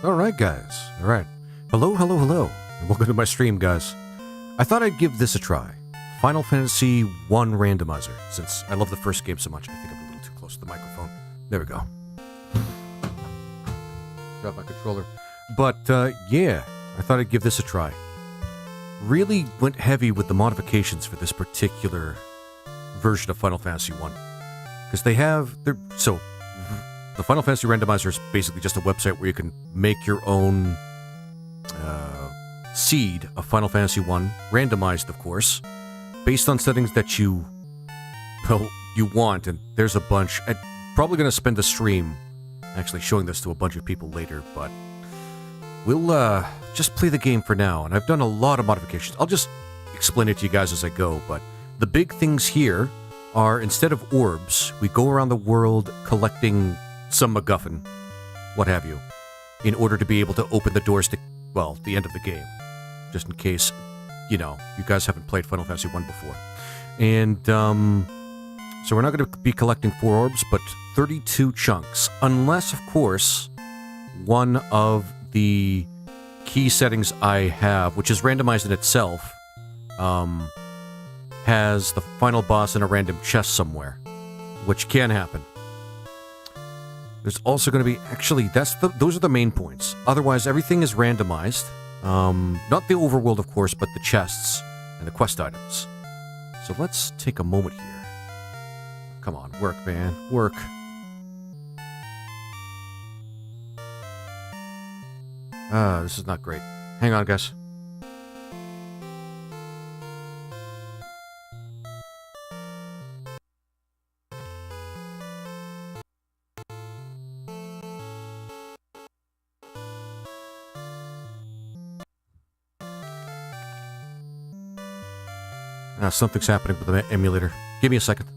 Alright, guys. Alright. Hello, hello, hello. And welcome to my stream, guys. I thought I'd give this a try. Final Fantasy 1 Randomizer, since I love the first game so much. I think I'm a little too close to the microphone. There we go. Got my controller. But, yeah, I thought I'd give this a try. Really went heavy with the modifications for this particular version of Final Fantasy 1. Because the Final Fantasy Randomizer is basically just a website where you can make your own seed of Final Fantasy 1, randomized, of course, based on settings that you want, and there's a bunch. I'm probably going to spend a stream actually showing this to a bunch of people later, but we'll just play the game for now, and I've done a lot of modifications. I'll just explain it to you guys as I go, but the big things here are, instead of orbs, we go around the world collecting some MacGuffin, what have you, in order to be able to open the doors to, well, the end of the game. Just in case, you know, you guys haven't played Final Fantasy 1 before. And, so we're not going to be collecting 4 orbs, but 32 chunks. Unless, of course, one of the key settings I have, which is randomized in itself, has the final boss in a random chest somewhere, which can happen. There's also going to be, actually, those are the main points. Otherwise, everything is randomized. Not the overworld, of course, but the chests and the quest items. So let's take a moment here. Come on, work, man, work. This is not great. Hang on, guys. Something's happening with the emulator. Give me a second.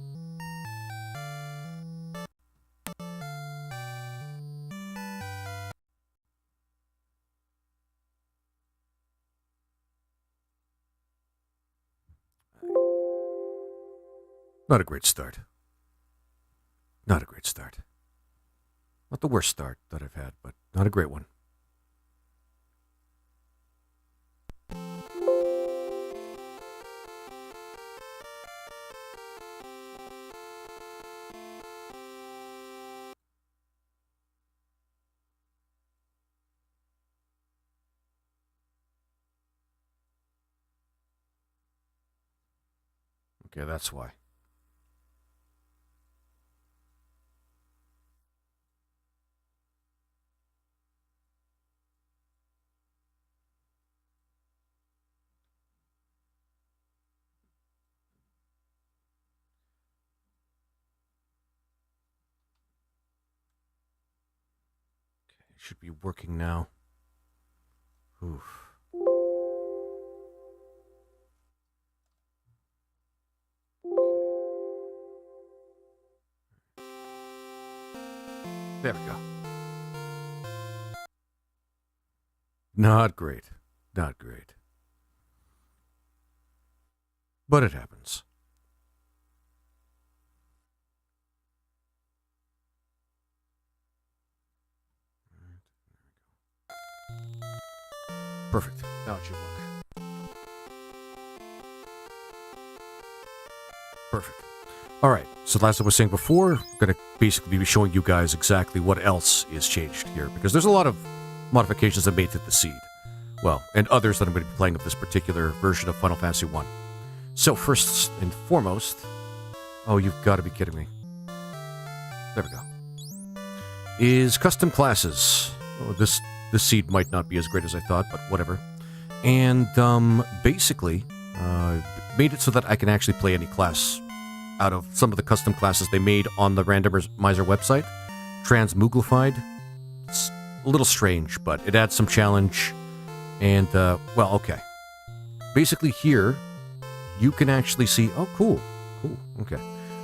Not a great start. Not a great start. Not the worst start that I've had, but not a great one. Okay, that's why. Okay, it should be working now. Oof. There we go. Not great. Not great. But it happens. Perfect. Now it should work. Perfect. Alright, so as I was saying before, I'm going to basically be showing you guys exactly what else is changed here, because there's a lot of modifications I made to the seed. Well, and others that I'm going to be playing of this particular version of Final Fantasy 1. So first and foremost... Oh, you've got to be kidding me. There we go. Is custom classes. Oh, this seed might not be as great as I thought, but whatever. And, basically, made it so that I can actually play any class out of some of the custom classes they made on the Randomizer website. Transmuglified. It's a little strange, but it adds some challenge. And, well, okay. Basically here, you can actually see... Oh, cool. Cool. Okay.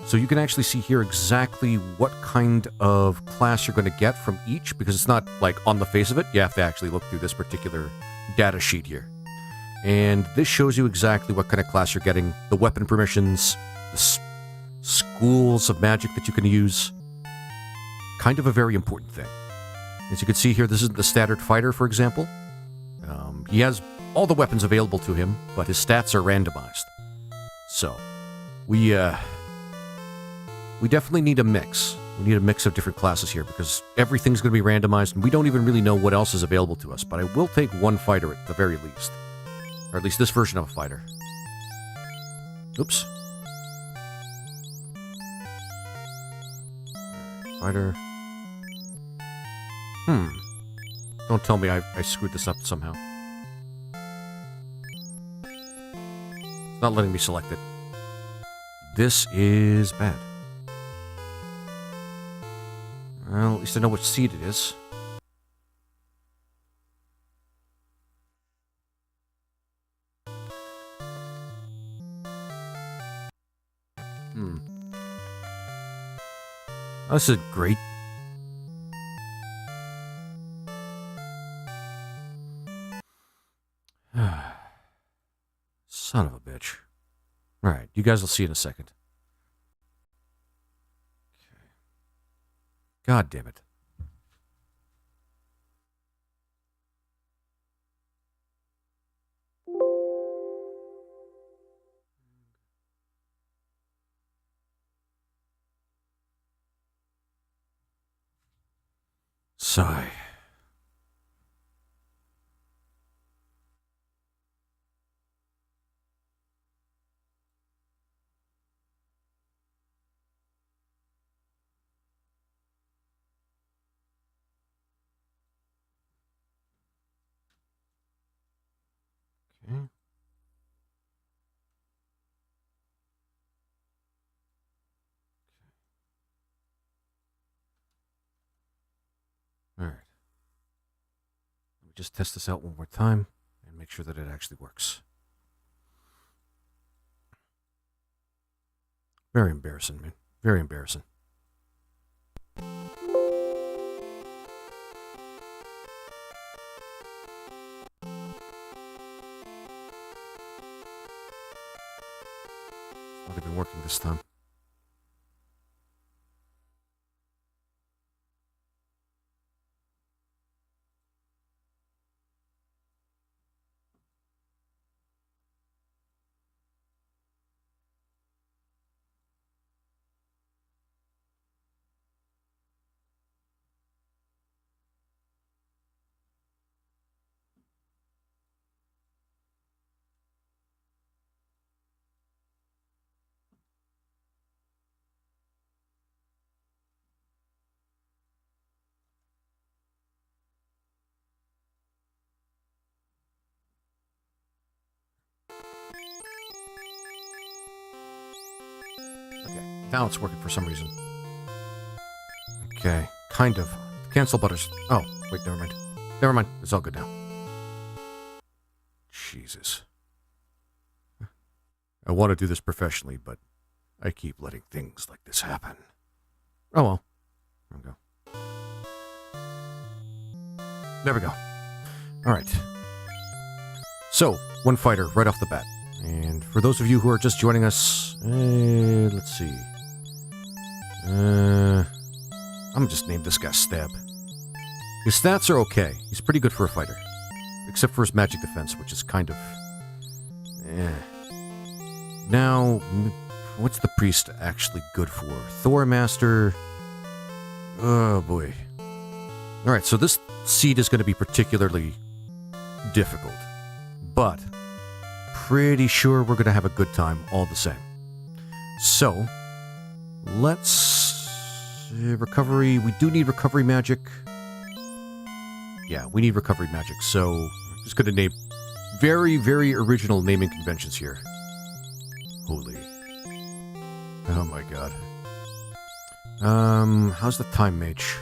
So you can actually see here exactly what kind of class you're going to get from each, because it's not, like, on the face of it. You have to actually look through this particular data sheet here. And this shows you exactly what kind of class you're getting, the weapon permissions, the schools of magic that you can use. Kind of a very important thing. As you can see here, this is the standard fighter, for example. He has all the weapons available to him, but his stats are randomized. So, we definitely need a mix. We need a mix of different classes here, because everything's going to be randomized, and we don't even really know what else is available to us. But I will take one fighter at the very least. Or at least this version of a fighter. Oops. Fighter. Don't tell me I screwed this up somehow. It's not letting me select it. This is bad. Well, at least I know which seed it is. Oh, this is great. Son of a bitch. Alright, you guys will see in a second. Okay. God damn it. Sigh. Okay. All right. Let me just test this out one more time and make sure that it actually works. Very embarrassing, man. Very embarrassing. Not even working this time. Okay, now it's working for some reason. Okay, kind of. Cancel butters. Oh, wait, never mind. Never mind, it's all good now. Jesus. I want to do this professionally, but I keep letting things like this happen. Oh well. There we go. There we go. Alright. So, one fighter right off the bat. And for those of you who are just joining us, let's see. I'm gonna just name this guy Stab. His stats are okay. He's pretty good for a fighter. Except for his magic defense, which is kind of... Now, what's the priest actually good for? Thor Master... Oh boy. Alright, so this seed is going to be particularly difficult. But... pretty sure we're going to have a good time all the same. So, let's... recovery... We do need recovery magic. Yeah, we need recovery magic, so... I'm just going to name... very, very original naming conventions here. Holy. Oh my god. How's the Time Mage?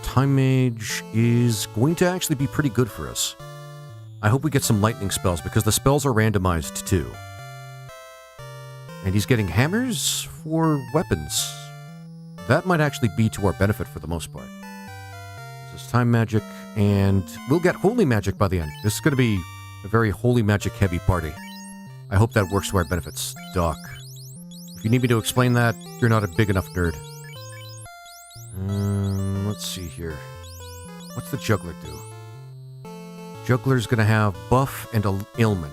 Time Mage is going to actually be pretty good for us. I hope we get some lightning spells, because the spells are randomized too. And he's getting hammers for weapons. That might actually be to our benefit for the most part. This is time magic, and we'll get holy magic by the end. This is going to be a very holy magic heavy party. I hope that works to our benefits. Doc. If you need me to explain that, you're not a big enough nerd. Let's see here. What's the juggler do? Juggler's gonna have buff and ailment.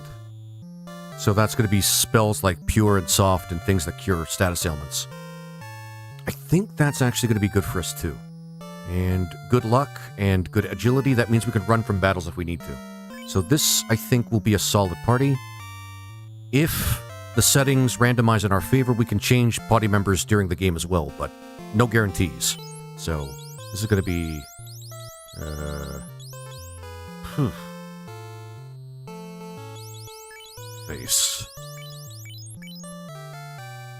So that's gonna be spells like pure and soft and things that cure status ailments. I think that's actually gonna be good for us too. And good luck and good agility, that means we can run from battles if we need to. So this, I think, will be a solid party. If the settings randomize in our favor, we can change party members during the game as well, but no guarantees. So this is going to be... Face.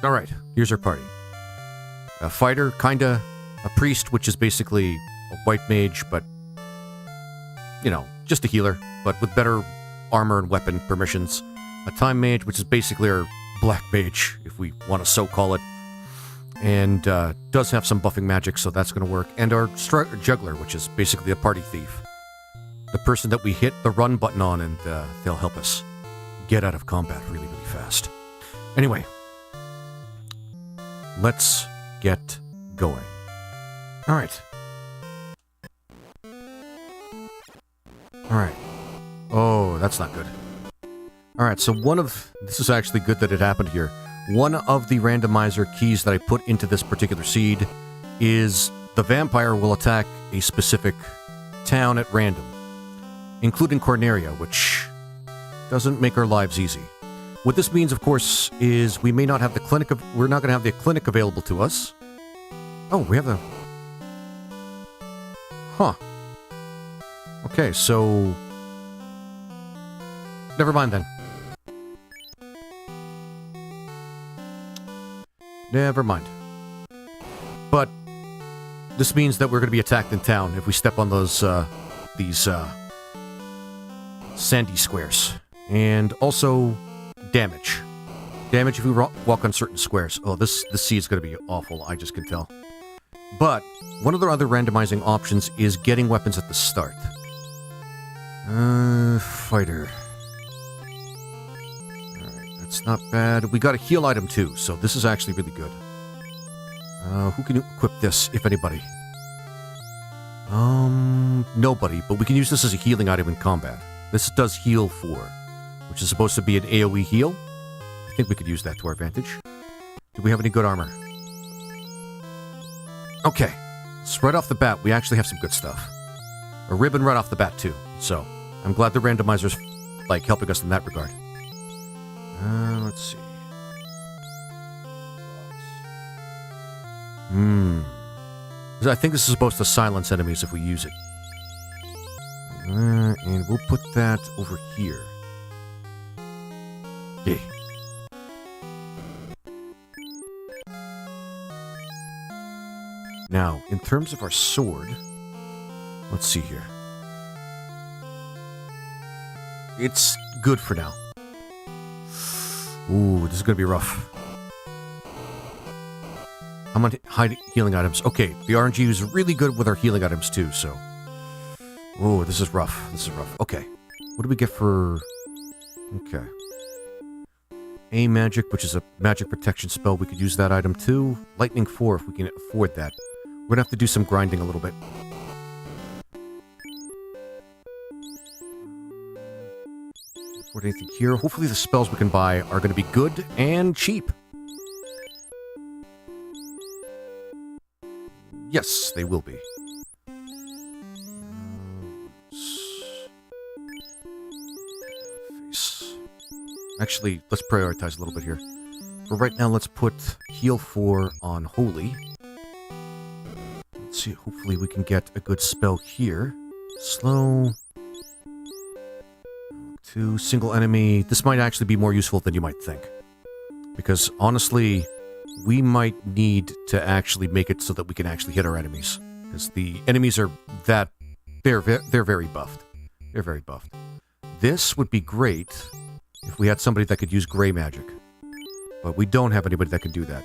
Alright, here's our party. A fighter, kinda. A priest, which is basically a white mage, but... you know, just a healer, but with better armor and weapon permissions. A time mage, which is basically our black mage, if we want to so call it. And does have some buffing magic, so that's going to work. And our juggler, which is basically a party thief. The person that we hit the run button on, and they'll help us get out of combat really, really fast. Anyway, let's get going. Alright. Alright. Oh, that's not good. Alright, so this is actually good that it happened here. One of the randomizer keys that I put into this particular seed is the vampire will attack a specific town at random, including Corneria, which doesn't make our lives easy. What this means, of course, is we may not have the clinic we're not going to have the clinic available to us. Oh, we have the... Huh. Okay, so... never mind then. Never mind. But this means that we're going to be attacked in town if we step on those, these sandy squares. And also, damage. Damage if we walk on certain squares. Oh, this sea is going to be awful, I just can tell. But, one of the other randomizing options is getting weapons at the start. Fighter. Alright, that's not bad. We got a heal item too, so this is actually really good. Who can equip this, if anybody? Nobody, but we can use this as a healing item in combat. This does heal 4, which is supposed to be an AoE heal. I think we could use that to our advantage. Do we have any good armor? Okay, so right off the bat, we actually have some good stuff. A ribbon right off the bat, too. So, I'm glad the randomizer's, like, helping us in that regard. Let's see. I think this is supposed to silence enemies if we use it. And we'll put that over here. Okay. Now, in terms of our sword, let's see here. It's good for now. Ooh, this is going to be rough. I'm on hide healing items. Okay, the RNG is really good with our healing items too, so... Ooh, this is rough. This is rough. Okay. What do we get for... Okay. A magic, which is a magic protection spell. We could use that item too. Lightning 4, if we can afford that. We're gonna have to do some grinding a little bit. Afford anything here. Hopefully the spells we can buy are gonna be good and cheap. Yes, they will be. Face. Actually, let's prioritize a little bit here. For right now, let's put heal 4 on Holy. Let's see, hopefully we can get a good spell here. Slow. 2, single enemy. This might actually be more useful than you might think. Because, honestly, we might need to actually make it so that we can actually hit our enemies. Because the enemies are that... They're very buffed. They're very buffed. This would be great if we had somebody that could use gray magic. But we don't have anybody that can do that.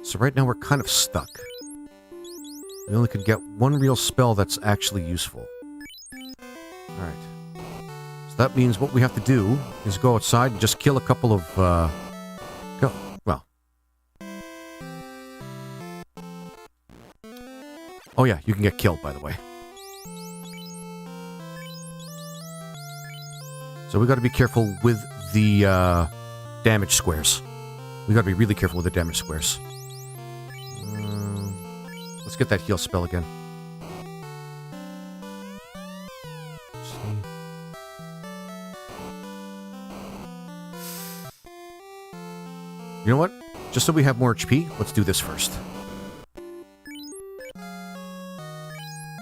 So right now we're kind of stuck. We only can get one real spell that's actually useful. Alright. So that means what we have to do is go outside and just kill a couple of, Oh yeah, you can get killed, by the way. So we got to be careful with the damage squares. We got to be really careful with the damage squares. Let's get that heal spell again. You know what? Just so we have more HP, let's do this first.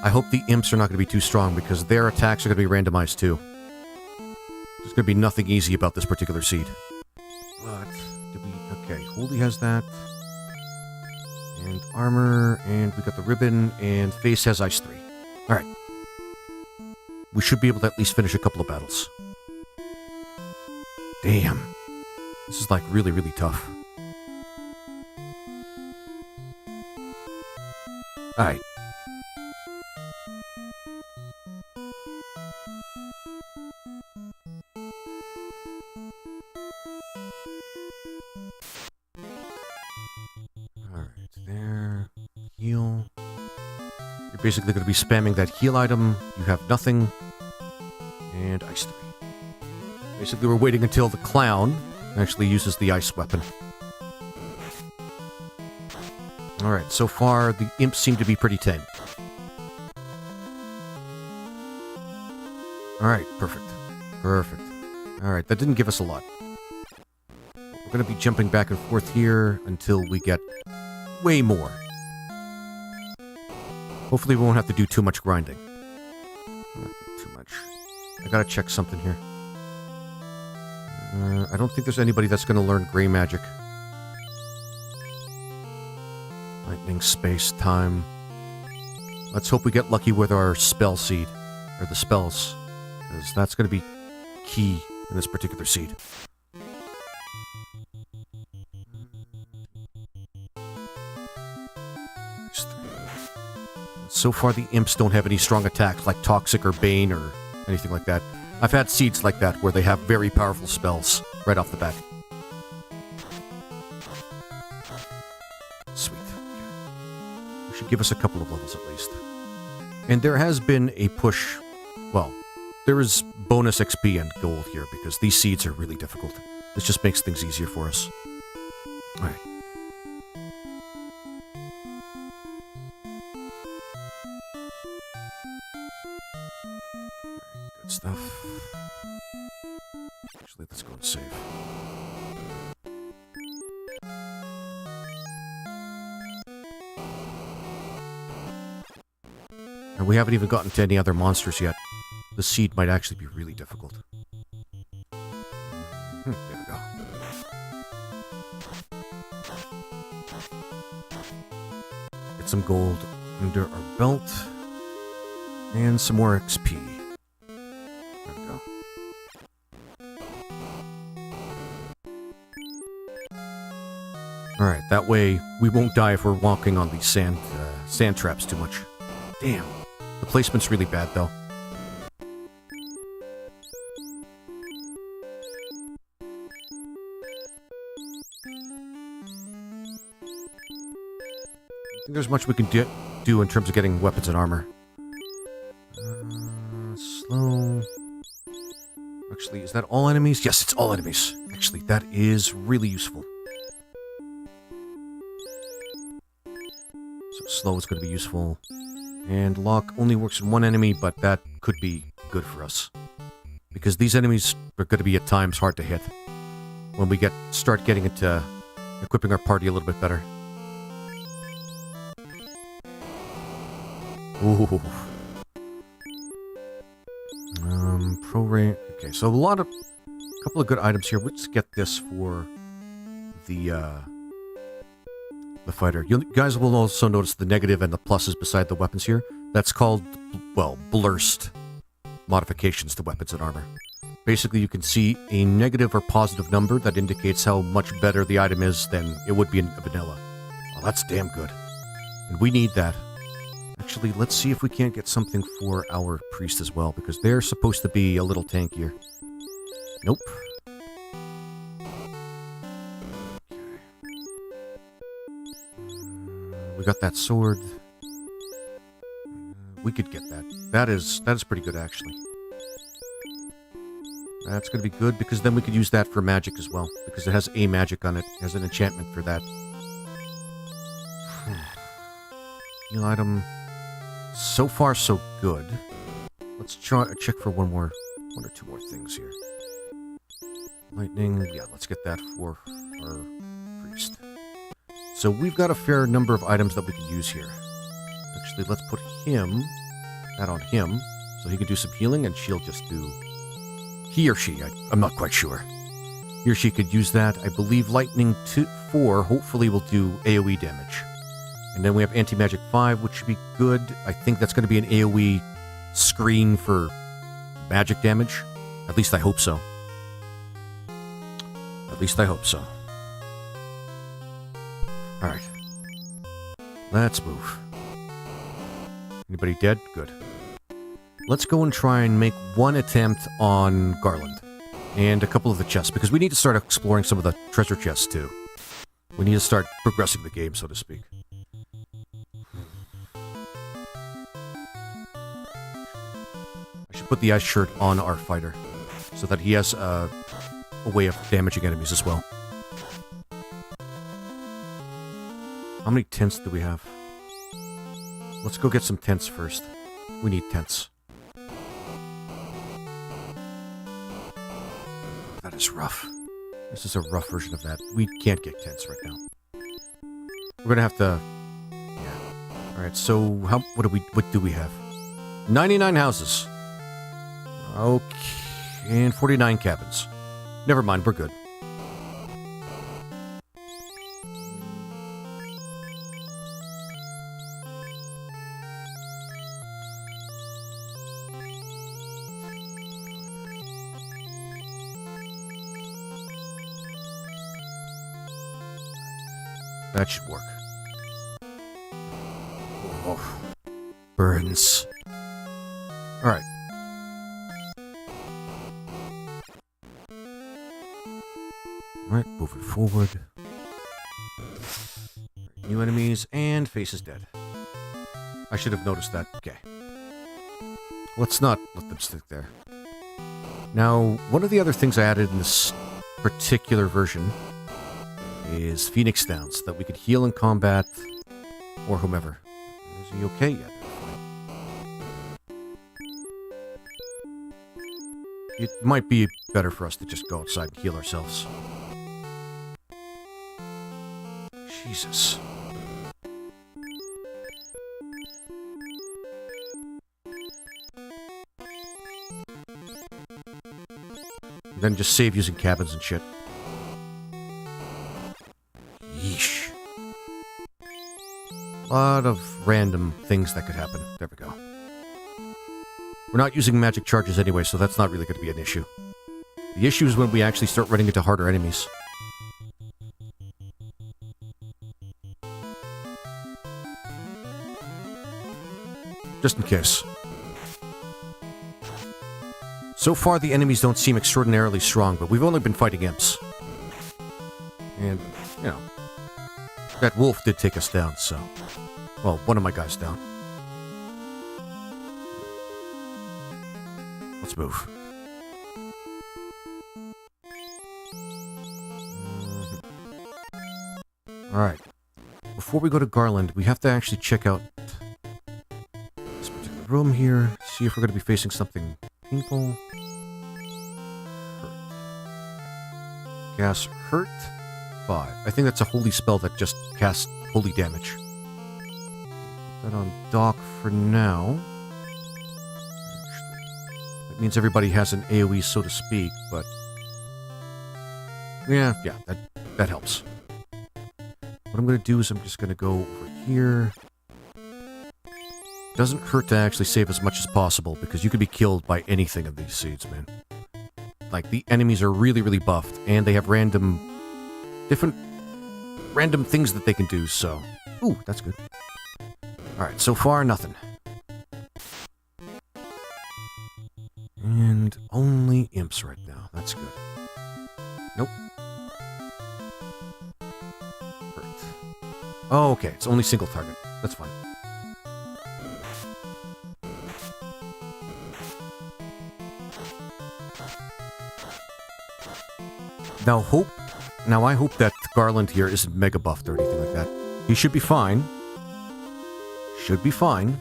I hope the imps are not going to be too strong because their attacks are going to be randomized too. There's going to be nothing easy about this particular seed. But, okay, Holy has that. And armor, and we got the ribbon, and face has ice 3. Alright. We should be able to at least finish a couple of battles. Damn. This is like really, really tough. Alright. There. Heal. You're basically going to be spamming that heal item. You have nothing. And ice 3. Basically, we're waiting until the clown actually uses the ice weapon. Alright, so far the imps seem to be pretty tame. Alright, perfect. Perfect. Alright, that didn't give us a lot. We're going to be jumping back and forth here until we get way more. Hopefully we won't have to do too much grinding. Not too much. I gotta check something here. I don't think there's anybody that's going to learn gray magic. Lightning, space, time. Let's hope we get lucky with our spell seed. Or the spells. Because that's going to be key in this particular seed. So far the imps don't have any strong attacks like Toxic or Bane or anything like that. I've had seeds like that where they have very powerful spells right off the bat. Sweet. We should give us a couple of levels at least. And there has been a push. Well, there is bonus XP and gold here because these seeds are really difficult. This just makes things easier for us. Alright. Good stuff. Actually, let's go and save. And we haven't even gotten to any other monsters yet. The seed might actually be really difficult. There we go. Get some gold under our belt. And some more XP. There we go. Alright, that way we won't die if we're walking on these sand traps too much. Damn. The placement's really bad, though. I think there's much we can do in terms of getting weapons and armor. Slow. Actually, is that all enemies? Yes, it's all enemies. Actually, that is really useful. So slow is going to be useful. And lock only works in one enemy, but that could be good for us. Because these enemies are going to be at times hard to hit. When we start getting into equipping our party a little bit better. Ooh. Pro rank. Okay, so a couple of good items here. Let's get this for the fighter. You guys will also notice the negative and the pluses beside the weapons here. That's called, well, blurst modifications to weapons and armor. Basically, you can see a negative or positive number that indicates how much better the item is than it would be in vanilla. Well, that's damn good. And we need that. Actually, let's see if we can't get something for our priest as well, because they're supposed to be a little tankier. Nope. We got that sword. we could get that. That is pretty good, actually. That's going to be good, because then we could use that for magic as well. Because it has a magic on it. It has an enchantment for that. Heal item. So far, so good. Let's check for one or two more things here. Lightning. Yeah, let's get that for our priest. So we've got a fair number of items that we can use here. Actually, let's put that on him, so he can do some healing, and she'll just do... He or she, I'm not quite sure. He or she could use that. I believe Lightning 4 hopefully will do AoE damage. And then we have Anti-Magic 5, which should be good. I think that's going to be an AoE screen for magic damage. At least I hope so. At least I hope so. Alright. Let's move. Anybody dead? Good. Let's go and try and make one attempt on Garland. And a couple of the chests, because we need to start exploring some of the treasure chests, too. We need to start progressing the game, so to speak. I should put the ice shirt on our fighter, so that he has a way of damaging enemies as well. How many tents do we have? Let's go get some tents first. We need tents. That is rough. This is a rough version of that. We can't get tents right now. We're gonna have to... Yeah. Alright, so what do we have? 99 houses. Okay. And 49 cabins. Never mind, we're good. That should work. Oh, burns. Alright. Alright, moving forward. New enemies, and face is dead. I should have noticed that. Okay. Let's not let them stick there. Now, one of the other things I added in this particular version is Phoenix Downs, that we could heal in combat, or whomever. Is he okay yet? It might be better for us to just go outside and heal ourselves. Jesus. And then just save using cabins and shit. Yeesh. A lot of random things that could happen. There we go. We're not using magic charges anyway, so that's not really going to be an issue. The issue is when we actually start running into harder enemies. Just in case. So far, the enemies don't seem extraordinarily strong, but we've only been fighting imps. And, you know, that wolf did take us down, so... Well, one of my guys down. Let's move. Alright. Before we go to Garland, we have to actually check out this particular room here, see if we're going to be facing something painful. Hurt. Gas hurt 5. I think that's a holy spell that just casts holy damage. Put that on Doc for now. That means everybody has an AoE, so to speak, but... Yeah, that helps. What I'm going to do is I'm just going to go over here. Doesn't hurt to actually save as much as possible, because you could be killed by anything in these seeds, man. Like, the enemies are really, really buffed, and they have random things that they can do, so... Ooh, that's good. Alright, so far, nothing. And only imps right now. That's good. Nope. Hurt. Oh, okay. It's only single target. That's fine. Now I hope that Garland here isn't mega buffed or anything like that. He should be fine. Should be fine.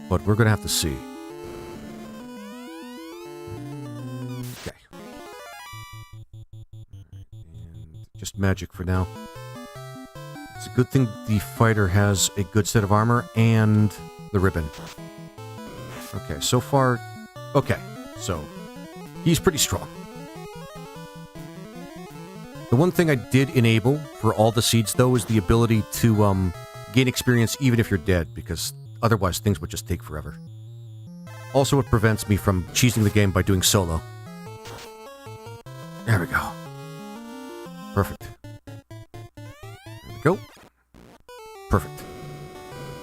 But we're gonna have to see. Okay. And just magic for now. It's a good thing the fighter has a good set of armor and the ribbon. Okay, so far... Okay, so... he's pretty strong. The one thing I did enable for all the seeds, though, is the ability to gain experience even if you're dead, because otherwise things would just take forever. Also, it prevents me from cheesing the game by doing solo. There we go. Perfect. There we go. Perfect.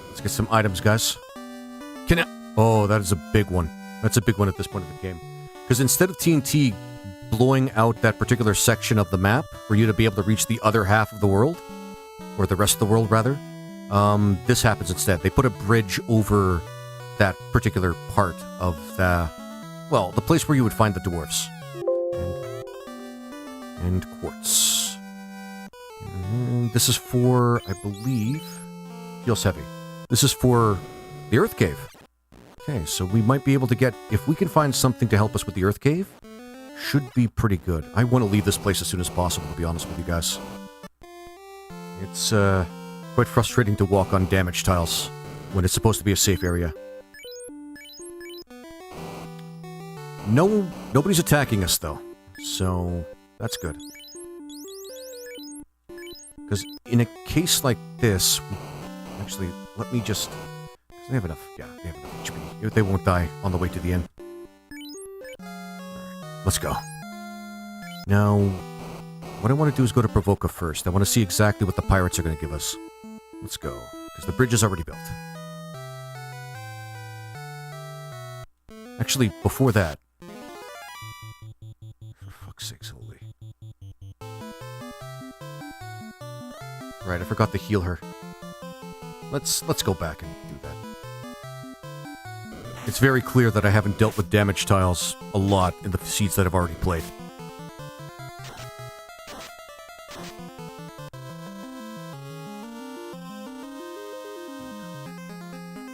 Let's get some items, guys. Oh, that is a big one. That's a big one at this point of the game. Because instead of TNT blowing out that particular section of the map for you to be able to reach the other half of the world, or the rest of the world, rather, this happens instead. They put a bridge over that particular part of the... well, the place where you would find the dwarves. And quartz. And this is for, I believe... feels heavy. This is for the Earth Cave. Okay, so we might be able to get... if we can find something to help us with the Earth Cave, should be pretty good. I want to leave this place as soon as possible, to be honest with you guys. It's, quite frustrating to walk on damaged tiles when it's supposed to be a safe area. Nobody's attacking us, though. So, that's good. Because in a case like this... actually, let me just... they have enough. Yeah, they have enough HP. They won't die on the way to the end. Alright, let's go. Now, what I want to do is go to Provoca first. I want to see exactly what the pirates are going to give us. Let's go. Because the bridge is already built. Actually, before that... for fuck's sakes, holy. Right, I forgot to heal her. Let's go back and do that. It's very clear that I haven't dealt with damage tiles a lot in the seeds that I've already played.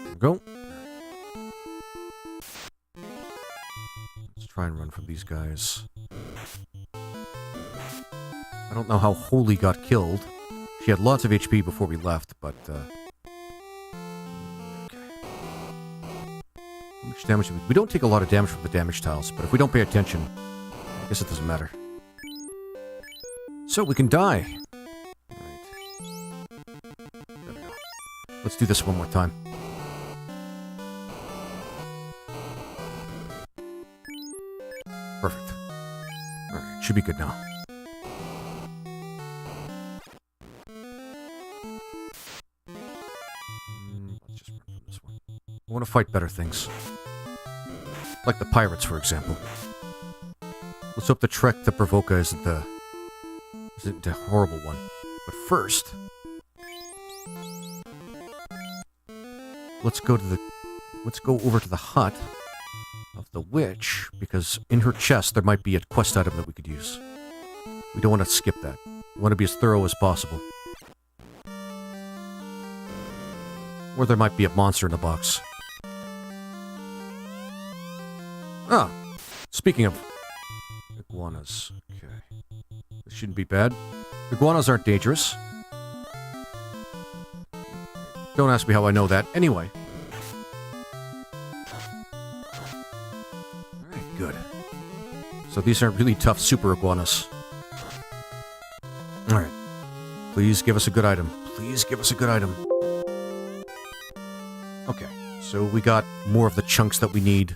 There we go. Let's try and run from these guys. I don't know how Holy got killed. She had lots of HP before we left, but, how much damage do we don't take a lot of damage from the damage tiles, but if we don't pay attention, I guess it doesn't matter. So we can die. Alright. There we go. Let's do this one more time. Perfect. Alright, should be good now. Let's just run from this one. I want to fight better things. Like the pirates, for example. Let's hope the trek to Provoca isn't a horrible one. But first... let's go over to the hut of the witch, because in her chest there might be a quest item that we could use. We don't want to skip that. We want to be as thorough as possible. Or there might be a monster in the box. Ah, speaking of iguanas. Okay. This shouldn't be bad. Iguanas aren't dangerous. Don't ask me how I know that. Anyway. Alright, good. So these are really tough super iguanas. Alright. Please give us a good item. Please give us a good item. Okay, so we got more of the chunks that we need.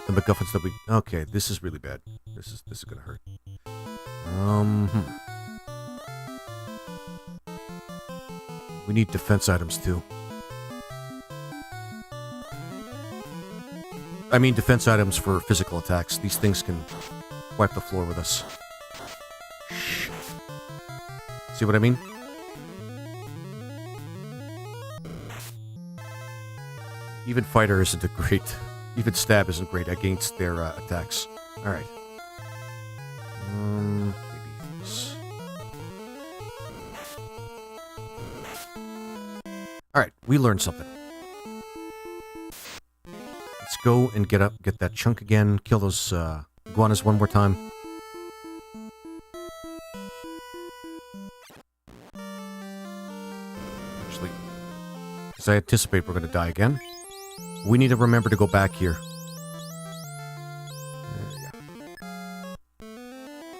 The MacGuffins that we... okay, this is really bad. This is gonna hurt. We need defense items, too. I mean defense items for physical attacks. These things can wipe the floor with us. Shit. See what I mean? Even fighter isn't a great Even stab isn't great against their attacks. Alright. Maybe this. Alright, we learned something. Let's go and get that chunk again. Kill those iguanas one more time. Actually, because I anticipate we're going to die again. We need to remember to go back here.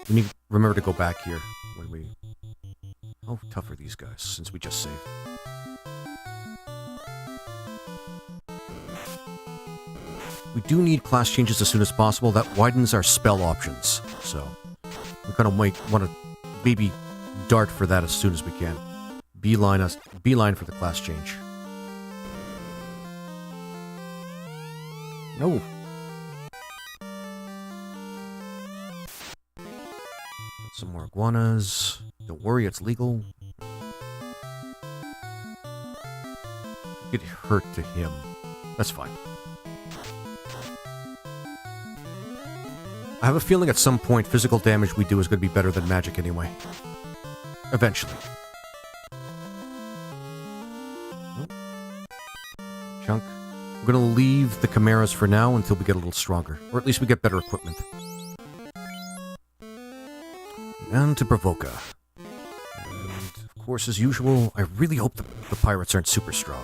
We need to remember to go back here when we... How tough are these guys, since we just saved? We do need class changes as soon as possible. That widens our spell options, so... We kind of might want to maybe dart for that as soon as we can. Beeline for the class change. No. Some more iguanas. Don't worry, it's legal. Get hurt to him. That's fine. I have a feeling at some point physical damage we do is going to be better than magic anyway. Eventually. Chunk. We're going to leave the chimeras for now until we get a little stronger. Or at least we get better equipment. And to Provoca. And of course, as usual, I really hope the pirates aren't super strong.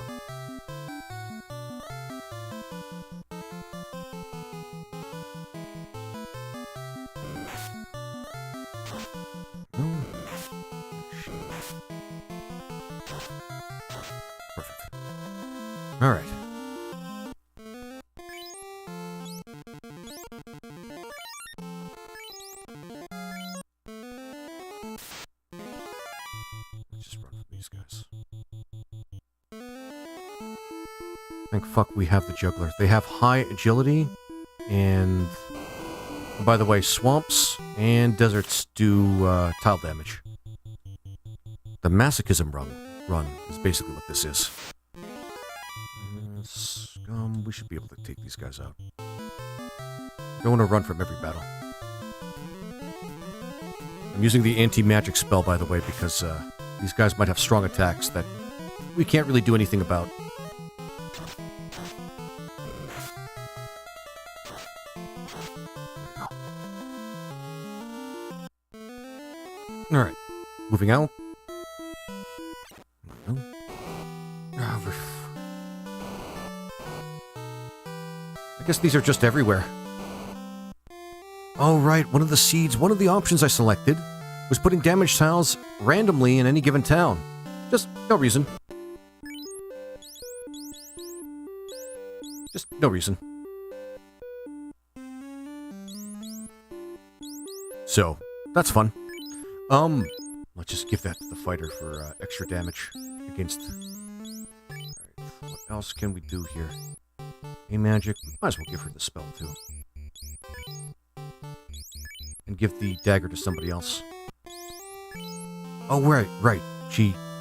Perfect. Alright. Thank fuck we have the juggler. They have high agility, and by the way, swamps and deserts do tile damage. The masochism run is basically what this is. Scum, we should be able to take these guys out. Don't want to run from every battle. I'm using the anti-magic spell, by the way, because these guys might have strong attacks that we can't really do anything about. Alright, moving out. I guess these are just everywhere. Oh, right, one of the seeds, one of the options I selected was putting damage tiles randomly in any given town. Just no reason. Just no reason. So, that's fun. Let's just give that to the fighter for extra damage against... Alright, what else can we do here? A magic. Might as well give her the spell, too. And give the dagger to somebody else. Oh, right.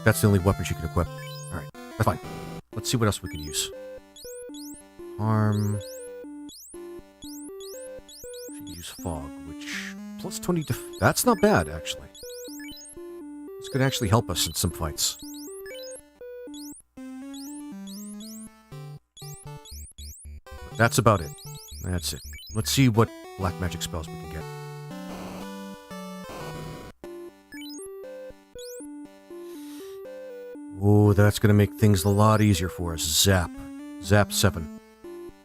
That's the only weapon she can equip. Alright, that's fine. Let's see what else we can use. Harm. She can use fog, which... Plus 20 that's not bad, actually. This could actually help us in some fights. That's about it. That's it. Let's see what black magic spells we can get. Oh, that's going to make things a lot easier for us. Zap. Zap 7.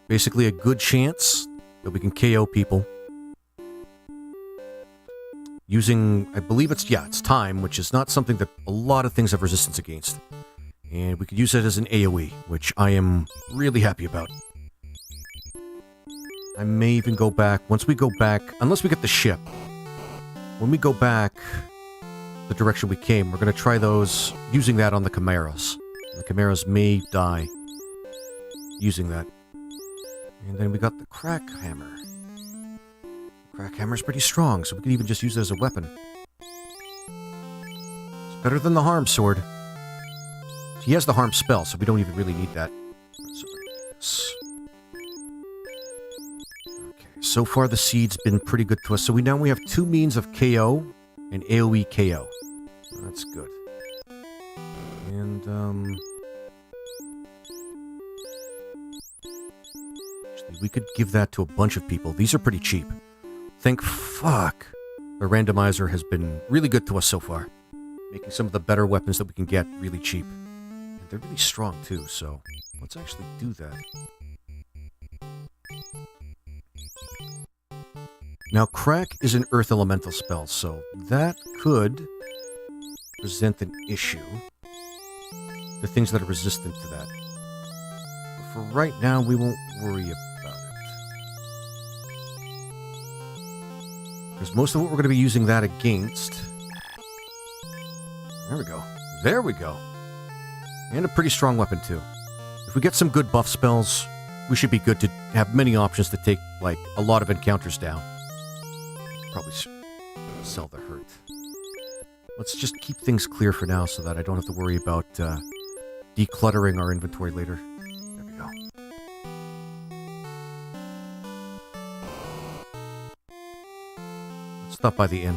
Basically a good chance that we can KO people. Using, I believe it's time, which is not something that a lot of things have resistance against. And we could use it as an AoE, which I am really happy about. I may even go back, once we go back, unless we get the ship. When we go back the direction we came, we're going to try those, using that on the chimeras. The chimeras may die using that. And then we got the crack hammer. Crack hammer's pretty strong, so we can even just use it as a weapon. It's better than the harm sword. He has the harm spell, so we don't even really need that. So far, the seed's been pretty good to us. So we have two means of KO and AoE KO. That's good. And, actually, we could give that to a bunch of people. These are pretty cheap. Thank fuck. The randomizer has been really good to us so far. Making some of the better weapons that we can get really cheap. And they're really strong, too, so let's actually do that. Now, Crack is an Earth Elemental spell, so that could present an issue. The things that are resistant to that. But for right now, we won't worry about it. Because most of what we're going to be using that against... There we go. There we go. And a pretty strong weapon, too. If we get some good buff spells, we should be good to have many options to take, like, a lot of encounters down. Probably sell the hurt. Let's just keep things clear for now so that I don't have to worry about decluttering our inventory later. There we go. Let's stop by the inn.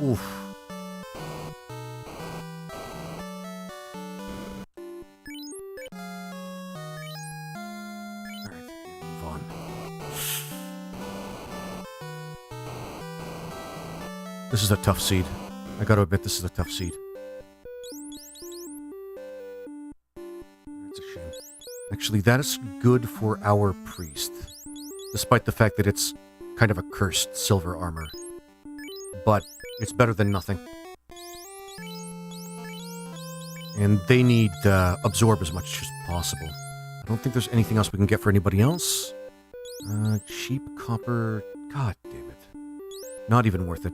Oof. This is a tough seed. I gotta admit, this is a tough seed. That's a shame. Actually, that is good for our priest. Despite the fact that it's kind of a cursed silver armor. But it's better than nothing. And they need absorb as much as possible. I don't think there's anything else we can get for anybody else. Cheap copper... God damn it. Not even worth it.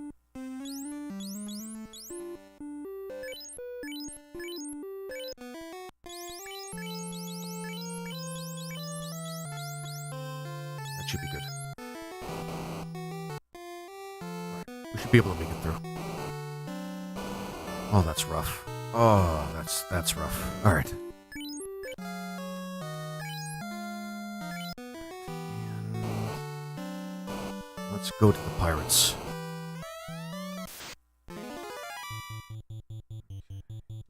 Should be good. Right. We should be able to make it through. Oh, that's rough. Oh, that's rough. All right. And let's go to the pirates.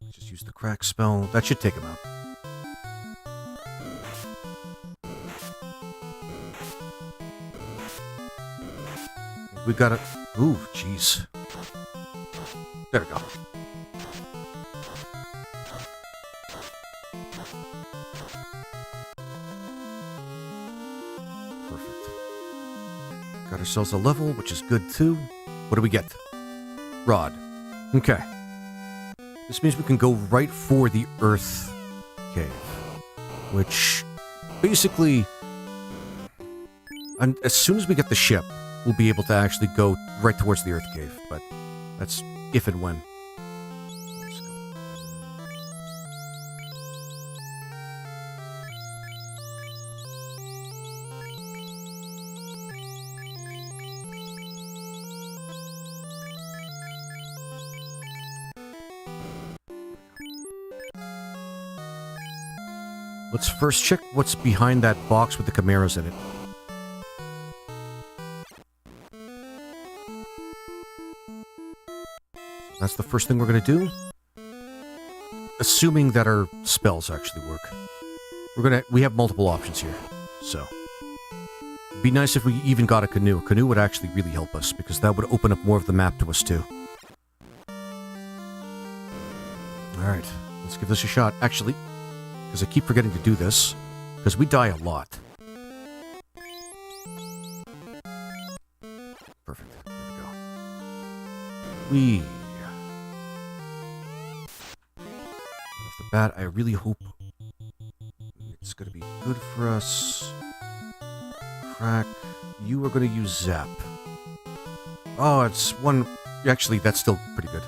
Let's just use the crack spell. That should take him out. We gotta... Ooh, jeez. There we go. Perfect. Got ourselves a level, which is good too. What do we get? Rod. Okay. This means we can go right for the Earth Cave. Which... basically... And as soon as we get the ship... we'll be able to actually go right towards the Earth Cave, but that's if and when. Let's go. Let's first check what's behind that box with the chimeras in it. That's the first thing we're going to do. Assuming that our spells actually work. We have multiple options here. So. It'd be nice if we even got a canoe. A canoe would actually really help us, because that would open up more of the map to us too. Alright, let's give this a shot. Actually, because I keep forgetting to do this, because we die a lot. Perfect. There we go. We... Bat, I really hope it's going to be good for us. Crack, you are going to use Zap. Oh, it's one... Actually, that's still pretty good.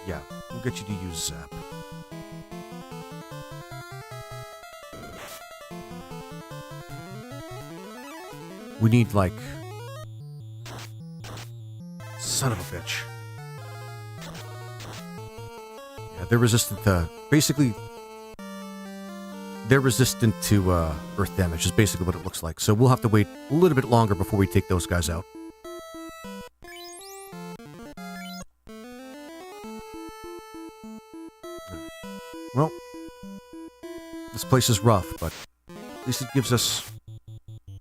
Yeah, we'll get you to use Zap. We need, like... Son of a bitch. They're resistant to... Basically... they're resistant to earth damage, is basically what it looks like. So we'll have to wait a little bit longer before we take those guys out. Well, this place is rough, but at least it gives us...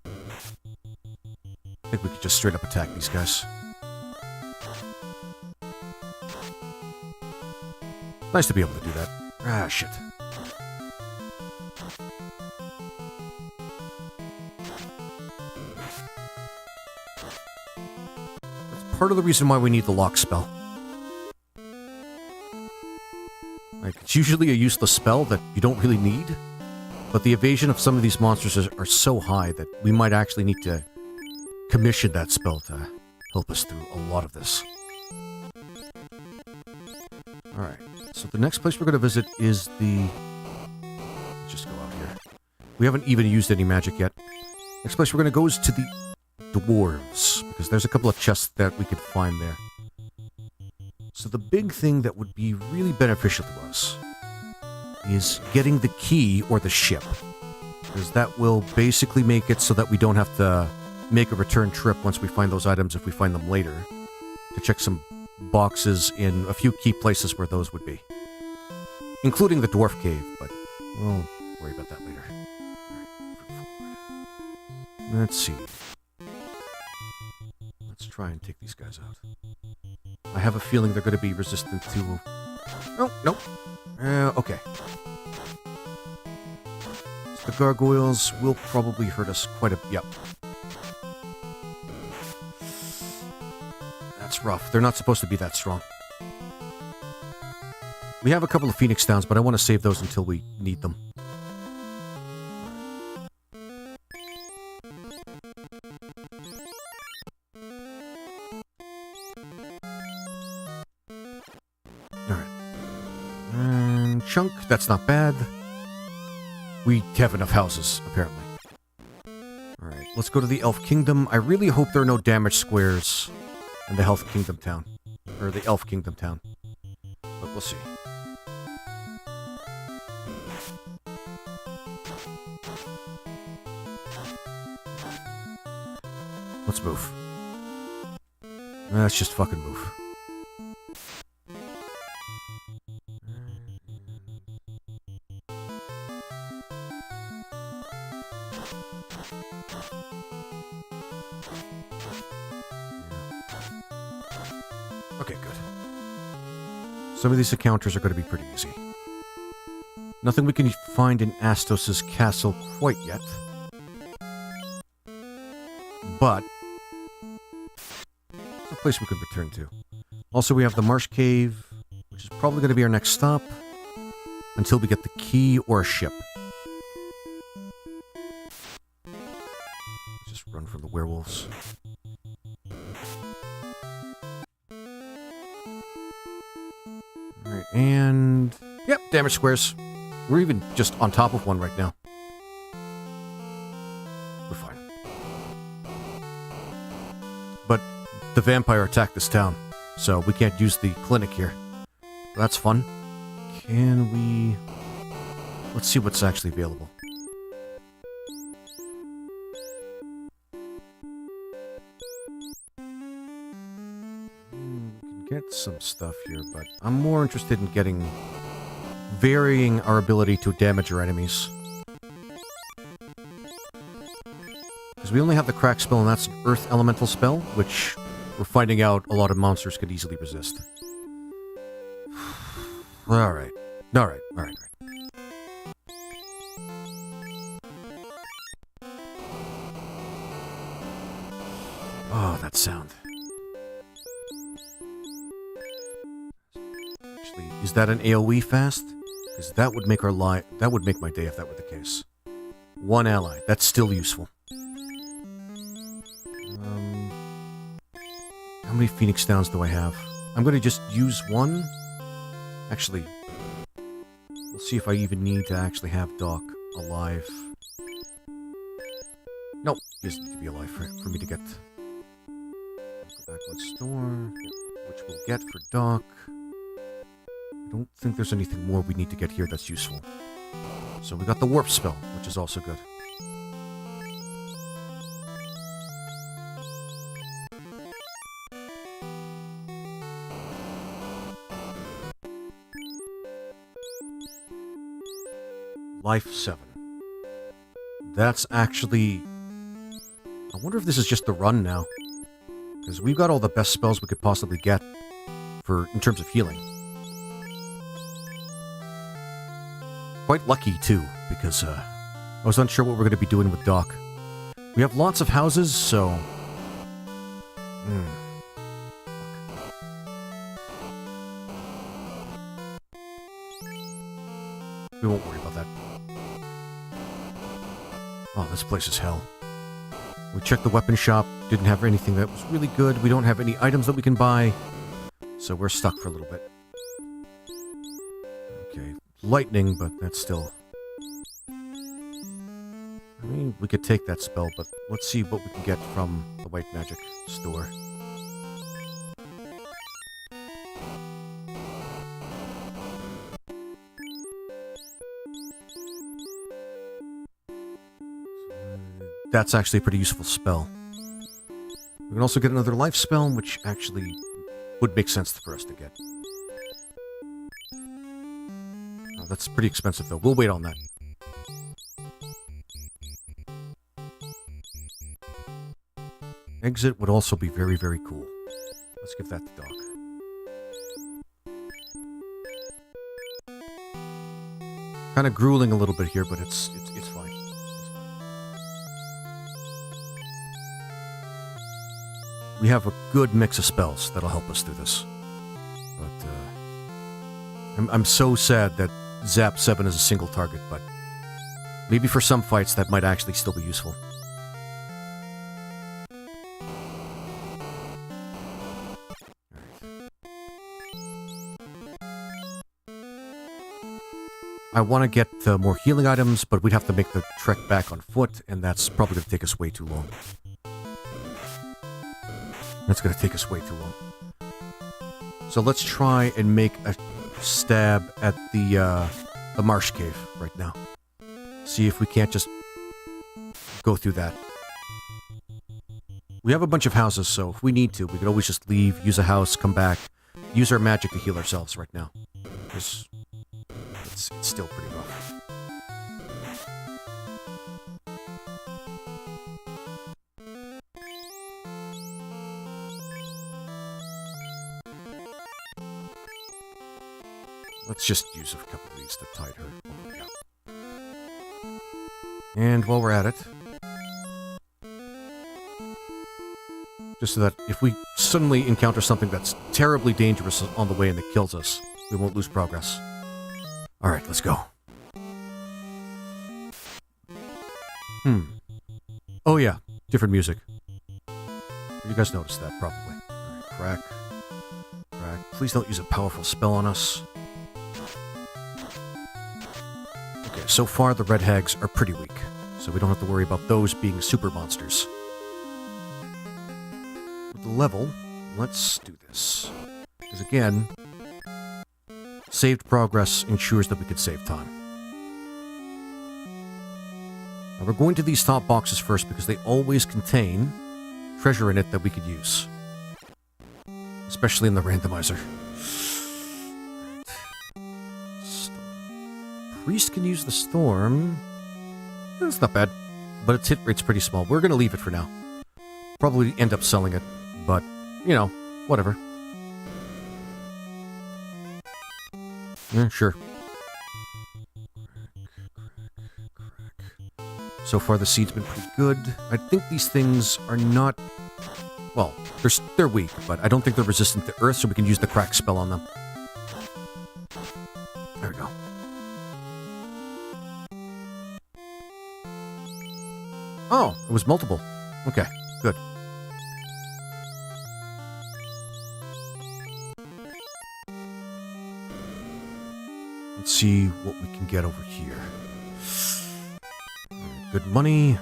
I think we could just straight up attack these guys. Nice to be able to do that. Ah, shit. That's part of the reason why we need the lock spell. Like, it's usually a useless spell that you don't really need, but the evasion of some of these monsters are so high that we might actually need to commission that spell to help us through a lot of this. Alright, so the next place we're going to visit is the... Let's just go out here. We haven't even used any magic yet. Next place we're going to go is to the dwarves, because there's a couple of chests that we could find there. So the big thing that would be really beneficial to us is getting the key or the ship, because that will basically make it so that we don't have to make a return trip once we find those items, if we find them later, to check some boxes in a few key places where those would be, including the dwarf cave, but we'll worry about that later. Right. Let's see. Let's try and take these guys out. I have a feeling they're going to be resistant to... Oh, nope. Okay. So the gargoyles will probably hurt us quite a... Yep. That's rough. They're not supposed to be that strong. We have a couple of Phoenix Downs, but I want to save those until we need them. Chunk, that's not bad. We have enough houses, apparently. Alright, let's go to the Elf Kingdom. I really hope there are no damage squares in the Health Kingdom town. Or the Elf Kingdom town. But we'll see. Let's move. Let's just fucking move. Okay, good. Some of these encounters are going to be pretty easy. Nothing we can find in Astos' castle quite yet. But it's a place we could return to. Also, we have the Marsh Cave, which is probably going to be our next stop until we get the key or a ship. Just run from the werewolves. Alright, and... Yep, damage squares. We're even just on top of one right now. We're fine. But the vampire attacked this town, so we can't use the clinic here. That's fun. Can we... Let's see what's actually available. Get some stuff here, but I'm more interested in getting... varying our ability to damage our enemies. Because we only have the crack spell, and that's an earth elemental spell, which we're finding out a lot of monsters could easily resist. Alright. Alright. Oh, that sound. Is that an AoE fast? Because that would make our that would make my day if that were the case. One ally. That's still useful. How many Phoenix Downs do I have? I'm going to just use one. Actually, we'll see if I even need to actually have Doc alive. Nope, he doesn't need to be alive for me to get. Go back one store, which we'll get for Doc. I don't think there's anything more we need to get here that's useful. So we got the warp spell, which is also good. Life 7. That's actually... I wonder if this is just the run now. Because we've got all the best spells we could possibly get in terms of healing. Quite lucky, too, because I was unsure what we're going to be doing with Doc. We have lots of houses, so... We won't worry about that. Oh, this place is hell. We checked the weapon shop, didn't have anything that was really good. We don't have any items that we can buy, so we're stuck for a little bit. Okay, lightning, but that's still... I mean, we could take that spell, but let's see what we can get from the white magic store. That's actually a pretty useful spell. We can also get another life spell, which actually would make sense for us to get. Oh, that's pretty expensive, though. We'll wait on that. Exit would also be very, very cool. Let's give that to Doc. Kind of grueling a little bit here, but it's fine. We have a good mix of spells that'll help us through this. But, I'm so sad that Zap 7 is a single target, but maybe for some fights that might actually still be useful. I want to get more healing items, but we'd have to make the trek back on foot, and that's probably going to take us way too long. That's going to take us way too long. So let's try and make a stab at the marsh cave right now. See if we can't just go through that. We have a bunch of houses, so if we need to, we could always just leave, use a house, come back, use our magic to heal ourselves right now. It's still pretty rough. Let's just use a couple of these to tide her over. Yeah. And while we're at it, just so that if we suddenly encounter something that's terribly dangerous on the way and that kills us, we won't lose progress. Alright, let's go. Oh yeah, different music. You guys noticed that, probably. Alright, crack. Crack. Please don't use a powerful spell on us. Okay, so far the red hags are pretty weak, so we don't have to worry about those being super monsters. With the level, let's do this. Because again, saved progress ensures that we could save time. Now we're going to these top boxes first because they always contain treasure in it that we could use. Especially in the randomizer. Priest can use the storm. That's not bad. But its hit rate's pretty small. We're going to leave it for now. Probably end up selling it. But, you know, whatever. Yeah, sure. So far the seed's been pretty good. I think these things are not... Well, they're weak, but I don't think they're resistant to earth, so we can use the crack spell on them. There we go. Oh, it was multiple. Okay, good. Let's see what we can get over here. Good money.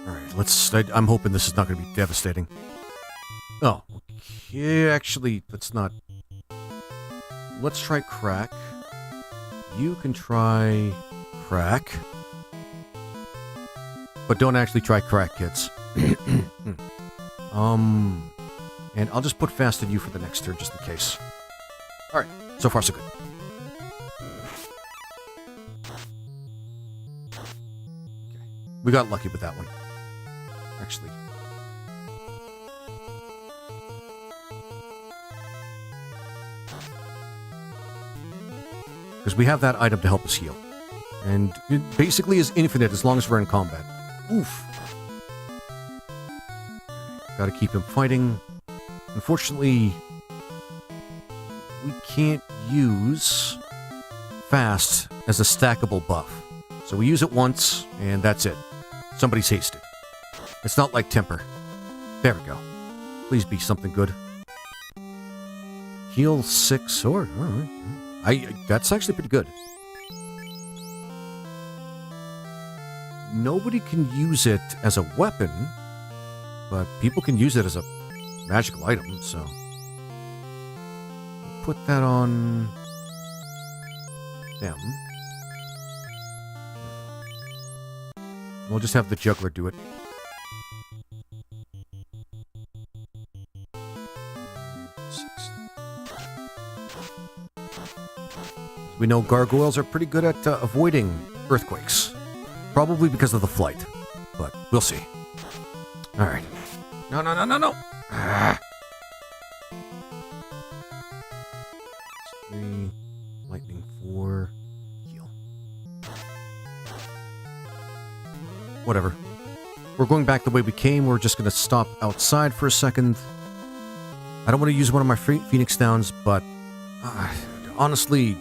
Alright, I'm hoping this is not going to be devastating. Oh, okay, actually, let's not... Let's try crack. You can try crack. But don't actually try crack, kids. And I'll just put fast on you for the next turn, just in case. Alright, so far so good. Okay. We got lucky with that one. Actually. Because we have that item to help us heal. And it basically is infinite as long as we're in combat. Oof. Gotta keep him fighting. Unfortunately, we can't use fast as a stackable buff. So we use it once, and that's it. Somebody's hasted. It's not like temper. There we go. Please be something good. Heal 6 sword. Alright. That's actually pretty good. Nobody can use it as a weapon, but people can use it as a magical item, so... Put that on... them. We'll just have the juggler do it. We know gargoyles are pretty good at avoiding earthquakes. Probably because of the flight, but we'll see. Alright. No, no, no, no, no! Ah. 3, lightning 4, heal. Whatever. We're going back the way we came. We're just going to stop outside for a second. I don't want to use one of my Phoenix Downs, but honestly,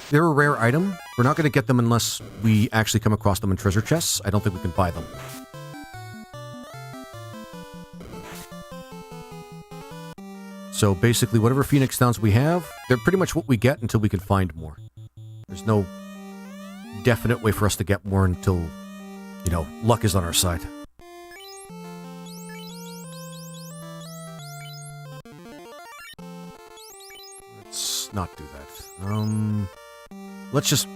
they're a rare item. We're not going to get them unless we actually come across them in treasure chests. I don't think we can buy them. So basically, whatever Phoenix Downs we have, they're pretty much what we get until we can find more. There's no definite way for us to get more until, you know, luck is on our side. Let's not do that. Let's just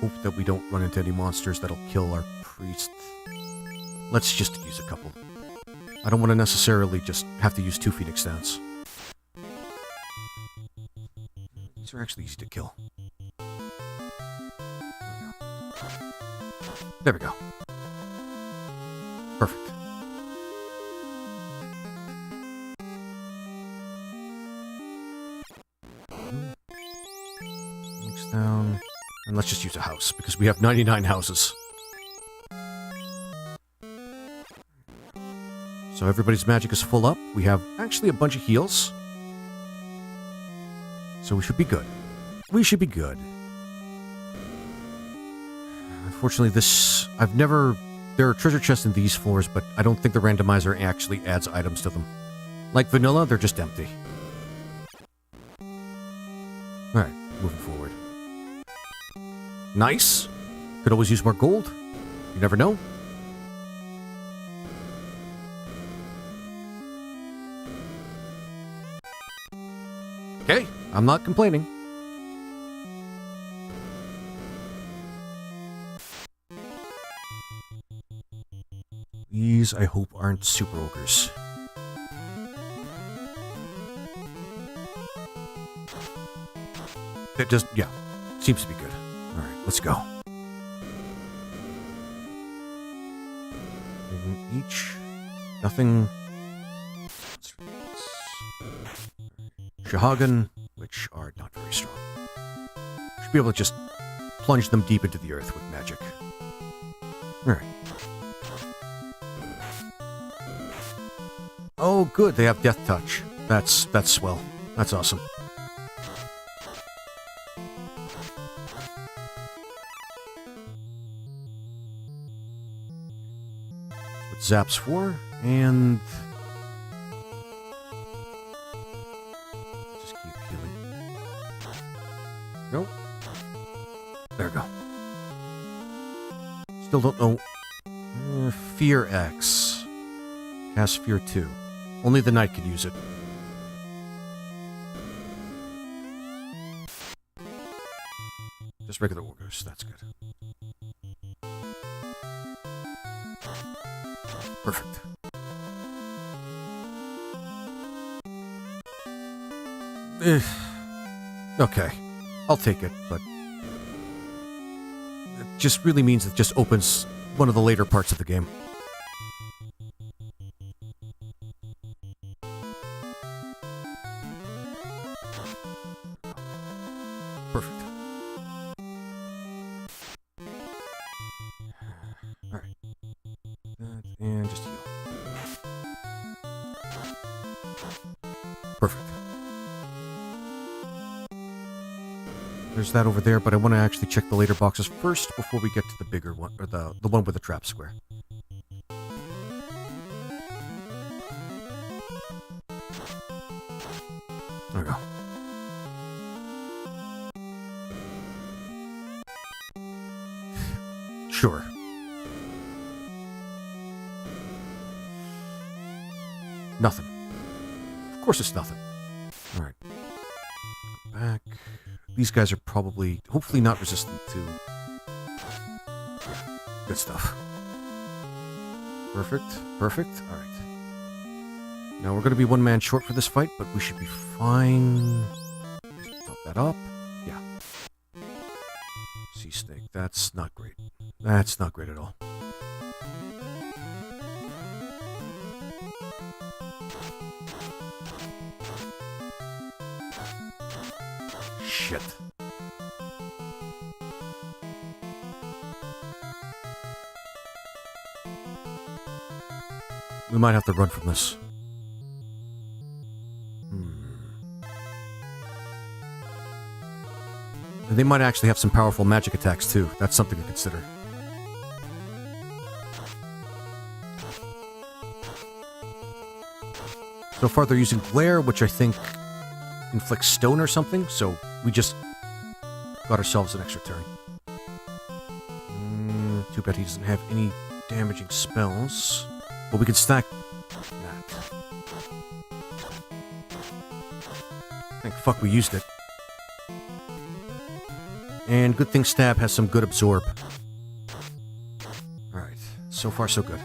hope that we don't run into any monsters that'll kill our priest. Let's just use a couple. I don't want to necessarily just have to use 2 Phoenix Downs. These are actually easy to kill. There we go. Perfect. Phoenix down. And let's just use a house, because we have 99 houses. So everybody's magic is full up. We have actually a bunch of heals. So we should be good. We should be good. Unfortunately, this... I've never... There are treasure chests in these floors, but I don't think the randomizer actually adds items to them. Like vanilla, they're just empty. Alright, moving forward. Nice. Could always use more gold. You never know. Okay, I'm not complaining. These, I hope, aren't super ogres. It just, yeah, seems to be good. Alright, let's go. Each, nothing. Shahagan, which are not very strong. Should be able to just plunge them deep into the earth with magic. Alright. Oh, good, they have Death Touch. That's swell. That's awesome. With Zaps 4, and... just keep healing. Nope. There we go. Still don't know... Fear X. Cast Fear 2. Only the knight can use it. Just regular augers. That's good. Perfect. Okay. I'll take it, but it just really means it just opens one of the later parts of the game. Perfect. Alright. And just heal. Perfect. There's that over there, but I want to actually check the later boxes first before we get to the bigger one, or the one with the trap square. There we go. Sure. Nothing. Of course it's nothing. Alright. Back. These guys are probably, hopefully not resistant to... Yeah, good stuff. Perfect. Perfect. Alright. Now we're going to be one man short for this fight, but we should be fine. Top that up. Yeah. Sea snake. That's not great. That's not great at all. Shit. We might have to run from this. And they might actually have some powerful magic attacks too. That's something to consider. So far they're using glare, which I think inflicts stone or something, so we just got ourselves an extra turn. Too bad he doesn't have any damaging spells. But we can stack that. Thank fuck we used it. And good thing Stab has some good absorb. Alright, so far so good.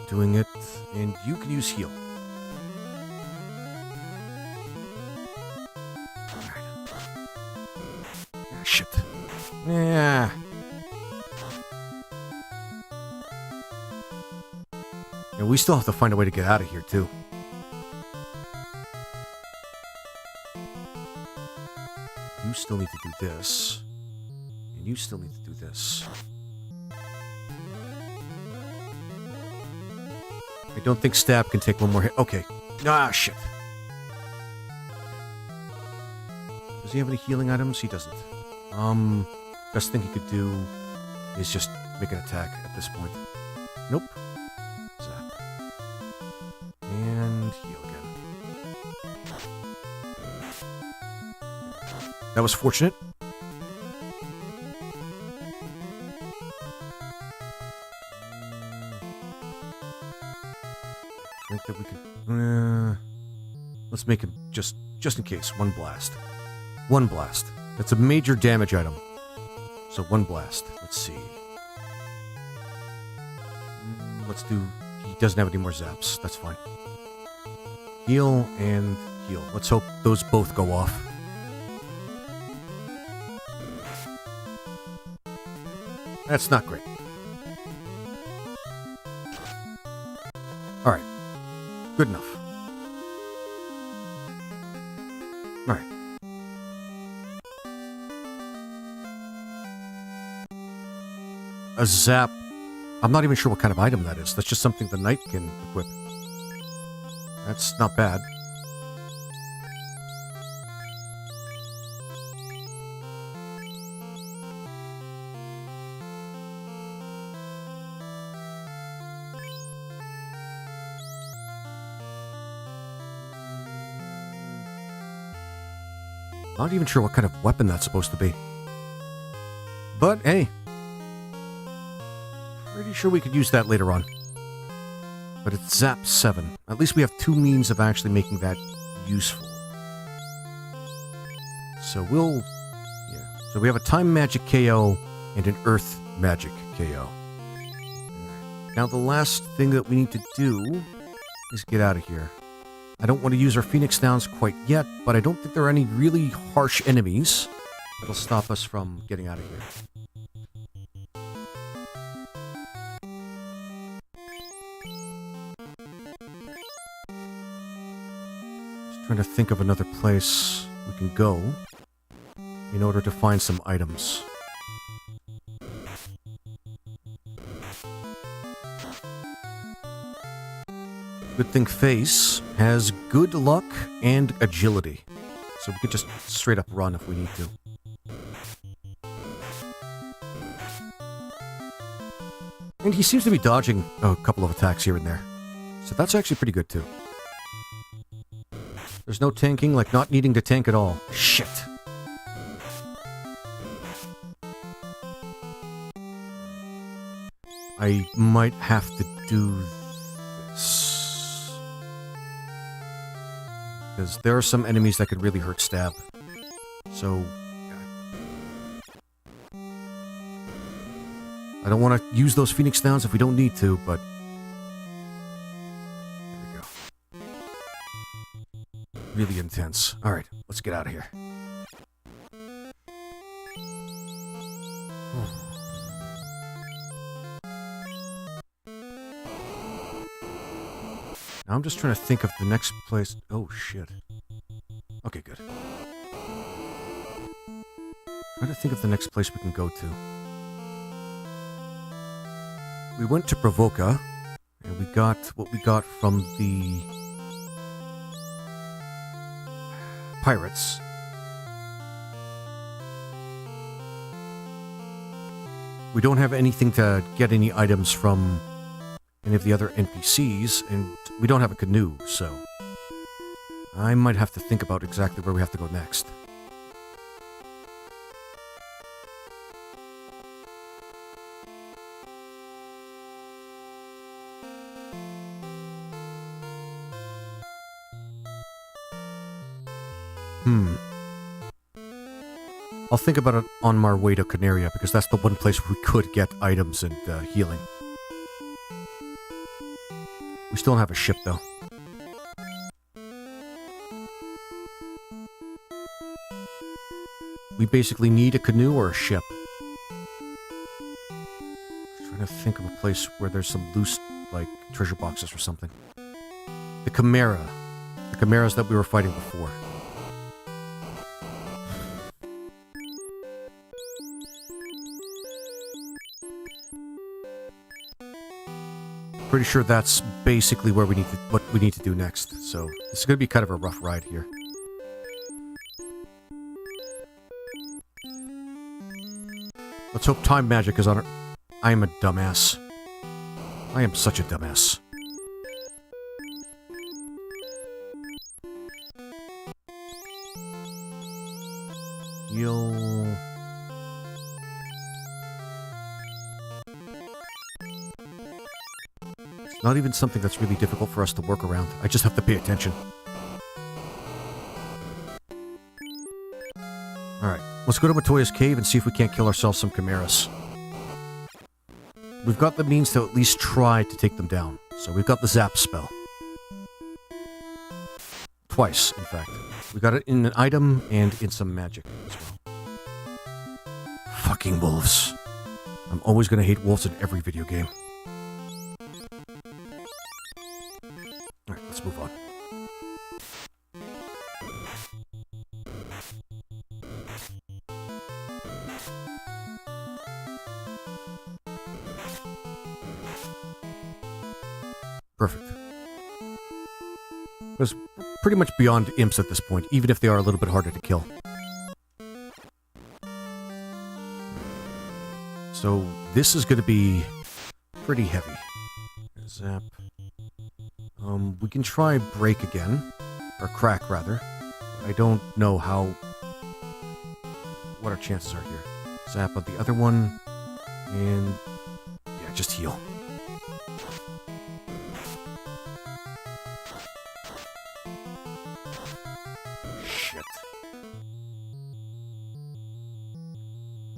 Doing it, and you can use heal. Alright. Ah, shit. Yeah. And we still have to find a way to get out of here, too. You still need to do this. And you still need to do this. I don't think Stab can take one more hit. Okay. Ah, shit. Does he have any healing items? He doesn't. Best thing he could do is just make an attack at this point. Nope. Zap. And heal again. That was fortunate. Think that we could... let's make him just in case. One blast. One blast. That's a major damage item. So one blast. Let's see. Let's do... He doesn't have any more zaps. That's fine. Heal and heal. Let's hope those both go off. That's not great. Alright. Good enough. Alright. A zap. I'm not even sure what kind of item that is. That's just something the knight can equip. That's not bad. Not even sure what kind of weapon that's supposed to be. But, hey. Pretty sure we could use that later on. But it's Zap 7. At least we have two means of actually making that useful. So we'll... Yeah. So we have a Time Magic KO and an Earth Magic KO. Now the last thing that we need to do is get out of here. I don't want to use our Phoenix Downs quite yet, but I don't think there are any really harsh enemies that'll stop us from getting out of here. Just trying to think of another place we can go in order to find some items. Good thing Face has good luck and agility, so we could just straight up run if we need to. And he seems to be dodging a couple of attacks here and there, so that's actually pretty good too. There's no tanking, like not needing to tank at all. Shit. I might have to do this. Because there are some enemies that could really hurt Stab. So... I don't want to use those Phoenix Downs if we don't need to, but... There we go. Really intense. Alright, let's get out of here. Now I'm just trying to think of the next place... Oh, shit. Okay, good. Trying to think of the next place we can go to. We went to Provoca, and we got what we got from the... pirates. We don't have anything to get any items from any of the other NPCs, and we don't have a canoe, so I might have to think about exactly where we have to go next. I'll think about it on our way to Canaria, because that's the one place where we could get items and healing. We still don't have a ship, though. We basically need a canoe or a ship. Trying to think of a place where there's some loose, like, treasure boxes or something. The Chimera. The Chimeras that we were fighting before. Pretty sure that's basically where we need to, what we need to do next. So this is going to be kind of a rough ride here. Let's hope Time Magic is on it. I am a dumbass. I am such a dumbass. Heal. Not even something that's really difficult for us to work around. I just have to pay attention. Alright, let's go to Matoya's cave and see if we can't kill ourselves some chimeras. We've got the means to at least try to take them down. So we've got the Zap spell. Twice, in fact. We got it in an item and in some magic as well. Fucking wolves. I'm always gonna hate wolves in every video game. Alright, let's move on. Perfect. Because pretty much beyond imps at this point, even if they are a little bit harder to kill. So this is going to be pretty heavy. Zap. We can try break again. Or crack, rather. I don't know how... what our chances are here. Zap on the other one. And... yeah, just heal.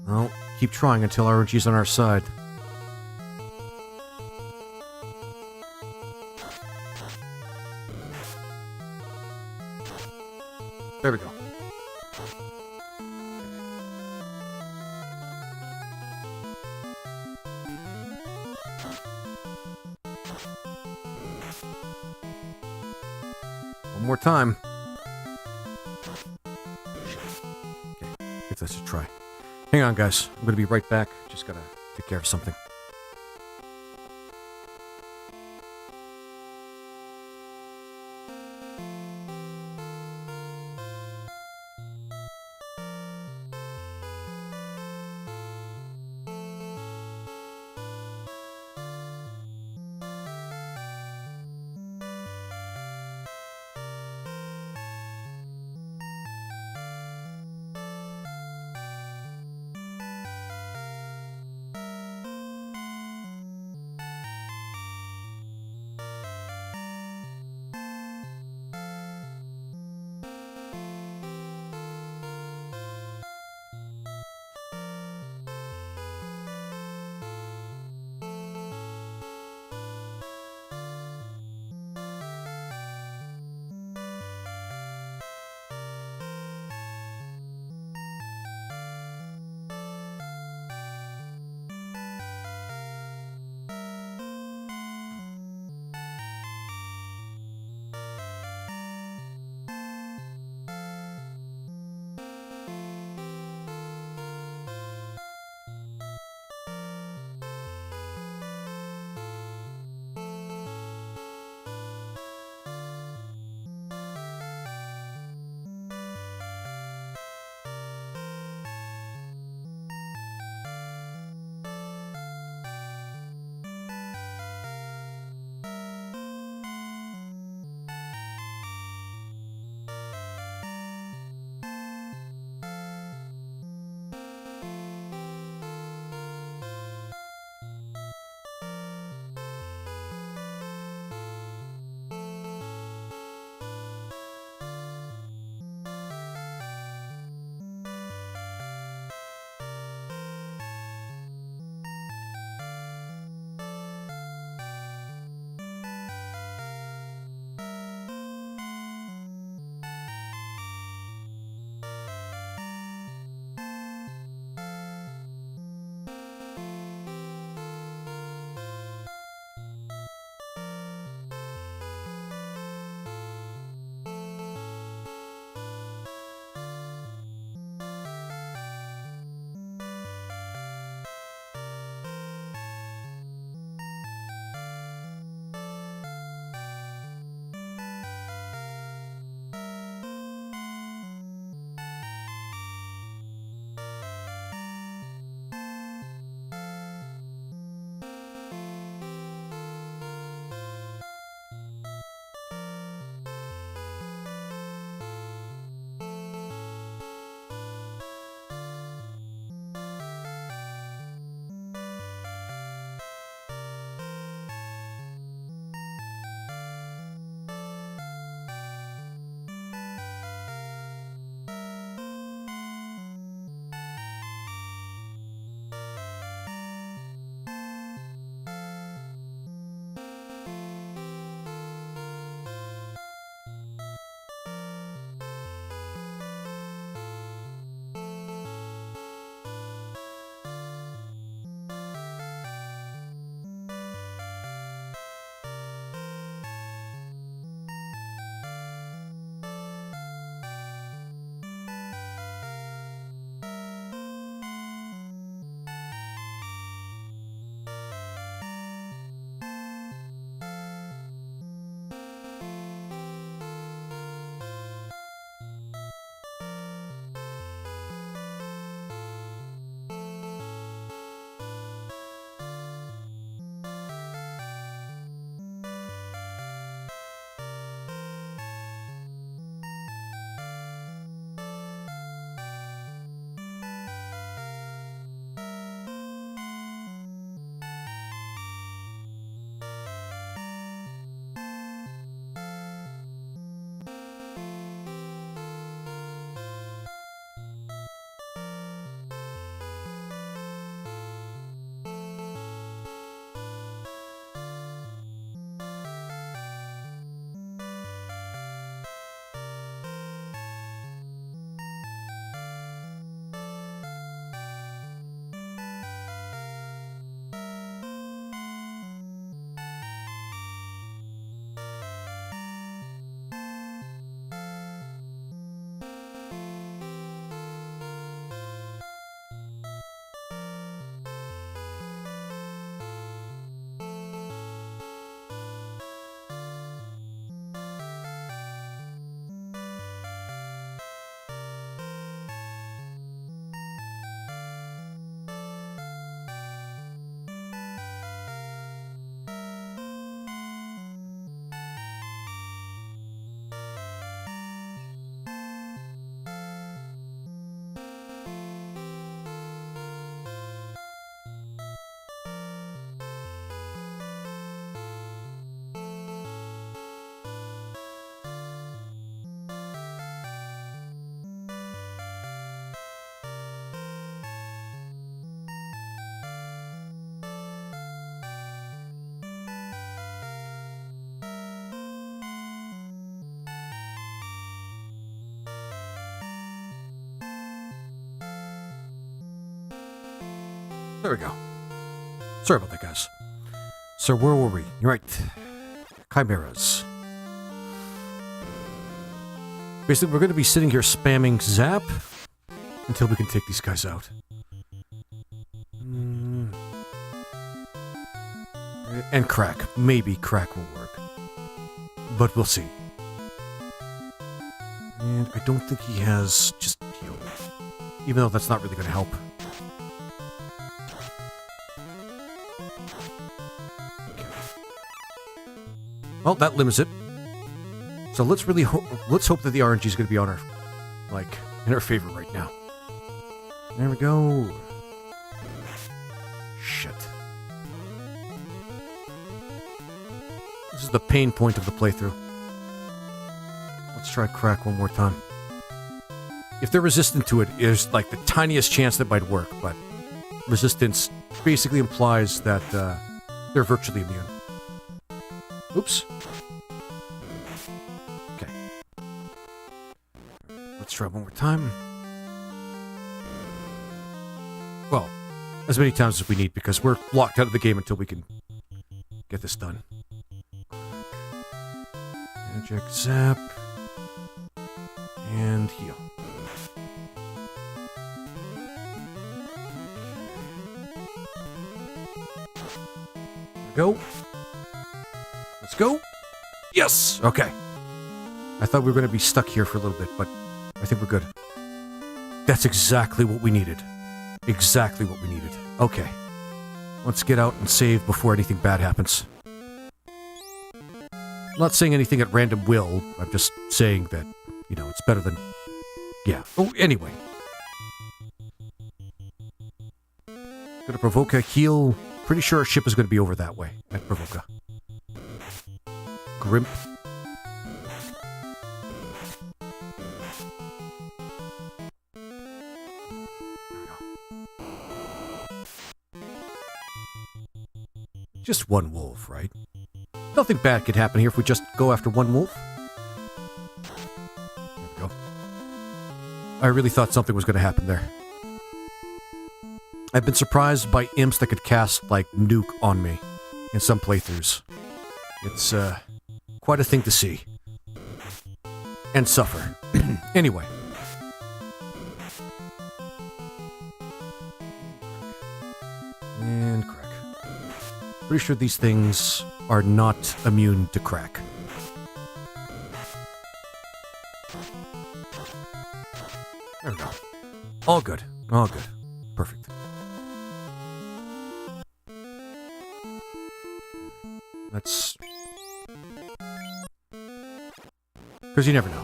Well, keep trying until RNG's on our side. There we go. One more time. Okay, give this a try. Hang on, guys. I'm going to be right back. Just got to take care of something. There we go. Sorry about that, guys. So where were we? You're right. Chimeras. Basically, we're going to be sitting here spamming Zap until we can take these guys out. And Crack. Maybe Crack will work. But we'll see. And I don't think he has just heal. Even though that's not really going to help. Okay. Well, that limits it. So let's hope that the RNG is going to be on our, in our favor right now. There we go. Shit. This is the pain point of the playthrough. Let's try Crack one more time. If they're resistant to it, there's like the tiniest chance that might work, but resistance basically implies that they're virtually immune. Oops. Okay. Let's try one more time. Well, as many times as we need, because we're locked out of the game until we can get this done. Magic, Zap, and heal. There we go. Let's go. Yes! Okay. I thought we were going to be stuck here for a little bit, but I think we're good. That's exactly what we needed. Exactly what we needed. Okay. Let's get out and save before anything bad happens. I'm not saying anything at random will. I'm just saying that, it's better than... Yeah. Oh, anyway. Gonna provoke a heal. Pretty sure our ship is going to be over that way at Provoca. Grimp. Just one wolf, right? Nothing bad could happen here if we just go after one wolf. There we go. I really thought something was going to happen there. I've been surprised by imps that could cast, nuke on me in some playthroughs. It's, quite a thing to see. And suffer. Anyway. And Crack. Pretty sure these things are not immune to Crack. There we go. All good. All good. Perfect. Let's... Because you never know.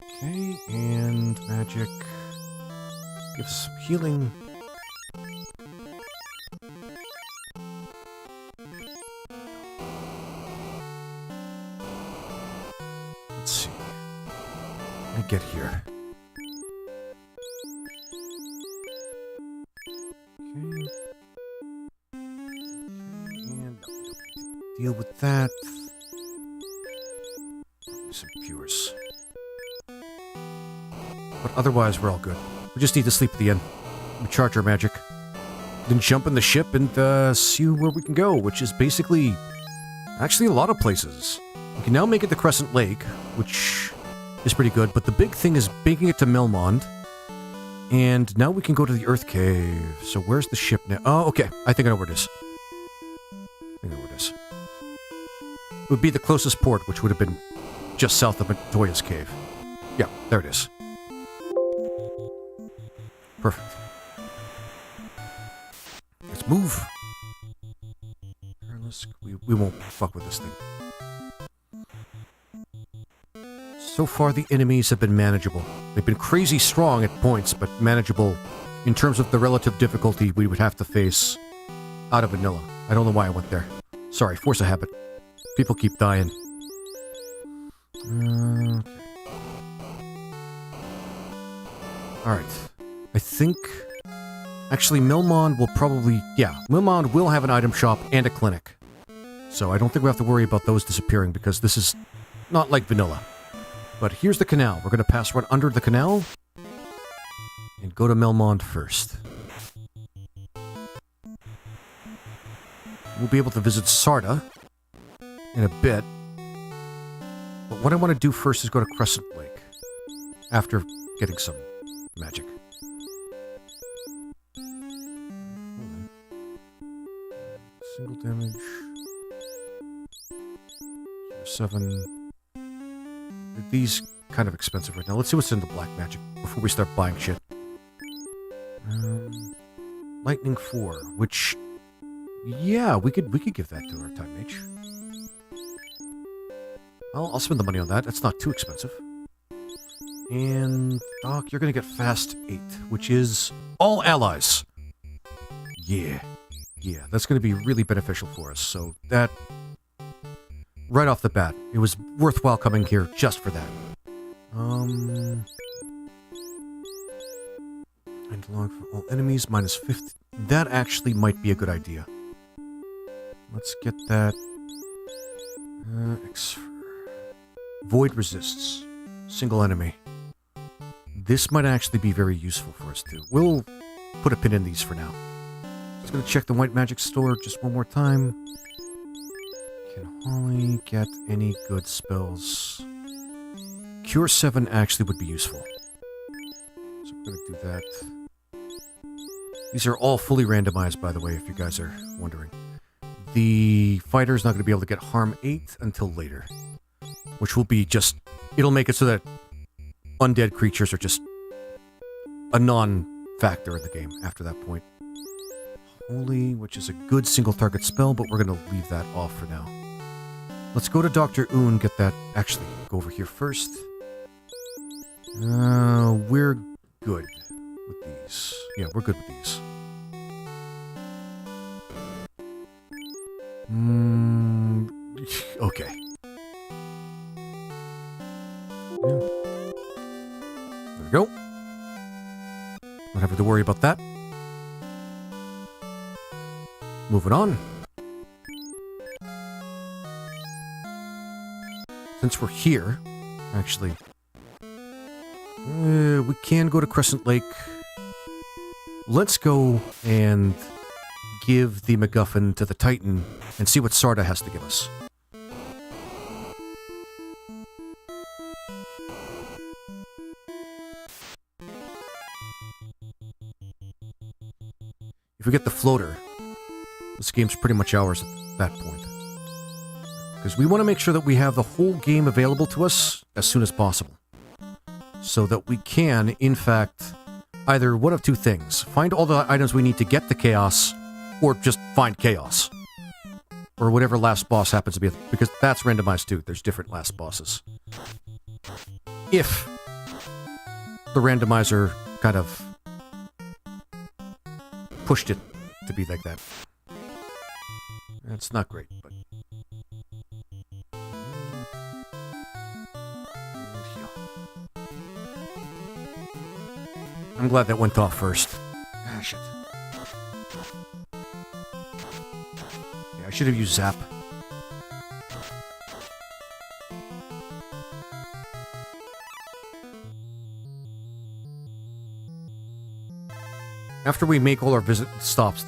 Okay, and magic. Give us some healing. Let's see. Let me get here. Okay. And deal with that. Some pures. But otherwise, we're all good. We just need to sleep at the end. Recharge our magic. Then jump in the ship and see where we can go, which is basically... actually a lot of places. We can now make it to Crescent Lake, which is pretty good, but the big thing is making it to Melmond. And now we can go to the Earth Cave. So where's the ship now? Oh, okay. I think I know where it is. I know where it is. It would be the closest port, which would have been just south of Montoya's Cave. Yeah, there it is. Perfect. Let's move. We won't fuck with this thing. So far, the enemies have been manageable. They've been crazy strong at points, but manageable in terms of the relative difficulty we would have to face out of vanilla. I don't know why I went there. Sorry, force of habit. People keep dying. Okay. Alright. I think... actually, Melmond will probably... yeah, Melmond will have an item shop and a clinic. So I don't think we have to worry about those disappearing because this is not like vanilla. But here's the canal. We're going to pass right under the canal and go to Melmond first. We'll be able to visit Sarda in a bit. But what I want to do first is go to Crescent Lake after getting some magic. Single damage. 7. These kind of expensive right now. Let's see what's in the black magic before we start buying shit. Lightning 4, which, yeah, we could give that to our time mage. I'll spend the money on that. That's not too expensive. And Doc, you're gonna get fast 8, which is all allies. Yeah, that's gonna be really beneficial for us. So that, right off the bat, it was worthwhile coming here just for that. And log for all enemies, minus 50. That actually might be a good idea. Let's get that. Void resists. Single enemy. This might actually be very useful for us too. We'll put a pin in these for now. Just gonna check the white magic store just one more time. Can Holly get any good spells? Cure 7 actually would be useful. So I'm gonna do that. These are all fully randomized, by the way, if you guys are wondering. The fighter's not going to be able to get harm 8 until later. Which will be just... It'll make it so that undead creatures are just a non-factor in the game after that point. Holy, which is a good single-target spell, but we're going to leave that off for now. Let's go to Dr. Oon, get that... Actually, go over here first. We're good with these. Yeah, we're good with these. Okay. Yeah. There we go. Not having to worry about that. Moving on. Since we're here, actually, we can go to Crescent Lake. Let's go and give the MacGuffin to the Titan and see what Sarda has to give us. If we get the floater, this game's pretty much ours at that point. Because we want to make sure that we have the whole game available to us as soon as possible. So that we can, in fact, either one of two things. Find all the items we need to get the chaos, or just find chaos. Or whatever last boss happens to be, because that's randomized too. There's different last bosses. If the randomizer kind of pushed it to be like that. That's not great, but... I'm glad that went off first. Ah, shit. Yeah, I should have used Zap. After we make all our visit stops,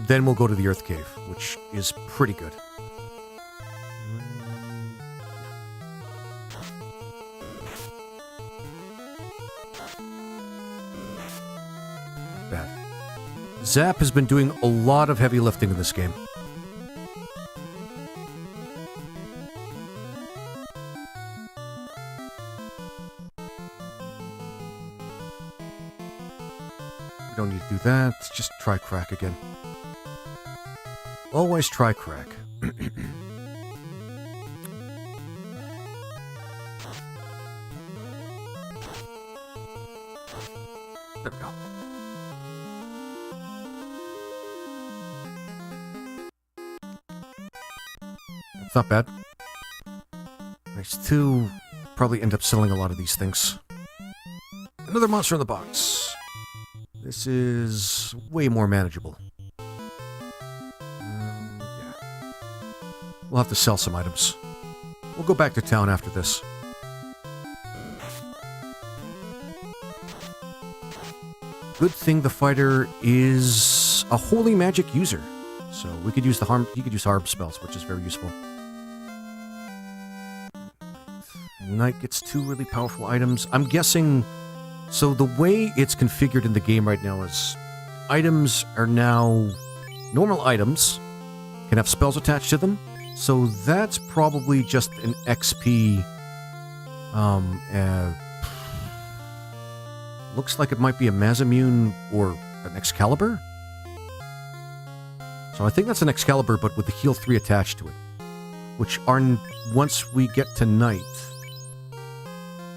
then we'll go to the Earth Cave, which is pretty good. Bad. Zap has been doing a lot of heavy lifting in this game. Don't need to do that. Just try crack again. Always try crack. There we go. It's not bad. Nice too. Probably end up selling a lot of these things. Another monster in the box. This is way more manageable. Yeah. We'll have to sell some items. We'll go back to town after this. Good thing the fighter is a holy magic user. So we could use he could use harm spells, which is very useful. Knight gets 2 really powerful items. I'm guessing, so the way it's configured in the game right now is items are now normal items, can have spells attached to them. So that's probably just an XP, looks like it might be a Mazimune or an Excalibur. So I think that's an Excalibur, but with the heal 3 attached to it. Which are, once we get to Knight...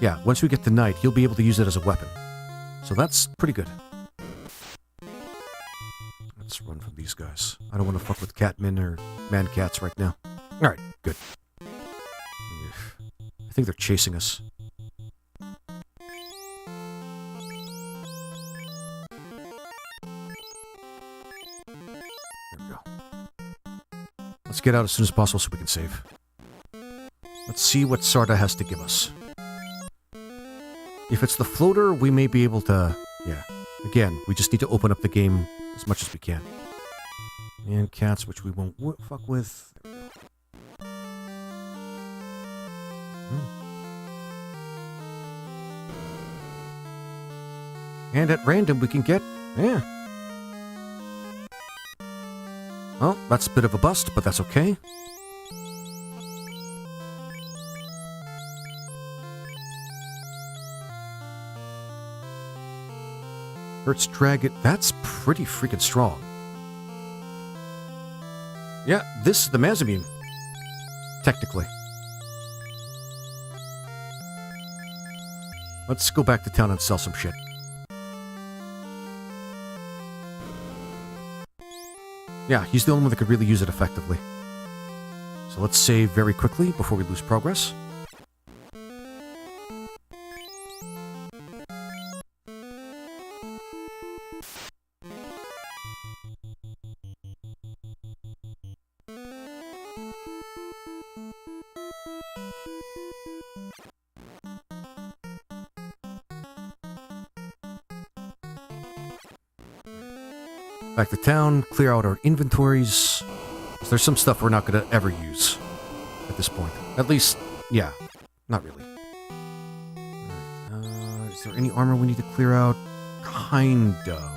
Yeah, once we get to Knight, he'll be able to use it as a weapon. So that's pretty good. Let's run from these guys. I don't want to fuck with Catmen or Man-Cats right now. Alright, good. I think they're chasing us. There we go. Let's get out as soon as possible so we can save. Let's see what Sarda has to give us. If it's the floater, we may be able to... Yeah. Again, we just need to open up the game as much as we can. And cats, which we won't fuck with. There we go. And at random, we can get... Yeah. Well, that's a bit of a bust, but that's okay. Hurts Dragon. That's pretty freaking strong. Yeah, this is the Mazimune. Technically. Let's go back to town and sell some shit. Yeah, he's the only one that could really use it effectively. So let's save very quickly before we lose progress. Back to town, clear out our inventories. There's some stuff we're not going to ever use at this point. At least, yeah, not really. Is there any armor we need to clear out? Kind of.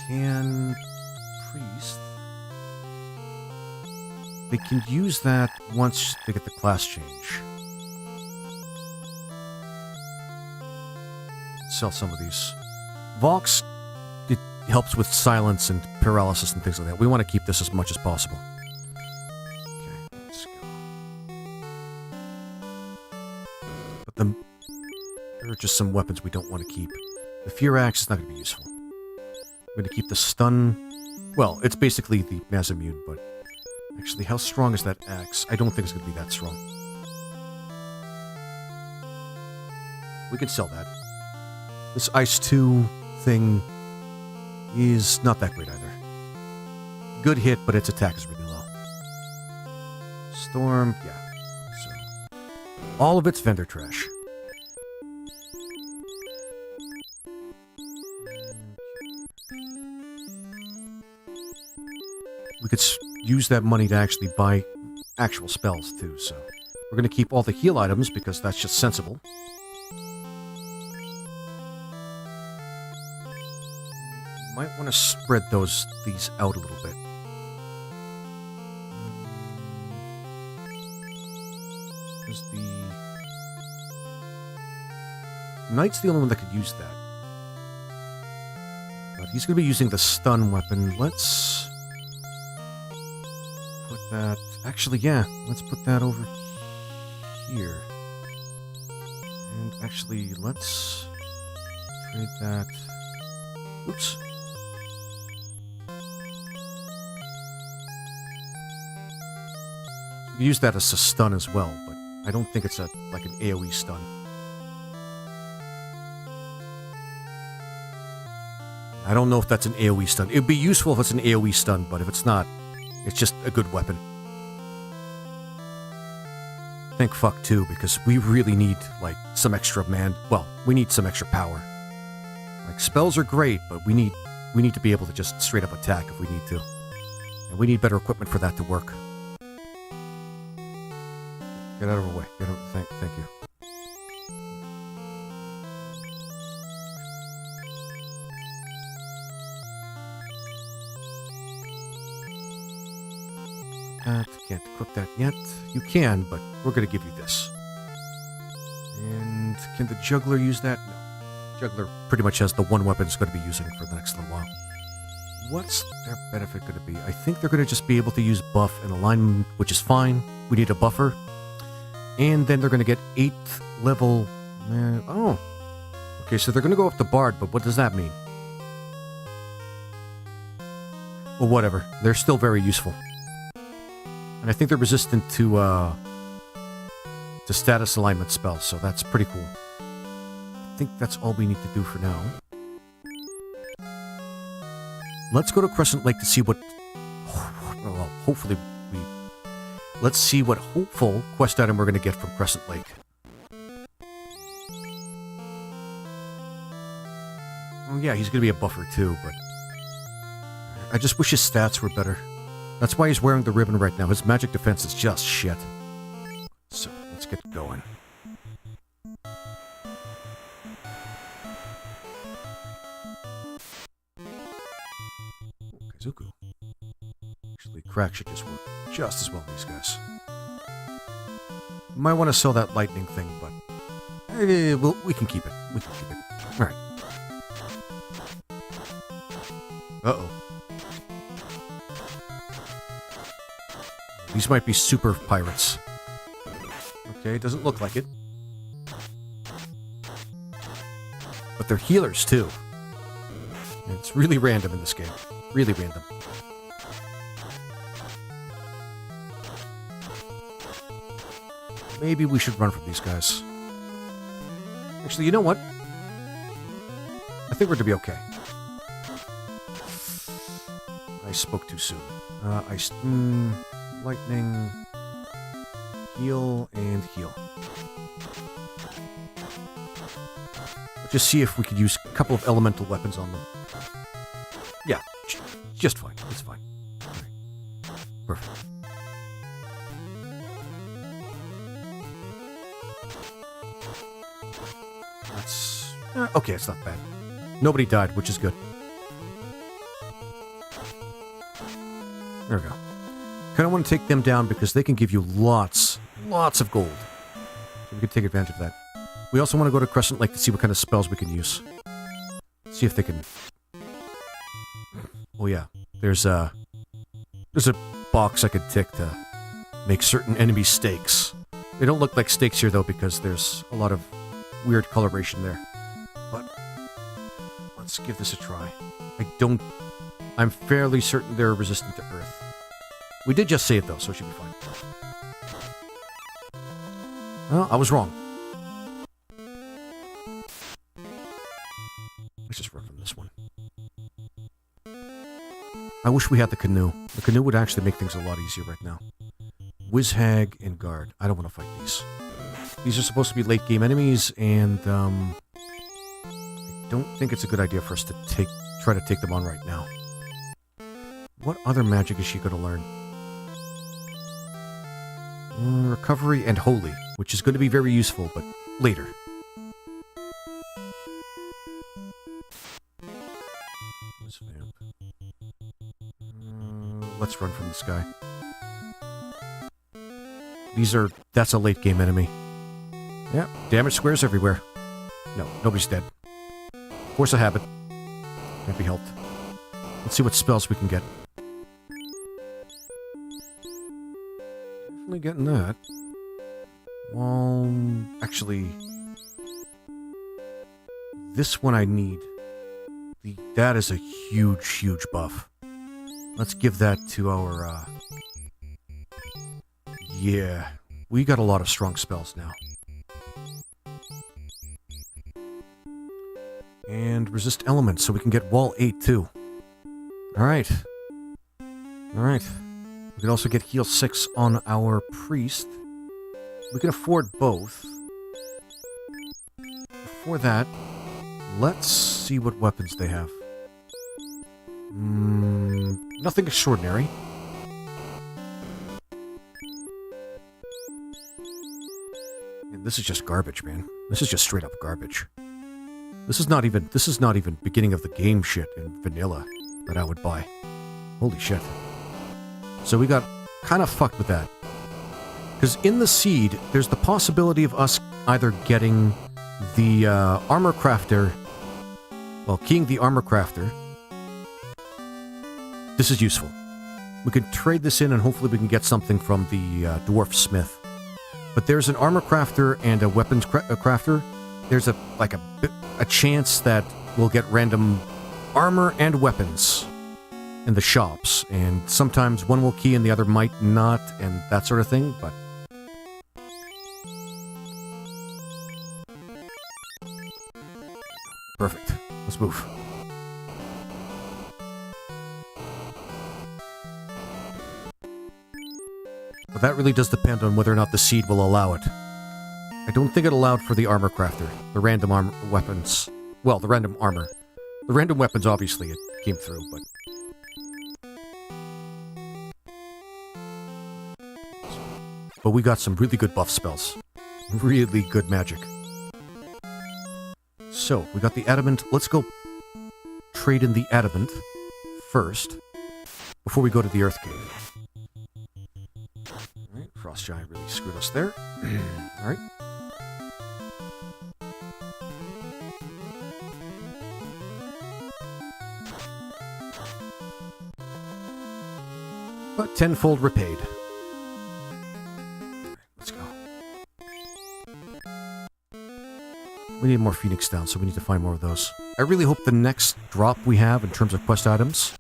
Can Priest... They can use that once they get the class change. Sell some of these. Vox... helps with silence and paralysis and things like that. We want to keep this as much as possible. Okay, let's go. But there are just some weapons we don't want to keep. The Fear Axe is not going to be useful. I'm going to keep the Stun... Well, it's basically the Mazimune, but... Actually, how strong is that axe? I don't think it's going to be that strong. We can sell that. This Ice 2 thing... is not that great either. Good hit, but its attack is really low. Storm, yeah. So, all of it's vendor trash. We could use that money to actually buy actual spells, too, so... We're going to keep all the heal items, because that's just sensible. Might want to spread these out a little bit. Because the... Knight's the only one that could use that. But he's going to be using the stun weapon. Let's... put that... Actually, yeah. Let's put that over here. And actually, let's... trade that... Oops. You can use that as a stun as well, but I don't think it's like an AoE stun. I don't know if that's an AoE stun. It'd be useful if it's an AoE stun, but if it's not, it's just a good weapon. think fuck too, because we really need, like, some extra we need some extra power. Like, spells are great, but we need to be able to just straight up attack if we need to. And we need better equipment for that to work. Get out of our way. Thank you. Can't equip that yet. You can, but we're going to give you this. And can the juggler use that? No. Juggler pretty much has the one weapon it's going to be using for the next little while. What's their benefit going to be? I think they're going to just be able to use buff and alignment, which is fine. We need a buffer. And then they're going to get 8th level... oh. Okay, so they're going to go up to Bard, but what does that mean? Well, whatever. They're still very useful. And I think they're resistant to status alignment spells, so that's pretty cool. I think that's all we need to do for now. Let's go to Crescent Lake to see what... Well, hopefully we... Let's see what hopeful quest item we're going to get from Crescent Lake. Oh yeah, he's going to be a buffer too, but... I just wish his stats were better. That's why he's wearing the ribbon right now. His magic defense is just shit. So, let's get going. Kazuku. Actually, Crack should just work just as well with these guys. Might want to sell that lightning thing, but... we can keep it. We can keep it. Alright. Uh-oh. These might be super pirates. Okay, doesn't look like it. But they're healers, too. And it's really random in this game. Really random. Maybe we should run from these guys. Actually, you know what? I think we're to be okay. I spoke too soon. Lightning, heal, and heal. Let's just see if we could use a couple of elemental weapons on them. Yeah, just fine. It's fine. Right. Perfect. That's... okay, it's not bad. Nobody died, which is good. There we go. Kind of want to take them down because they can give you lots of gold. So we can take advantage of that. We also want to go to Crescent Lake to see what kind of spells we can use. See if they can... Oh yeah, there's a box I could tick to make certain enemy stakes. They don't look like stakes here though because there's a lot of weird coloration there. But let's give this a try. I'm fairly certain they're resistant to Earth. We did just save though, so it should be fine. Well, I was wrong. Let's just run from this one. I wish we had the canoe. The canoe would actually make things a lot easier right now. Wizhag and Guard. I don't want to fight these. These are supposed to be late game enemies, and I don't think it's a good idea for us to try to take them on right now. What other magic is she going to learn? Recovery and Holy, which is going to be very useful, but later. Let's run from this guy. That's a late game enemy. Yeah, damage squares everywhere. No, nobody's dead. Force a habit. Can't be helped. Let's see what spells we can get. Definitely getting that. Well, actually, this one I need. That is a huge buff. Let's give that to our, yeah, we got a lot of strong spells now. And resist elements, so we can get wall 8 too. Alright. Alright. We can also get heal 6 on our priest. We can afford both. Before that, let's see what weapons they have. Nothing extraordinary. And this is just garbage, man. This is just straight up garbage. This is not even beginning of the game shit in vanilla that I would buy. Holy shit. So we got kind of fucked with that. Because in the seed, there's the possibility of us either getting the armor crafter, well, keying the armor crafter. This is useful. We can trade this in and hopefully we can get something from the dwarf smith. But there's an armor crafter and a weapons crafter. There's a chance that we'll get random armor and weapons in the shops, and sometimes one will key and the other might not, and that sort of thing, but... Perfect. Let's move. But that really does depend on whether or not the seed will allow it. I don't think it allowed for the armor crafter, the random armor weapons. Well, the random armor. The random weapons, obviously, it came through, but... But we got some really good buff spells. Really good magic. So, we got the adamant. Let's go trade in the adamant first, before we go to the earth cave. Alright, Frost Giant really screwed us there. Alright. But tenfold repaid. Let's go. We need more Phoenix down, so we need to find more of those. I really hope the next drop we have in terms of quest items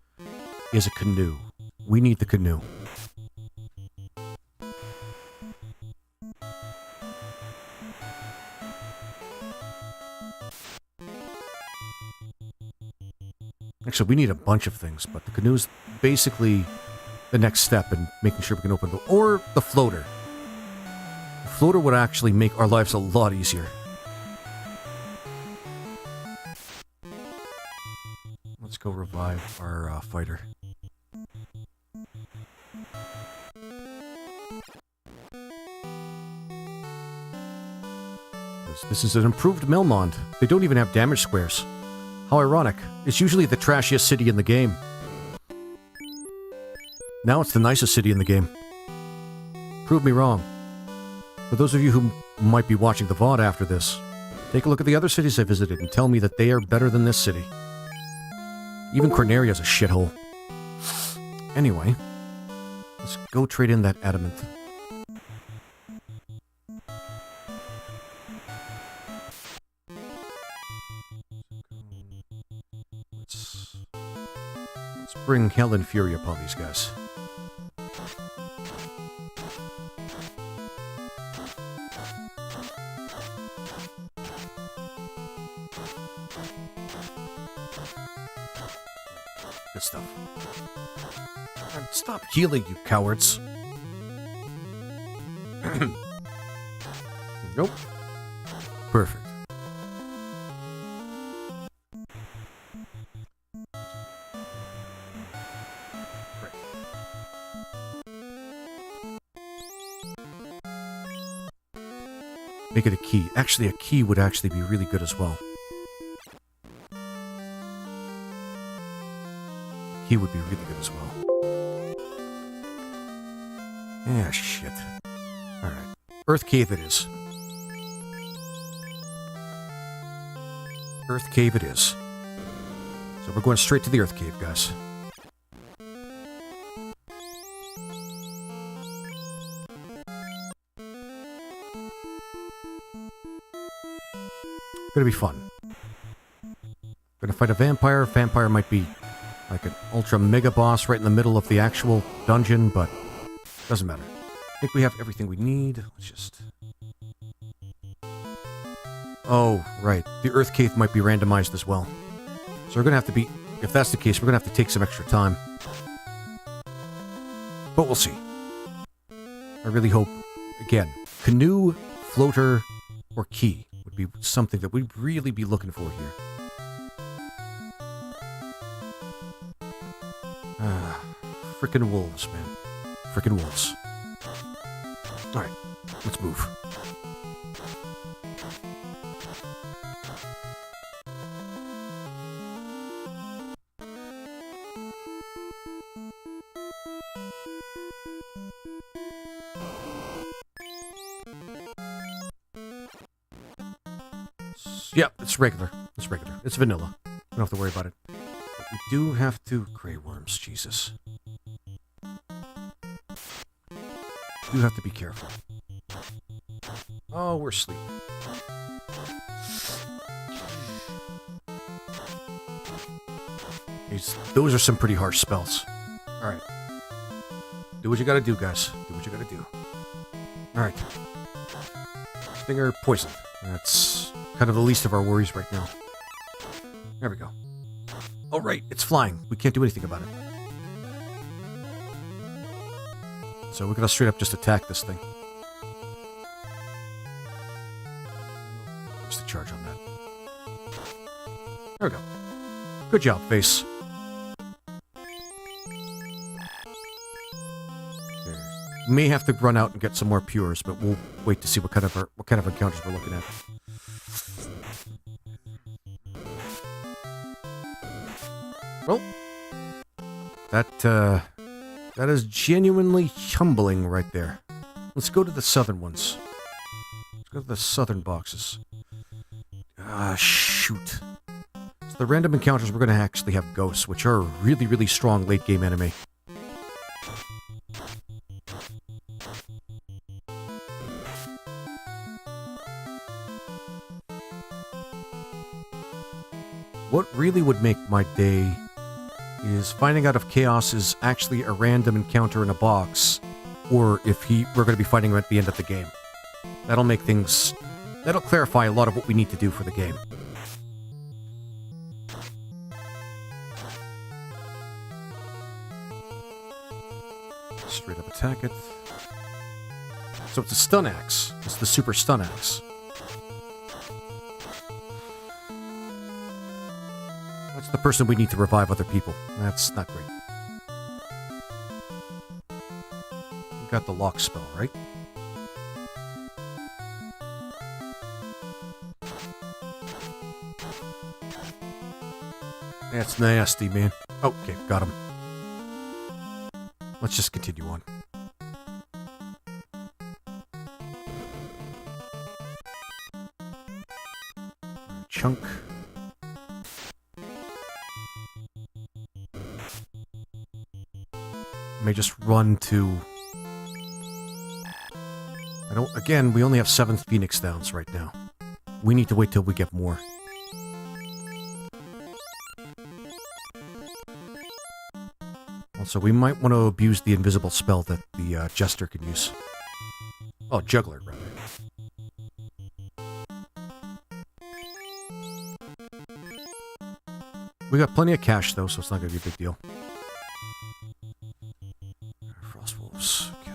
is a canoe. We need the canoe. Actually, we need a bunch of things, but the canoe is basically the next step in making sure we can open the... Or the floater. The floater would actually make our lives a lot easier. Let's go revive our fighter. This is an improved Melmond. They don't even have damage squares. How ironic. It's usually the trashiest city in the game. Now it's the nicest city in the game. Prove me wrong. For those of you who might be watching the VOD after this, take a look at the other cities I visited and tell me that they are better than this city. Even Corneria's a shithole. Anyway, let's go trade in that adamant. Let's bring hell and fury upon these guys. Good stuff. And stop healing, you cowards. Nope. Perfect. Right. Make it a key. Actually, a key would actually be really good as well. He would be really good as well. Yeah, shit. Alright. Earth Cave it is. Earth Cave it is. So we're going straight to the Earth Cave, guys. Gonna be fun. Gonna fight a vampire. Vampire might be like an ultra mega boss right in the middle of the actual dungeon, but doesn't matter. I think we have everything we need. Let's just... Oh, right. The Earth Cave might be randomized as well. So we're gonna have to be... If that's the case, we're gonna have to take some extra time. But we'll see. I really hope, again, Canoe, floater, or key would be something that we'd really be looking for here. Frickin' wolves, man. Frickin' wolves. Alright, let's move. Yeah, it's regular. It's regular. It's vanilla. We don't have to worry about it. But we do have to... Grey worms, Jesus. We do have to be careful. Oh, we're asleep. Those are some pretty harsh spells. Alright. Do what you gotta do, guys. Do what you gotta do. Alright. Stinger poisoned. That's kind of the least of our worries right now. There we go. Oh, right. It's flying. We can't do anything about it. So we're gonna straight up just attack this thing. Where's the charge on that? There we go. Good job, face. May have to run out and get some more pures, but we'll wait to see what kind of encounters we're looking at. Well, that is genuinely humbling right there. Let's go to the southern ones. Let's go to the southern boxes. Ah, shoot. So the random encounters, we're going to actually have ghosts, which are a really, really strong late-game enemy. What really would make my day is finding out if Chaos is actually a random encounter in a box, or if we're going to be fighting him at the end of the game. That'll make things... That'll clarify a lot of what we need to do for the game. Straight up attack it. So it's a stun axe. It's the super stun axe. That's the person we need to revive other people. That's not great. We got the lock spell, right? That's nasty, man. Oh, okay, got him. Let's just continue on. Chunk. May just run to... Again, we only have 7 Phoenix Downs right now. We need to wait till we get more. Also, we might want to abuse the invisible spell that the Jester can use. Oh, Juggler, rather. We got plenty of cash, though, so it's not going to be a big deal. Frost Wolves, okay.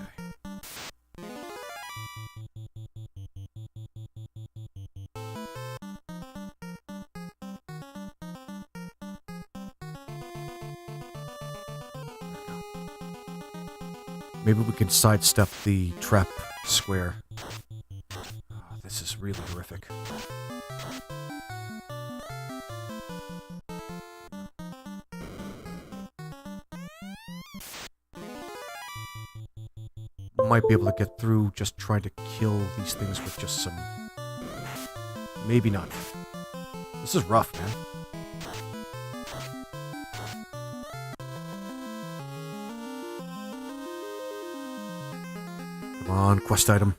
Maybe we can sidestep the trap square. Oh, this is really horrific. Might be able to get through just trying to kill these things with just some... Maybe not. This is rough, man. Come on, quest item.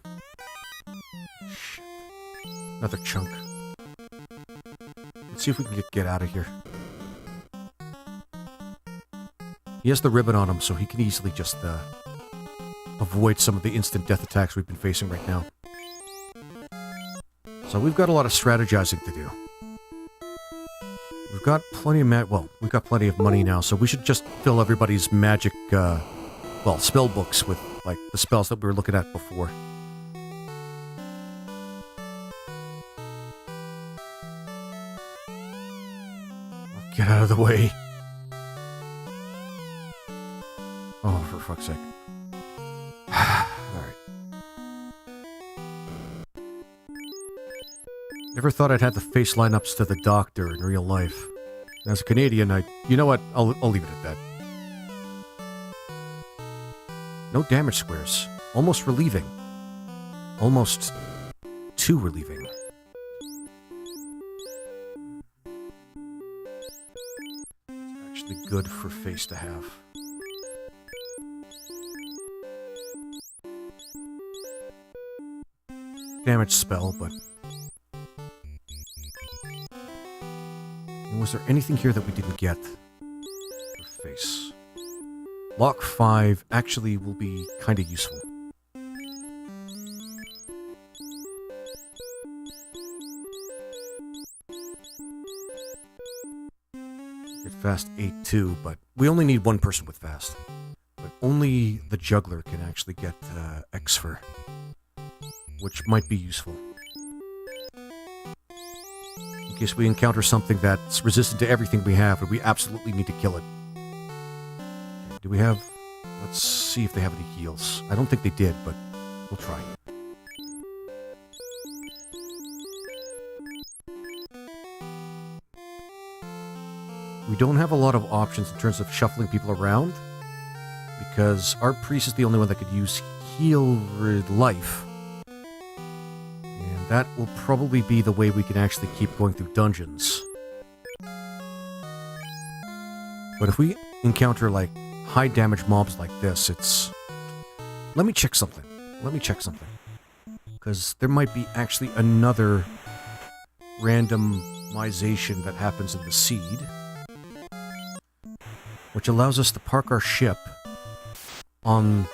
Shit. Another chunk. Let's see if we can get out of here. He has the ribbon on him, so he can easily just avoid some of the instant death attacks we've been facing right now. So we've got a lot of strategizing to do. We've got plenty of we've got plenty of money now, so we should just fill everybody's magic, spell books with, like, the spells that we were looking at before. Get out of the way. Oh, for fuck's sake. Alright. Never thought I'd have the face lineups to the Doctor in real life. As a Canadian, you know what? I'll leave it at that. No damage squares. Almost relieving. Almost too relieving. It's actually good for face to have. Damage spell, but... And was there anything here that we didn't get? For face. Lock 5 actually will be kind of useful. Get fast 8 too, but we only need one person with fast. But only the juggler can actually get X for, which might be useful. In case we encounter something that's resistant to everything we have and we absolutely need to kill it. Okay, do we have... Let's see if they have any heals. I don't think they did, but we'll try. We don't have a lot of options in terms of shuffling people around, because our priest is the only one that could use heal life. And that will probably be the way we can actually keep going through dungeons. But if we encounter, like, high damage mobs like this, it's... Let me check something. Because there might be actually another randomization that happens in the seed, which allows us to park our ship on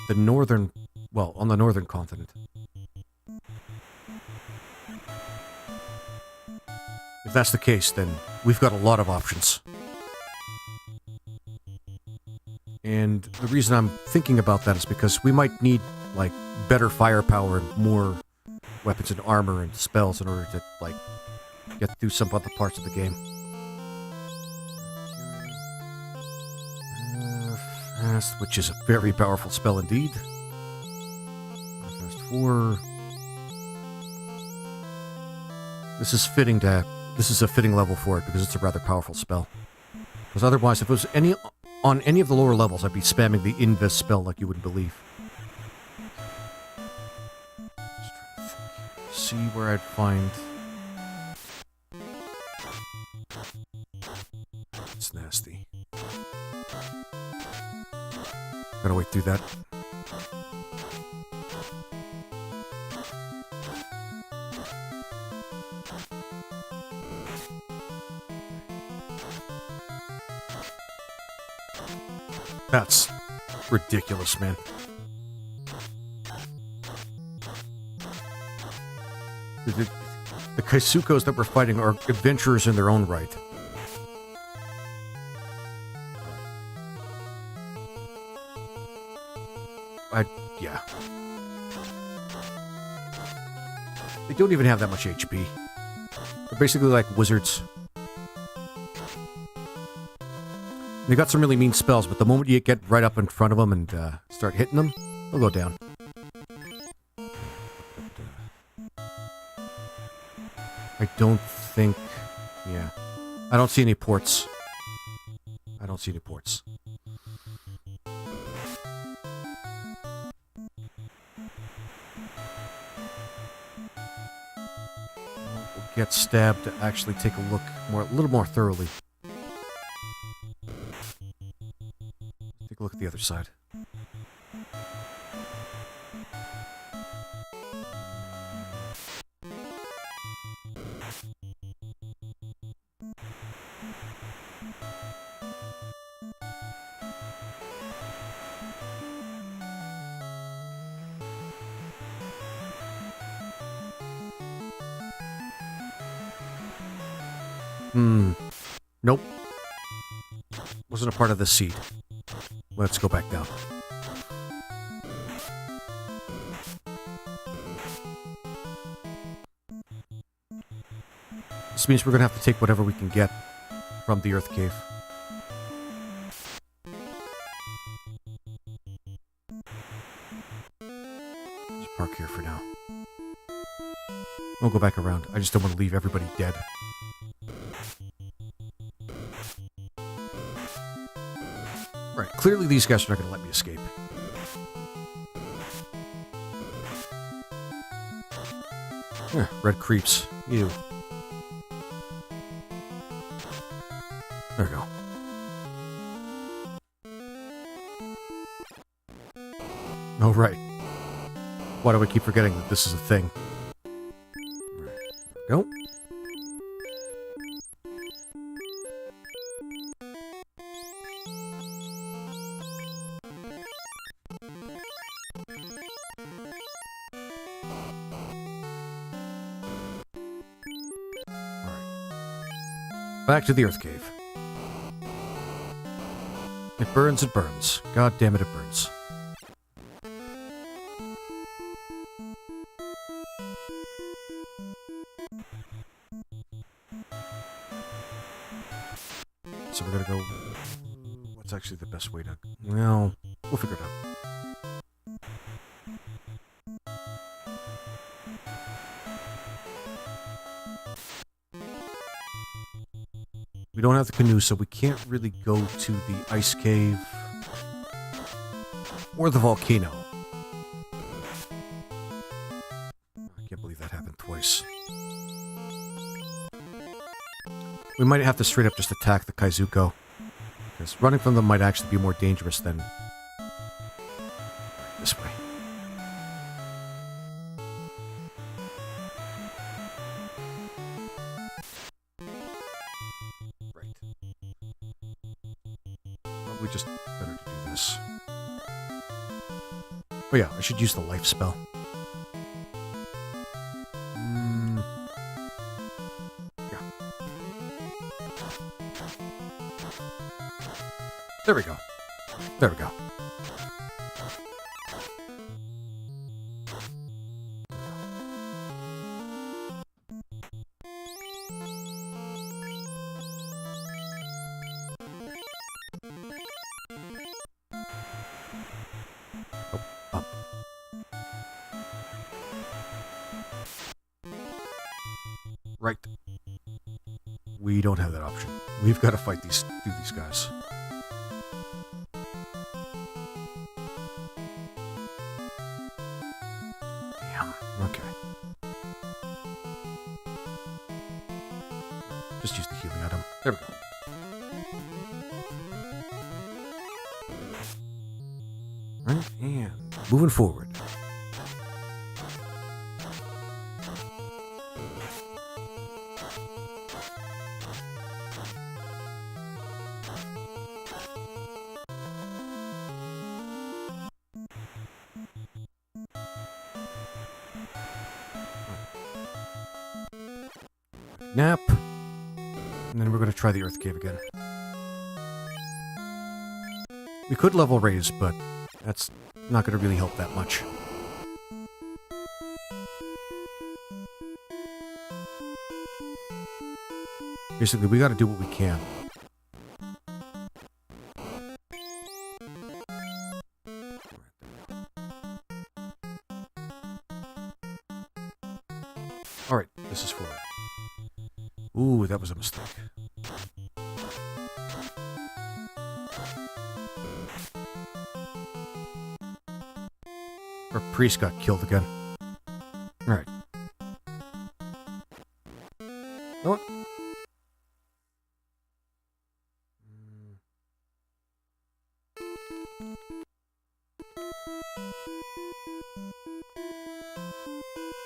the northern... Well, on the northern continent. If that's the case, then we've got a lot of options. And the reason I'm thinking about that is because we might need, like, better firepower and more weapons and armor and spells in order to, like, get through some other parts of the game. Fast, which is a very powerful spell indeed. Fast 4. This is fitting to... This is a fitting level for it because it's a rather powerful spell. Because otherwise, if it was on any of the lower levels, I'd be spamming the Invis spell like you wouldn't believe. Just trying to think. See where I'd find... It's nasty. Gotta wait through that. That's ridiculous, man. The Kaisukos that we're fighting are adventurers in their own right. Yeah. They don't even have that much HP. They're basically like wizards. They got some really mean spells, but the moment you get right up in front of them and start hitting them, they'll go down. I don't think... Yeah. I don't see any ports. We'll get stabbed to actually take a look a little more thoroughly. Take a look at the other side. Nope. Wasn't a part of the seed. Let's go back down. This means we're gonna have to take whatever we can get from the Earth Cave. Just park here for now. We'll go back around. I just don't want to leave everybody dead. Right, clearly these guys are not going to let me escape. Red creeps. Ew. There we go. Oh, right. Why do I keep forgetting that this is a thing? Nope. Back to the Earth Cave. It burns, it burns. God damn it, it burns. So we're gonna go... What's actually the best way to... Well, we'll figure it out. We don't have the canoe, so we can't really go to the ice cave or the volcano. I can't believe that happened twice. We might have to straight up just attack the Kaizuko, because running from them might actually be more dangerous than this way. We just better do this. Oh yeah, I should use the life spell. Yeah. There we go. There we go. Right. We don't have that option. We've got to fight these guys. Damn. Okay. Just use the healing item. There we go. Right, and moving forward. Nap. And then we're going to try the Earth Cave again. We could level raise, but that's not going to really help that much. Basically, we got to do what we can. Alright, this is for it. Ooh, that was a mistake. Our priest got killed again. Alright. You know what?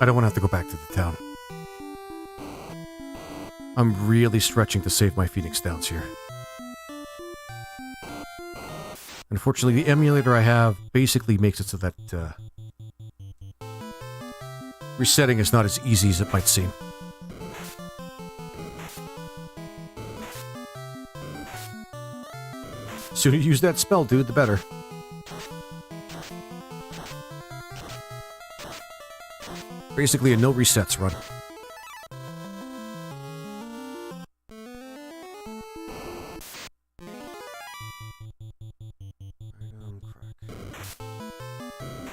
I don't want to have to go back to the town. I'm really stretching to save my Phoenix Downs here. Unfortunately, the emulator I have basically makes it so that resetting is not as easy as it might seem. The sooner you use that spell, dude, the better. Basically a no resets run.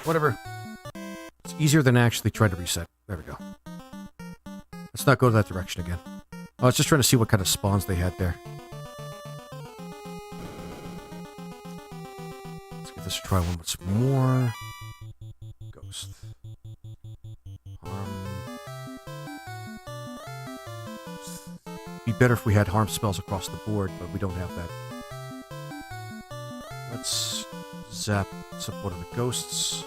Whatever. It's easier than actually trying to reset. There we go. Let's not go to that direction again. I was just trying to see what kind of spawns they had there. Let's give this a try once more. Ghost. Be better if we had harm spells across the board, but we don't have that. Let's zap some one of the ghosts.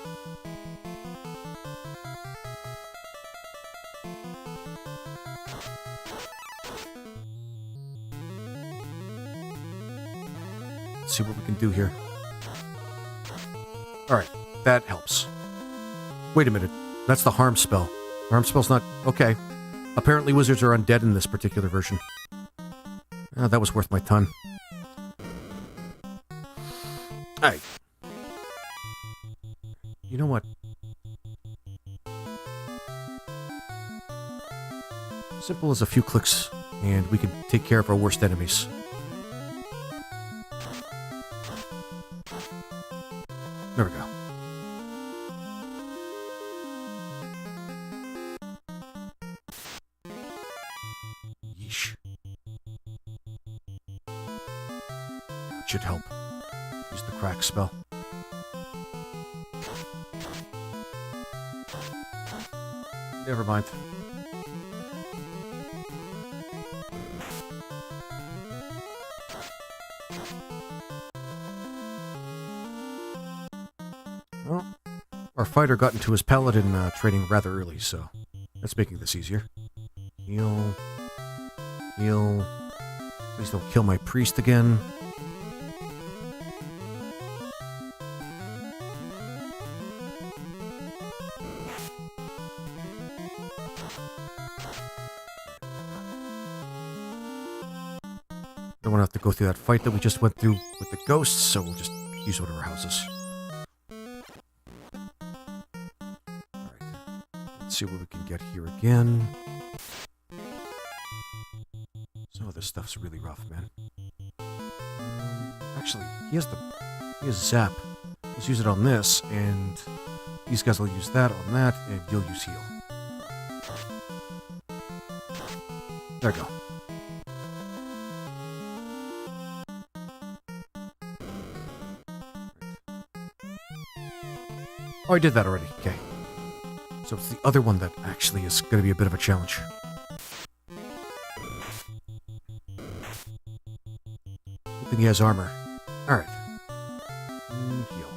Let's see what we can do here. Alright, that helps. Wait a minute, that's the harm spell. Harm spell's not... okay. Apparently wizards are undead in this particular version. Oh, that was worth my ton. Alright. You know what? Simple as a few clicks, and we can take care of our worst enemies. There we go. Yeesh. That should help. Use the crack spell. Never mind. Well, our fighter got into his paladin training rather early, so that's making this easier. Heal. Heal. Please don't kill my priest again. Don't want to have to go through that fight that we just went through with the ghosts, so we'll just use one of our houses. See what we can get here again. Some of this stuff's really rough, man. Actually, he has zap. Let's use it on this, and these guys will use that on that, and you'll use heal. There we go. Oh, I did that already. Okay. So it's the other one that actually is going to be a bit of a challenge. Good thing he has armor. Alright. Heal.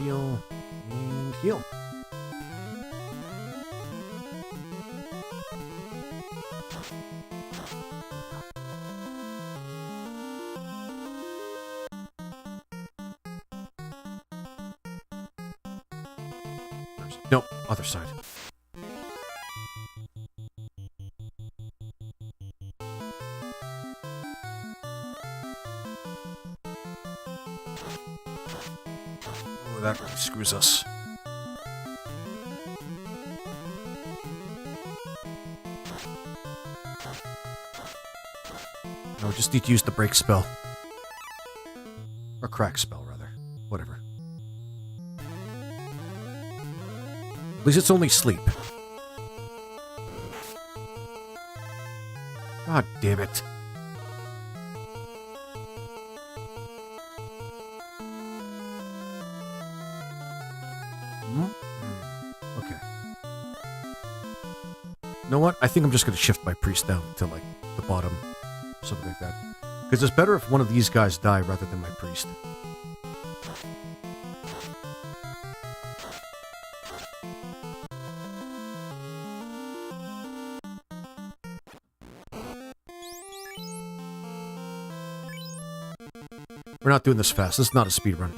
Heal. And heal. Nope, other side. Oh, that really screws us. No, we just need to use the break spell. Or crack spell, rather. Whatever. At least it's only sleep. God damn it. Okay. You know what? I think I'm just going to shift my priest down to, like, the bottom. Something like that. Because it's better if one of these guys die rather than my priest. We're not doing this fast. This is not a speed run.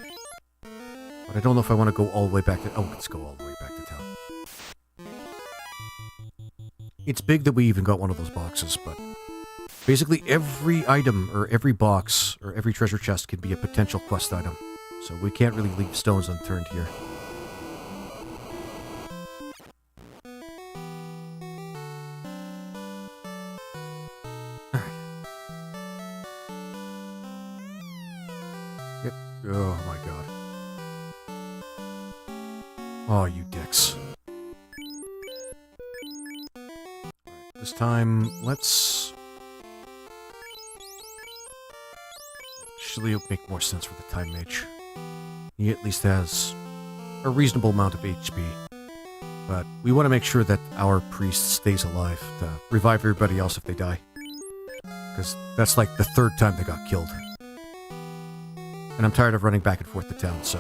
But I don't know if I want to go all the way back to... oh, let's go all the way back to town. It's big that we even got one of those boxes, but... basically every item, or every box, or every treasure chest can be a potential quest item. So we can't really leave stones unturned here. Oh my god. Oh, you dicks. This time, let's... Actually, it'll make more sense for the Time Mage. He at least has a reasonable amount of HP. But we want to make sure that our priest stays alive to revive everybody else if they die. Because that's like the third time they got killed. And I'm tired of running back and forth to town, so...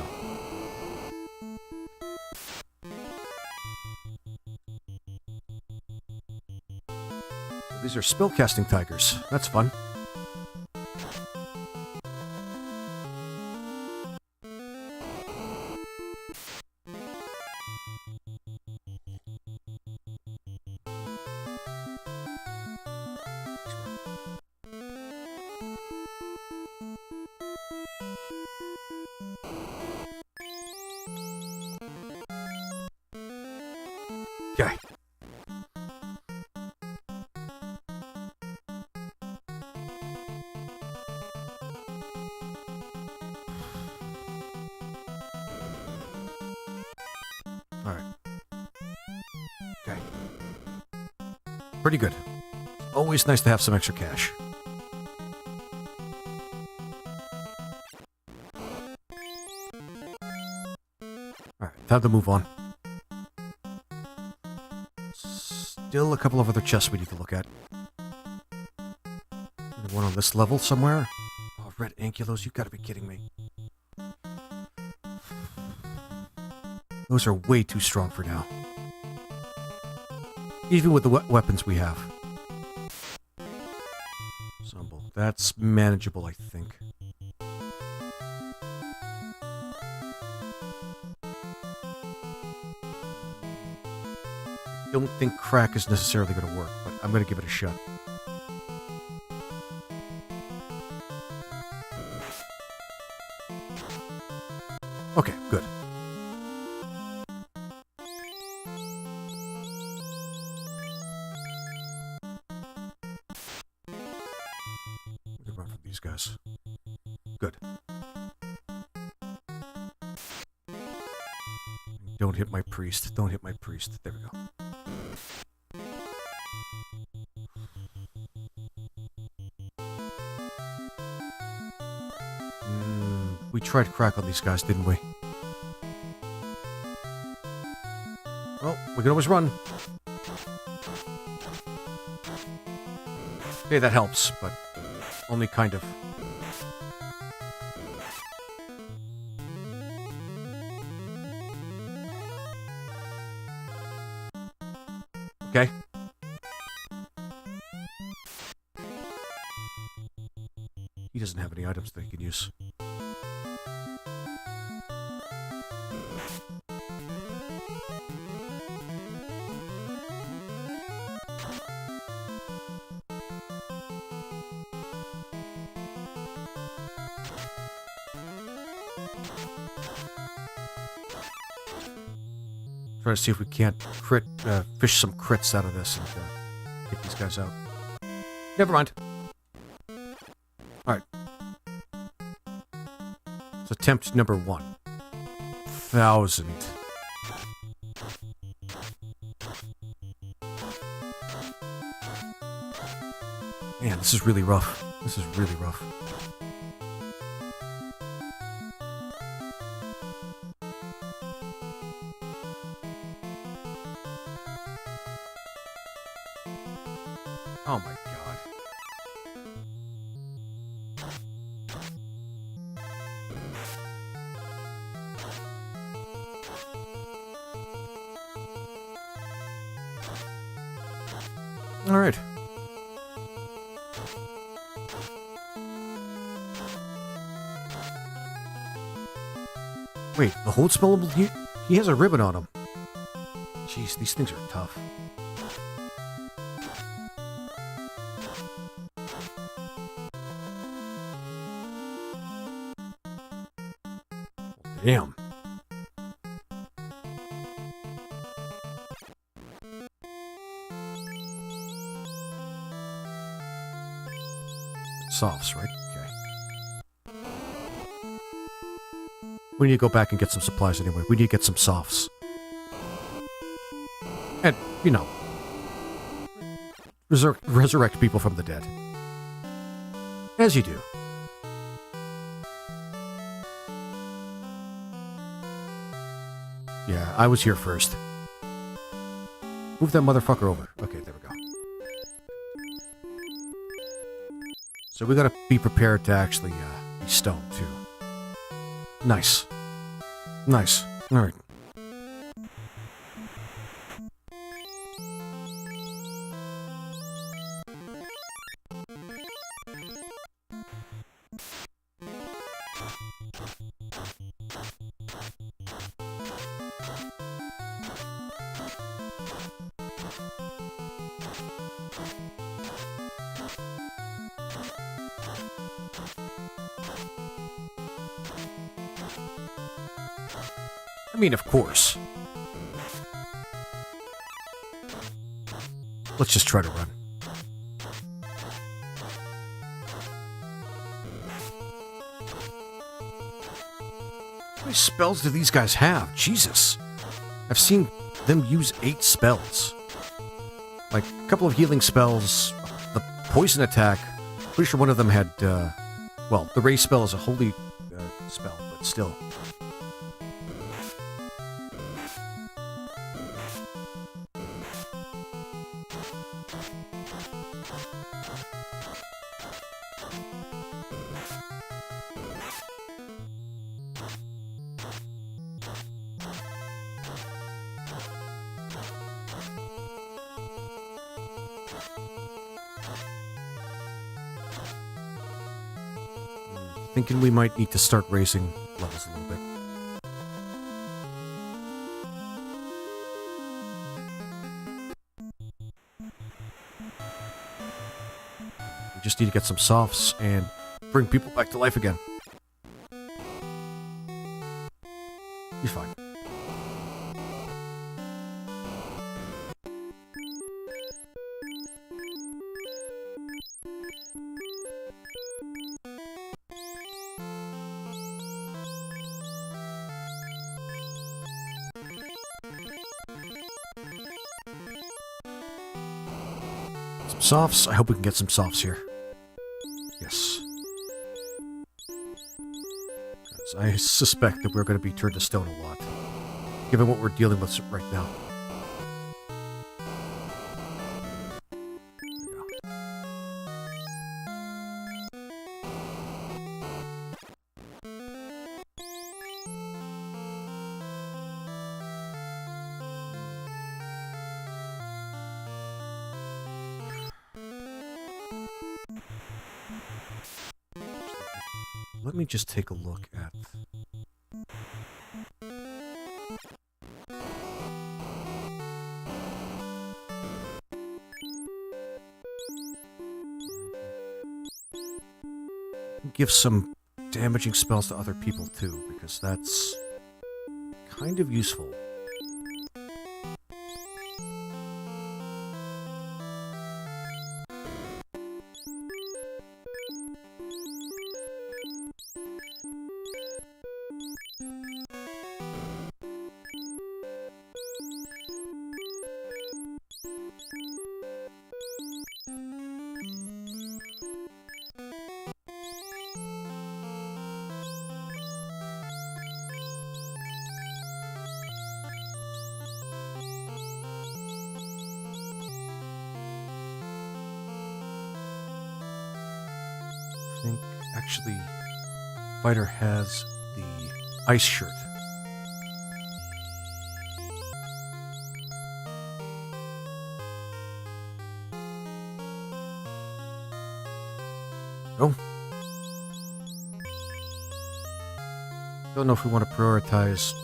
These are spellcasting tigers. That's fun. Okay. Alright. Okay. Pretty good. Always nice to have some extra cash. Alright, time to move on. Still a couple of other chests we need to look at. One on this level somewhere? Oh, red ankylos, you've got to be kidding me. Those are way too strong for now. Even with the weapons we have. Stumble. That's manageable, I think. Don't think crack is necessarily going to work, but I'm going to give it a shot. Okay, good. Run from these guys. Good. Don't hit my priest. Don't hit my priest. There we go. We tried crack on these guys, didn't we? Well, we can always run. Okay, that helps, but only kind of. Okay. He doesn't have any items that he can use. Try to see if we can't fish some crits out of this and get these guys out. Never mind. Alright. So attempt number 1. 1,000. Man, this is really rough. This is really rough. Oh my god. All right. Wait, the hold spellable, he has a ribbon on him. Jeez, these things are tough. Damn. Softs, right? Okay. We need to go back and get some supplies anyway. We need to get some softs. And, you know, resurrect people from the dead. As you do. Yeah, I was here first. Move that motherfucker over. Okay, there we go. So we gotta be prepared to actually be stoned, too. Nice. Nice. Alright. I mean, of course. Let's just try to run. How many spells do these guys have? Jesus. I've seen them use 8 spells. Like, a couple of healing spells, the poison attack. Pretty sure one of them had, well, the ray spell is a holy spell, but still. Thinking we might need to start raising levels a little bit. We just need to get some softs and bring people back to life again. Be fine. Softs. I hope we can get some softs here. Yes. I suspect that we're going to be turned to stone a lot, given what we're dealing with right now. Let me just take a look at... Give some damaging spells to other people too, because that's kind of useful. I think, actually, Fighter has the ice shirt. Oh. Don't know if we want to prioritize...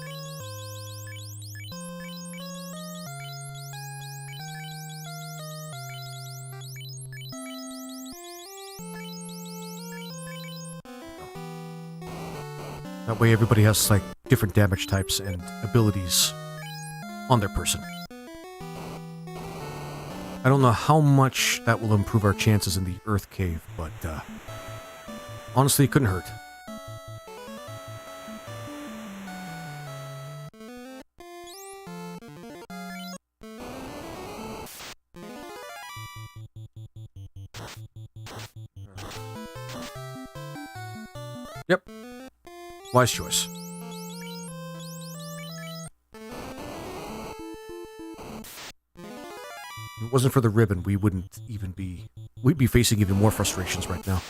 That way everybody has, like, different damage types and abilities on their person. I don't know how much that will improve our chances in the Earth Cave, but, honestly, it couldn't hurt. Wise choice. If it wasn't for the ribbon, we wouldn't even be... We'd be facing even more frustrations right now.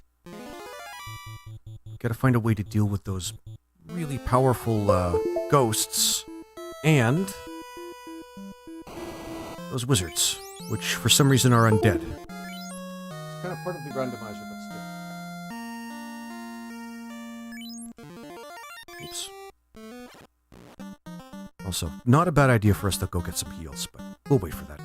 Gotta find a way to deal with those really powerful ghosts and those wizards, which for some reason are undead. It's kind of part of the randomizer, but still. Oops. Also, not a bad idea for us to go get some heals, but we'll wait for that.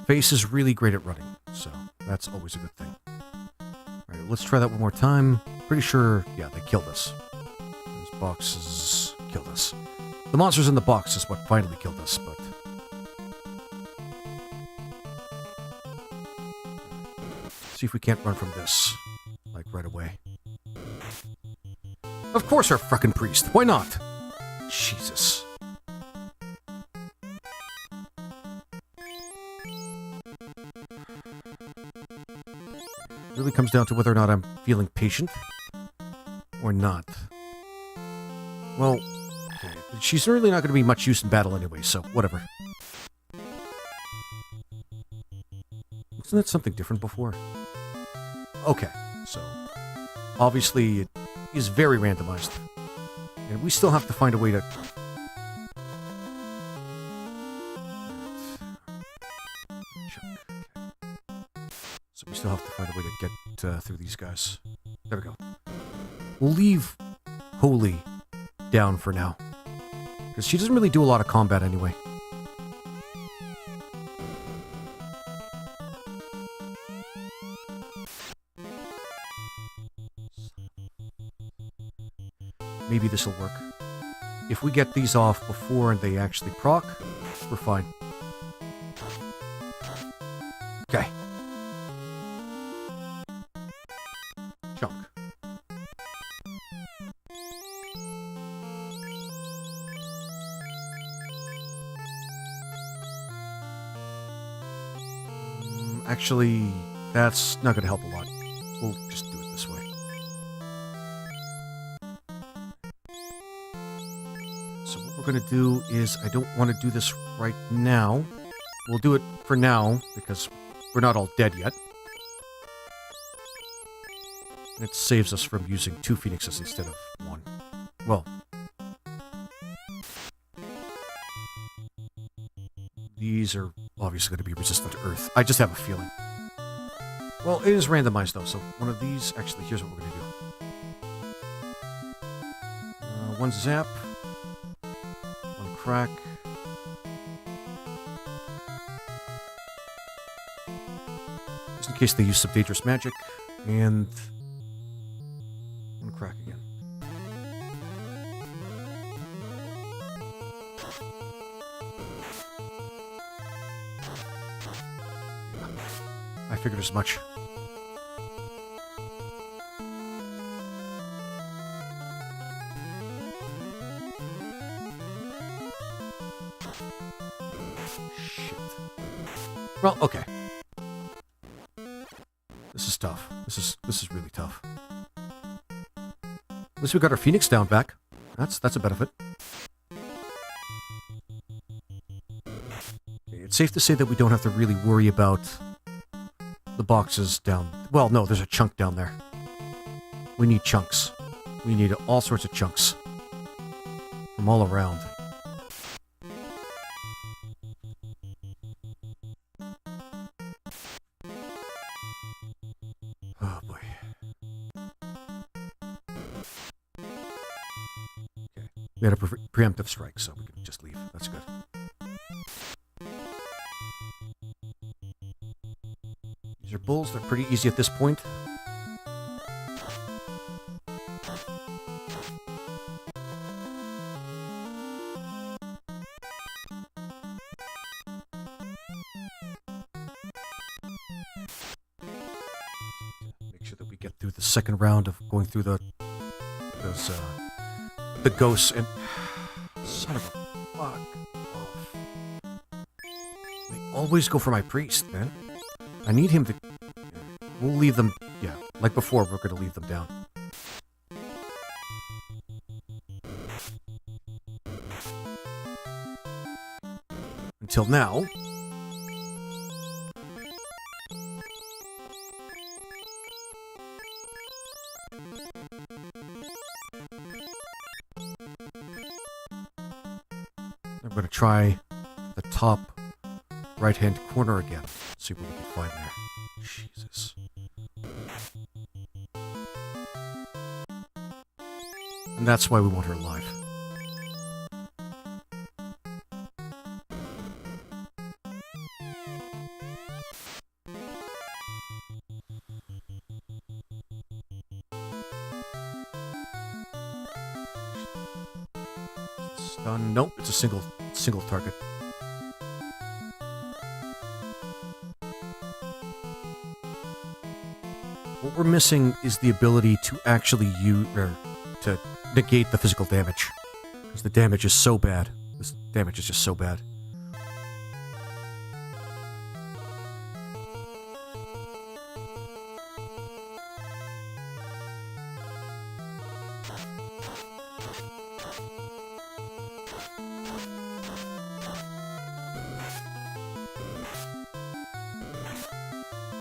Face is really great at running, so that's always a good thing. Alright, let's try that one more time. Pretty sure, yeah, they killed us. Those boxes killed us. The monsters in the box is what finally killed us, but... See if we can't run from this, like, right away. Of course our frickin' priest, why not? Jesus. Really comes down to whether or not I'm feeling patient or not. Well, she's really not going to be much use in battle anyway, so whatever. Wasn't that something different before? Okay, so obviously it is very randomized, and we still have to find a way to... So we still have to find a way to get through these guys. There we go. We'll leave Holy down for now, because she doesn't really do a lot of combat anyway. Maybe this will work. If we get these off before they actually proc, we're fine. Okay. Chunk. Actually, that's not going to help a lot. We'll just do it this way. So what we're going to do is, I don't want to do this right now. We'll do it for now, because we're not all dead yet. It saves us from using 2 phoenixes instead of 1. Well, these are obviously going to be resistant to Earth. I just have a feeling. Well, it is randomized though, so one of these... Actually, here's what we're going to do. 1 zap. 1 crack. Just in case they use some dangerous magic. And... 1 crack again. I figured as much. Shit. Well, okay. This is tough. This is really tough. At least we got our Phoenix down back. That's a benefit. It's safe to say that we don't have to really worry about the boxes down... Well, no, there's a chunk down there. We need chunks. We need all sorts of chunks. From all around. Oh, boy. Okay. We had a preemptive strike, so we can just leave. That's good. These are bulls. They're pretty easy at this point. Make sure that we get through the second round of going through the ghosts and... Son of a fuck. They always go for my priest, man. I need him to... We'll leave them... Yeah, like before, we're going to leave them down. Until now. I'm going to try the top right-hand corner again. See what we can find there. Jesus. And that's why we want her alive. Stun. Nope, it's a single target. What we're missing is the ability to actually use, or to negate the physical damage. Because the damage is so bad. This damage is just so bad.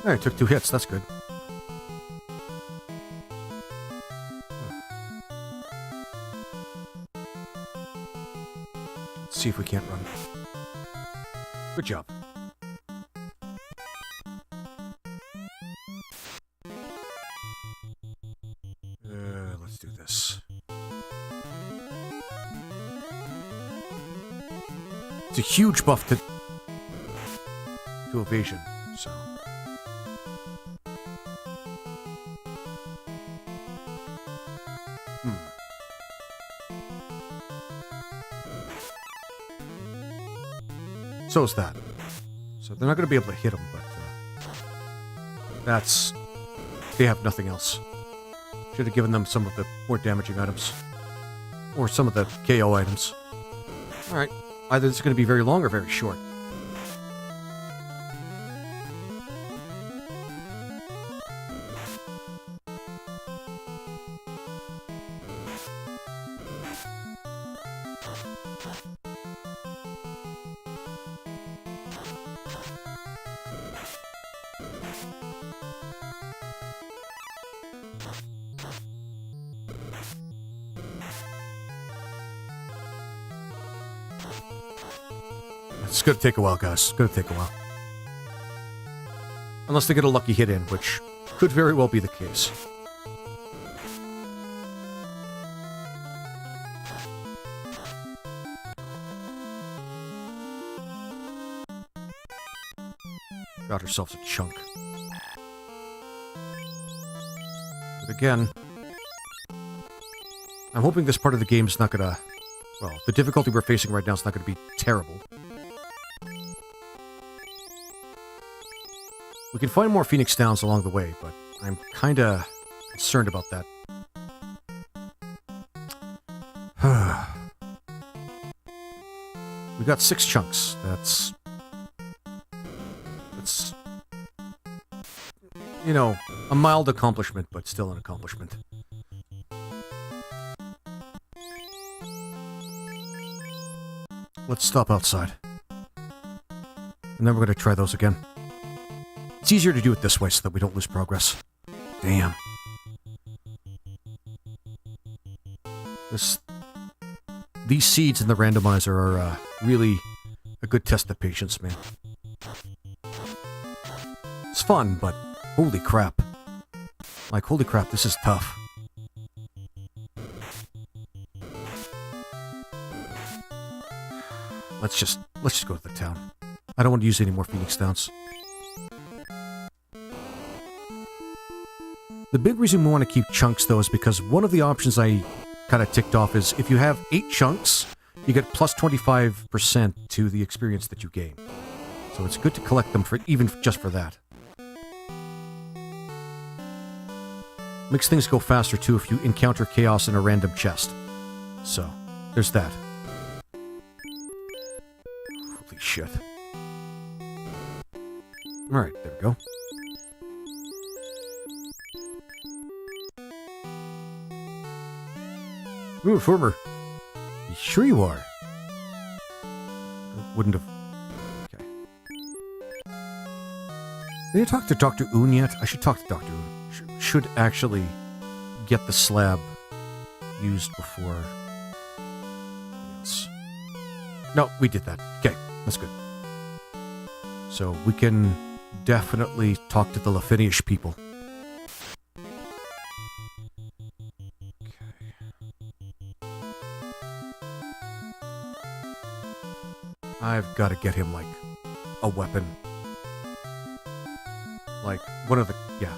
Alright, took 2 hits, that's good. Let's see if we can't run. Good job. Let's do this. It's a huge buff to evasion, so... So is that. So they're not going to be able to hit them, but that's... They have nothing else. Should have given them some of the more damaging items. Or some of the KO items. Alright. Either it's going to be very long or very short. It's going to take a while, guys. It's going to take a while. Unless they get a lucky hit in, which could very well be the case. Got ourselves a chunk. But again, I'm hoping this part of the game is not going to... Well, the difficulty we're facing right now is not going to be terrible. We can find more Phoenix Downs along the way, but I'm kinda concerned about that. We got 6 chunks. That's... You know, a mild accomplishment, but still an accomplishment. Let's stop outside. And then we're gonna try those again. It's easier to do it this way so that we don't lose progress. Damn. These seeds in the randomizer are really a good test of patience, man. It's fun, but holy crap. Like, holy crap, this is tough. Let's just go to the town. I don't want to use any more Phoenix Downs. The big reason we want to keep chunks, though, is because one of the options I kind of ticked off is if you have 8 chunks, you get plus 25% to the experience that you gain. So it's good to collect them for even just for that. Makes things go faster, too, if you encounter chaos in a random chest. So, there's that. Holy shit. Alright, there we go. Ooh, former. You sure you are? I wouldn't have... Okay. Did you talk to Dr. Un yet? I should talk to Dr. Un. Should actually get the slab used before... Yes. No, we did that. Okay, that's good. So we can definitely talk to the Lafinish people. I've got to get him, like, a weapon. Like, one of the... yeah.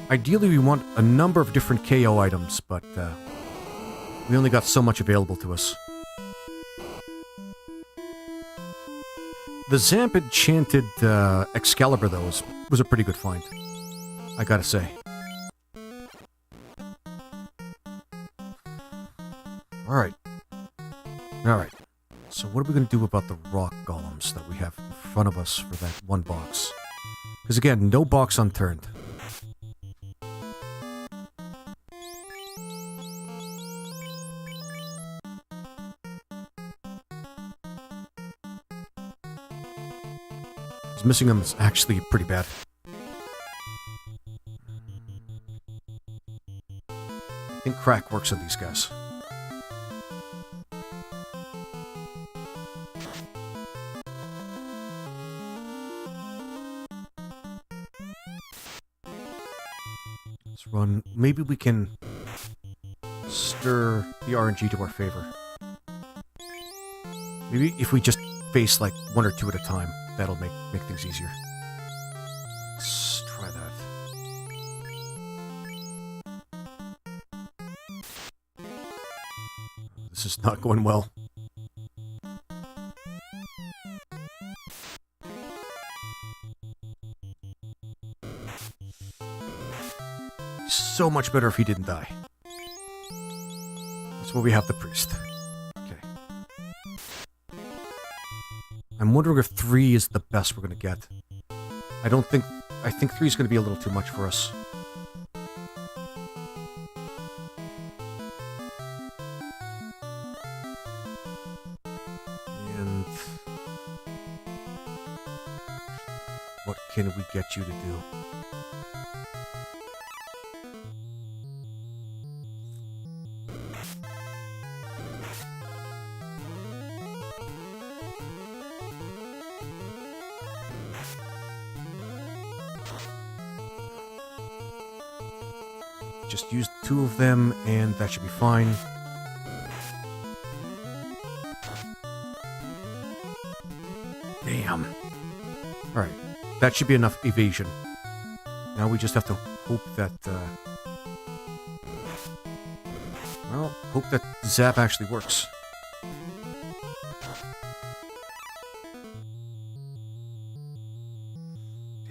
Ideally, we want a number of different KO items, but, we only got so much available to us. The Zamp enchanted, Excalibur, though, was a pretty good find. I gotta say. Alright. Alright, so what are we going to do about the rock golems that we have in front of us for that one box? Because again, no box unturned. Missing them is actually pretty bad. I think crack works on these guys. Run. Maybe we can stir the RNG to our favor. Maybe if we just face like one or two at a time, that'll make things easier. Let's try that. This is not going well. So much better if he didn't die. That's why we have the priest. Okay. I'm wondering if 3 is the best we're going to get. I think 3 is going to be a little too much for us. And what can we get you to do? Just use 2 of them, and that should be fine. Damn. Alright, that should be enough evasion. Now we just have to hope that, well, hope that Zap actually works.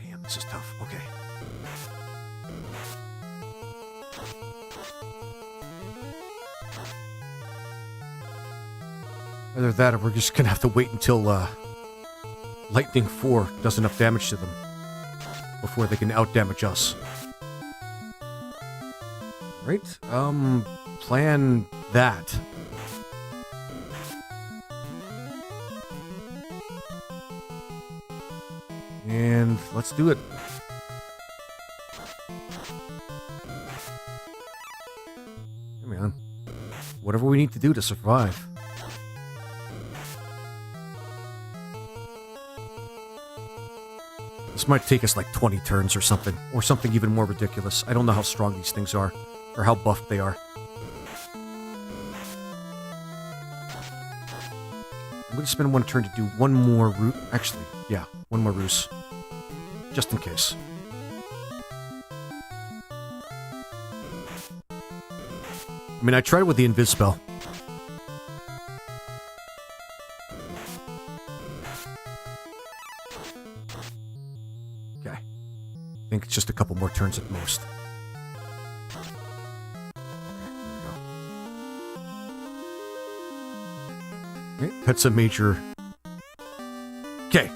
Damn, this is tough. Okay. Either that or we're just gonna have to wait until Lightning 4 does enough damage to them before they can out-damage us. Right? Plan that. And let's do it. Come on. Whatever we need to do to survive. This might take us like 20 turns or something even more ridiculous. I don't know how strong these things are, or how buffed they are. I'm going to spend one turn to do one more route. Actually, yeah, one more ruse. Just in case. I mean, I tried with the invis spell. I think it's just a couple more turns at most. Okay, there we go. Okay, that's a major... Okay,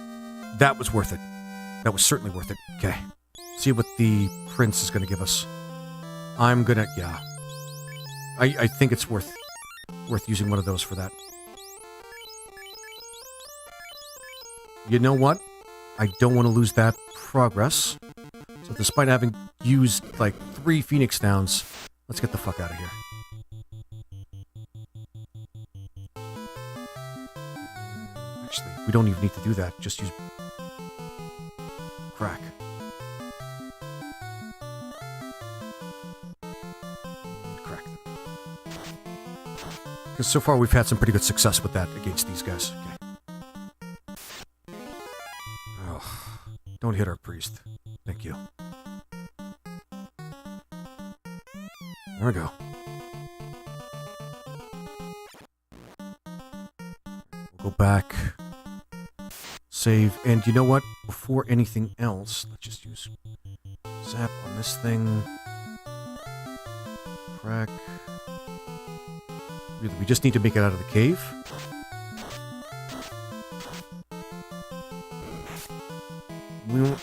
that was worth it. That was certainly worth it. Okay, see what the prince is going to give us. I'm gonna... yeah. I think it's worth using one of those for that. You know what? I don't want to lose that progress. So despite having used, like, 3 Phoenix Downs, let's get the fuck out of here. Actually, we don't even need to do that. Just use... crack. Crack them. Because so far we've had some pretty good success with that against these guys. Okay. Oh, don't hit our priest. Thank you. There we go. We'll go back. Save. And you know what? Before anything else, let's just use zap on this thing. Crack. Really, we just need to make it out of the cave.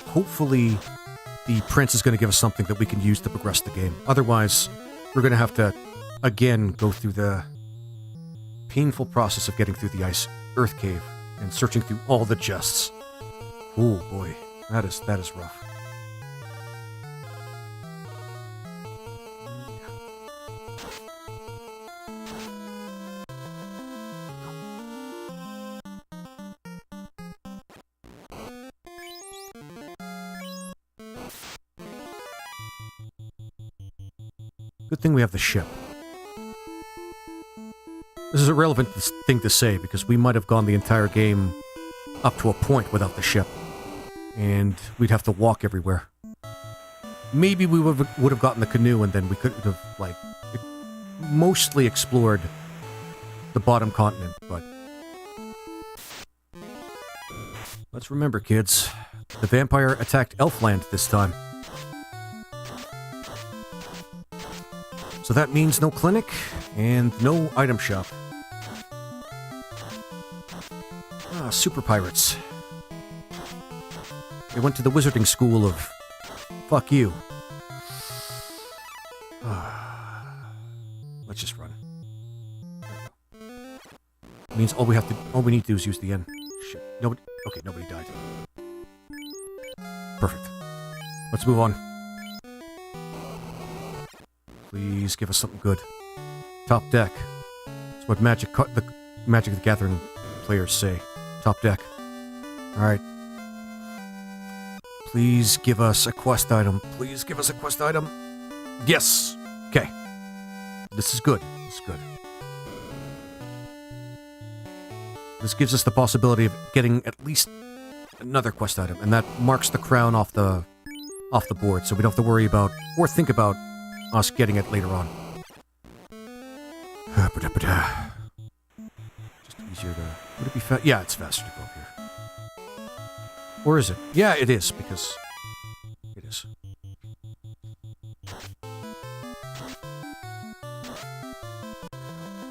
Hopefully, the prince is going to give us something that we can use to progress the game. Otherwise, we're going to have to, again, go through the painful process of getting through the earth cave and searching through all the chests. Oh boy, that is rough. Good thing we have the ship. This is a relevant thing to say, because we might have gone the entire game up to a point without the ship. And we'd have to walk everywhere. Maybe we would have gotten the canoe, and then we could have, like, mostly explored the bottom continent, but... Let's remember, kids. The vampire attacked Elfland this time. So that means no clinic, and no item shop. Ah, super pirates. They went to the wizarding school of... fuck you. Let's just run. Means all we need to do is use the end. Shit. Nobody... Okay, nobody died. Perfect. Let's move on. Please give us something good. Top deck. That's what the Magic the Gathering players say. Top deck. Alright. Please give us a quest item. Please give us a quest item. Yes! Okay. This is good. This is good. This gives us the possibility of getting at least another quest item, and that marks the crown off the board, so we don't have to worry about or think about us getting it later on. Just easier to... Would it be fast? Yeah, it's faster to go up here. Or is it? Yeah, it is, because... It is.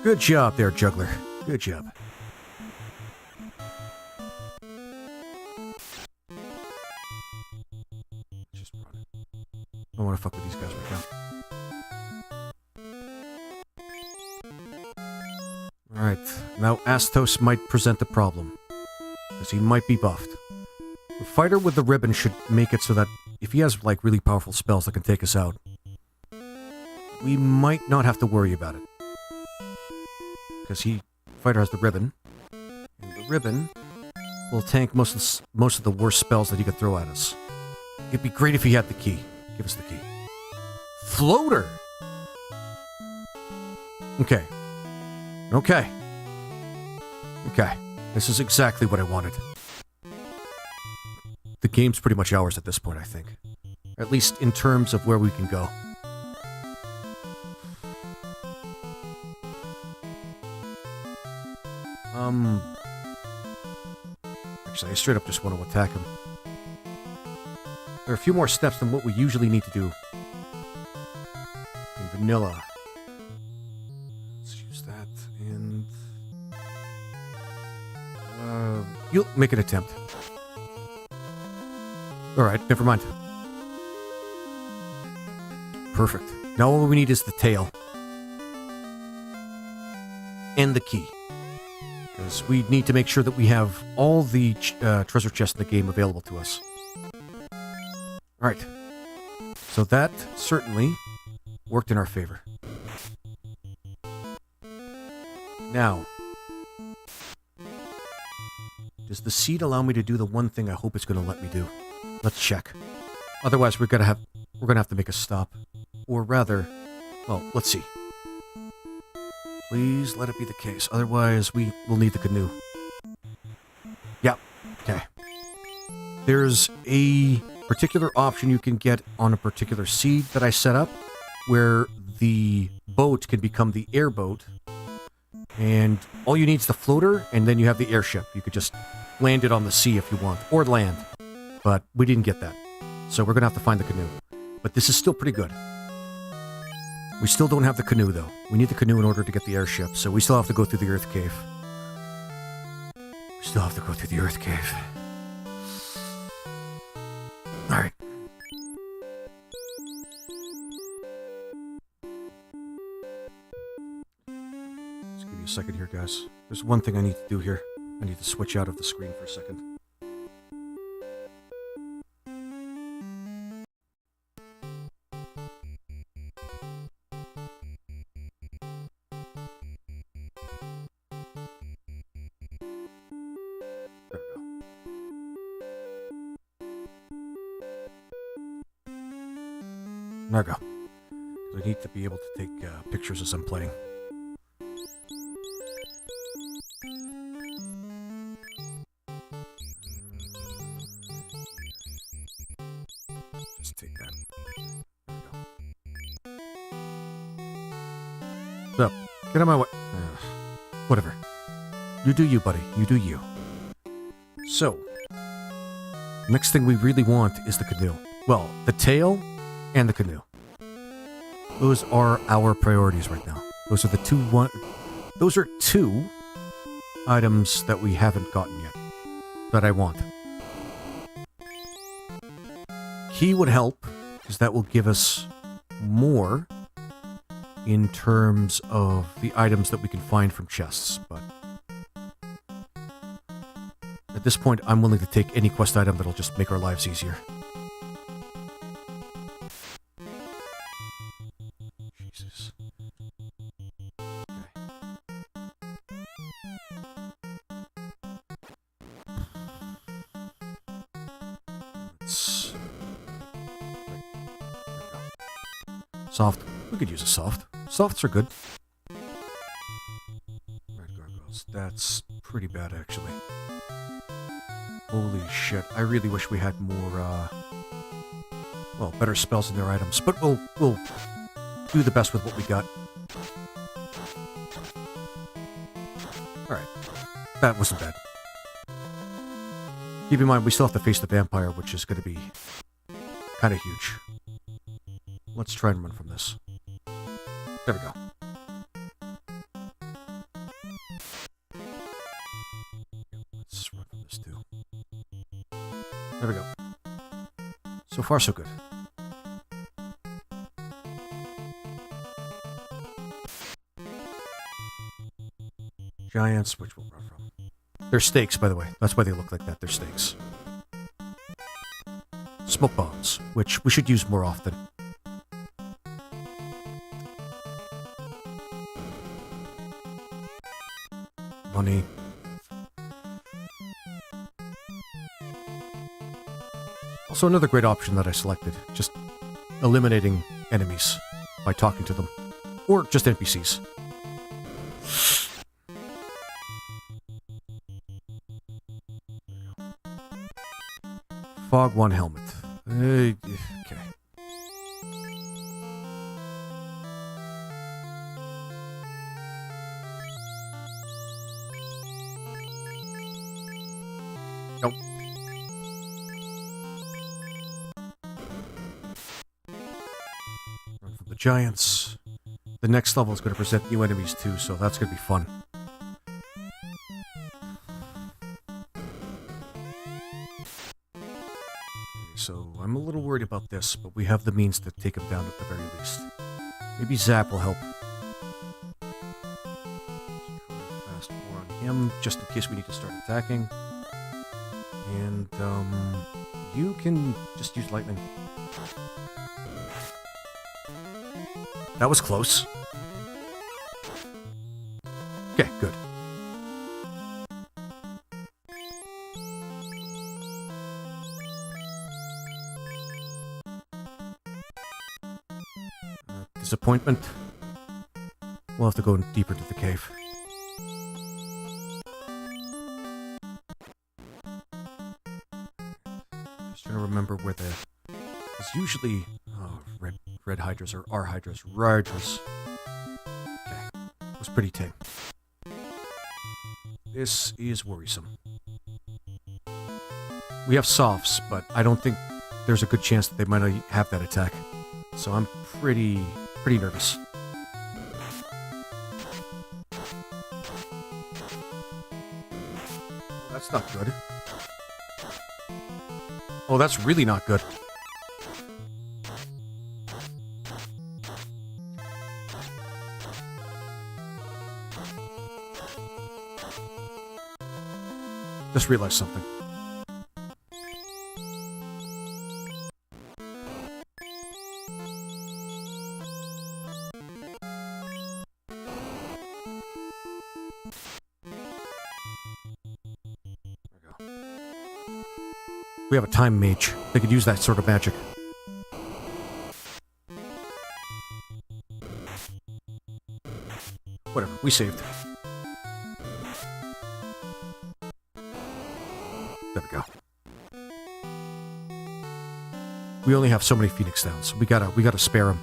Good job there, juggler. Good job. Just run. I don't want to fuck with these guys right now. Alright, now Astos might present a problem, because he might be buffed. The fighter with the ribbon should make it so that if he has, like, really powerful spells that can take us out, we might not have to worry about it. Because fighter has the ribbon, and the ribbon will tank most of the worst spells that he could throw at us. It'd be great if he had the key. Give us the key. Floater! Okay. Okay. Okay. This is exactly what I wanted. The game's pretty much ours at this point, I think. At least in terms of where we can go. Actually, I straight up just want to attack him. There are a few more steps than what we usually need to do in vanilla. Let's use that, and... you'll make an attempt. Alright, never mind. Perfect. Now all we need is the tail. and the key. Because we need to make sure that we have all the treasure chests in the game available to us. Alright. So that certainly worked in our favor. Now, does the seed allow me to do the one thing I hope it's going to let me do? Let's check. Otherwise, we're gonna have to make a stop. Or rather, well, let's see. Please let it be the case. Otherwise, we will need the canoe. Yep. Okay. There's a particular option you can get on a particular seed that I set up, where the boat can become the airboat, and all you need is the floater, and then you have the airship. You could just land it on the sea if you want, or land. But we didn't get that, so we're gonna have to find the canoe. But this is still pretty good. We still don't have the canoe, though. We need the canoe in order to get the airship, so we still have to go through the Earth Cave. We still have to go through the Earth Cave. Alright. Just give me a second here, guys. There's one thing I need to do here. I need to switch out of the screen for a second. There we go. I need to be able to take pictures as I'm playing. Just take that. There we go. So, get out of my way. Whatever. You do you, buddy. You do you. So, next thing we really want is the canoe. Well, the tail and the canoe. Those are our priorities right now. Those are two items that we haven't gotten yet that I want. Key would help, because that will give us more in terms of the items that we can find from chests, but at this point I'm willing to take any quest item that'll just make our lives easier. Soft. We could use a soft. Softs are good. Red gargoyles. That's pretty bad, actually. Holy shit. I really wish we had more, well, better spells in their items. But we'll do the best with what we got. Alright. That wasn't bad. Keep in mind, we still have to face the vampire, which is going to be kind of huge. Let's try and run from this. There we go. Let's run from this too. There we go. So far, so good. Giants, which we'll run from. They're stakes, by the way. That's why they look like that. They're stakes. Smoke bombs, which we should use more often. Money. Also, another great option that I selected, just eliminating enemies by talking to them, or just NPCs. Fog 1 helmet. Okay. Nope. Run from the giants. The next level is going to present new enemies too, so that's going to be fun. So I'm a little worried about this, but we have the means to take him down at the very least. Maybe Zap will help. him just in case we need to start attacking. And, you can just use lightning. That was close. Okay, good. Disappointment. We'll have to go deeper into the cave. Just trying to remember where the... It's usually... Oh, red hydras or R hydras. Hydras. Okay. It was pretty tame. This is worrisome. We have softs, but I don't think there's a good chance that they might not have that attack. So I'm pretty nervous. That's not good. Oh, that's really not good. Just realized something. We have a time mage. They could use that sort of magic. Whatever, we saved. There we go. We only have so many Phoenix Downs. We gotta spare them.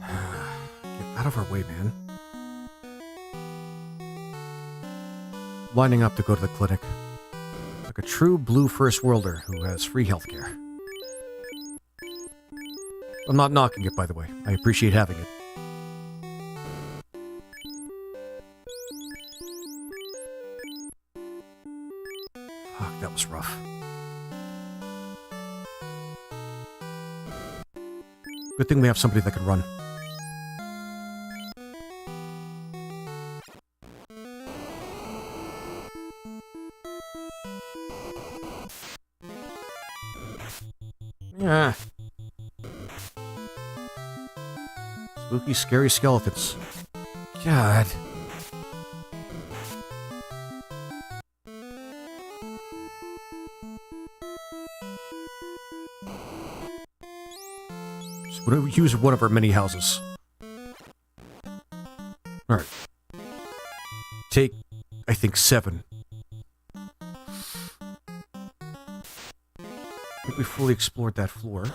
Get out of our way, man. Lining up to go to the clinic. Like a true blue first worlder who has free healthcare. I'm not knocking it, by the way. I appreciate having it. Fuck, that was rough. Good thing we have somebody that can run. Yeah. Spooky, scary skeletons. God. Just would have used one of our many houses. Alright. Take, I think, 7. I think we fully explored that floor.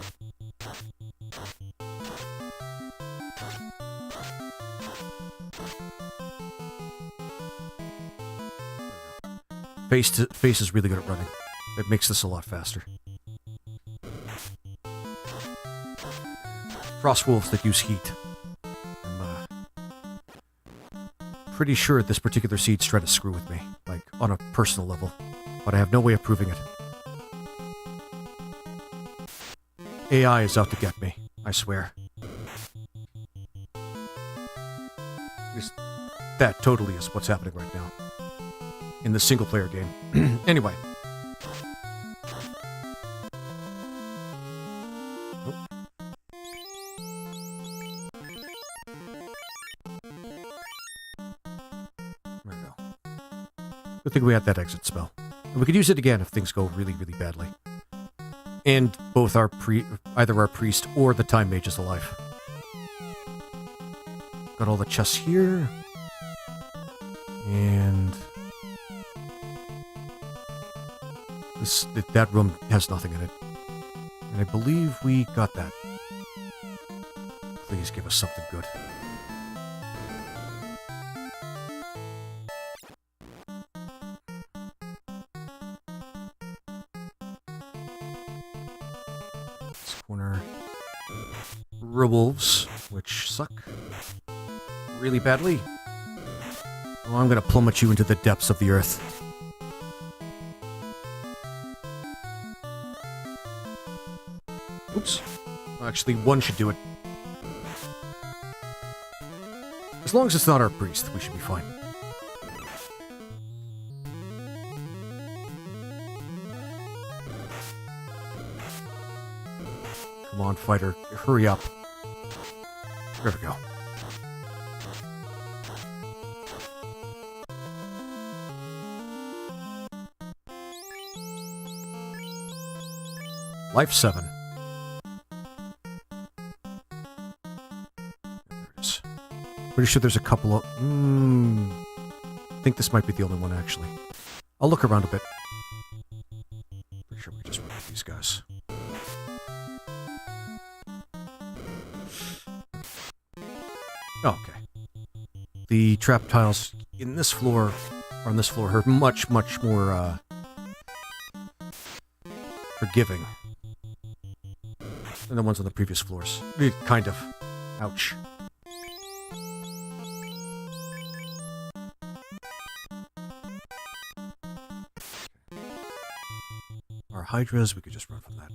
Face is really good at running. That makes this a lot faster. Frost wolves that use heat. I'm pretty sure this particular seed's trying to screw with me, like on a personal level, but I have no way of proving it. AI is out to get me, I swear. That totally is what's happening right now. In the single-player game. Anyway. Oh. There we go. Good thing we had that exit spell. And we could use it again if things go really, really badly. And both our either our priest or the time mage is alive. Got all the chests here. And that room has nothing in it. And I believe we got that. Please give us something good. This corner. Wolves, which suck really badly. Oh, I'm gonna plummet you into the depths of the earth. Oops. Actually, one should do it. As long as it's not our priest, we should be fine. Come on, fighter. Hurry up. There we go. Life 7. There it is. Pretty sure there's a couple of... I think this might be the only one, actually. I'll look around a bit. Pretty sure we just run with these guys. Oh, okay. The trap tiles in this floor, or on this floor, are much, much more, forgiving than the ones on the previous floors. Kind of. Ouch. Our hydras, we could just run from that.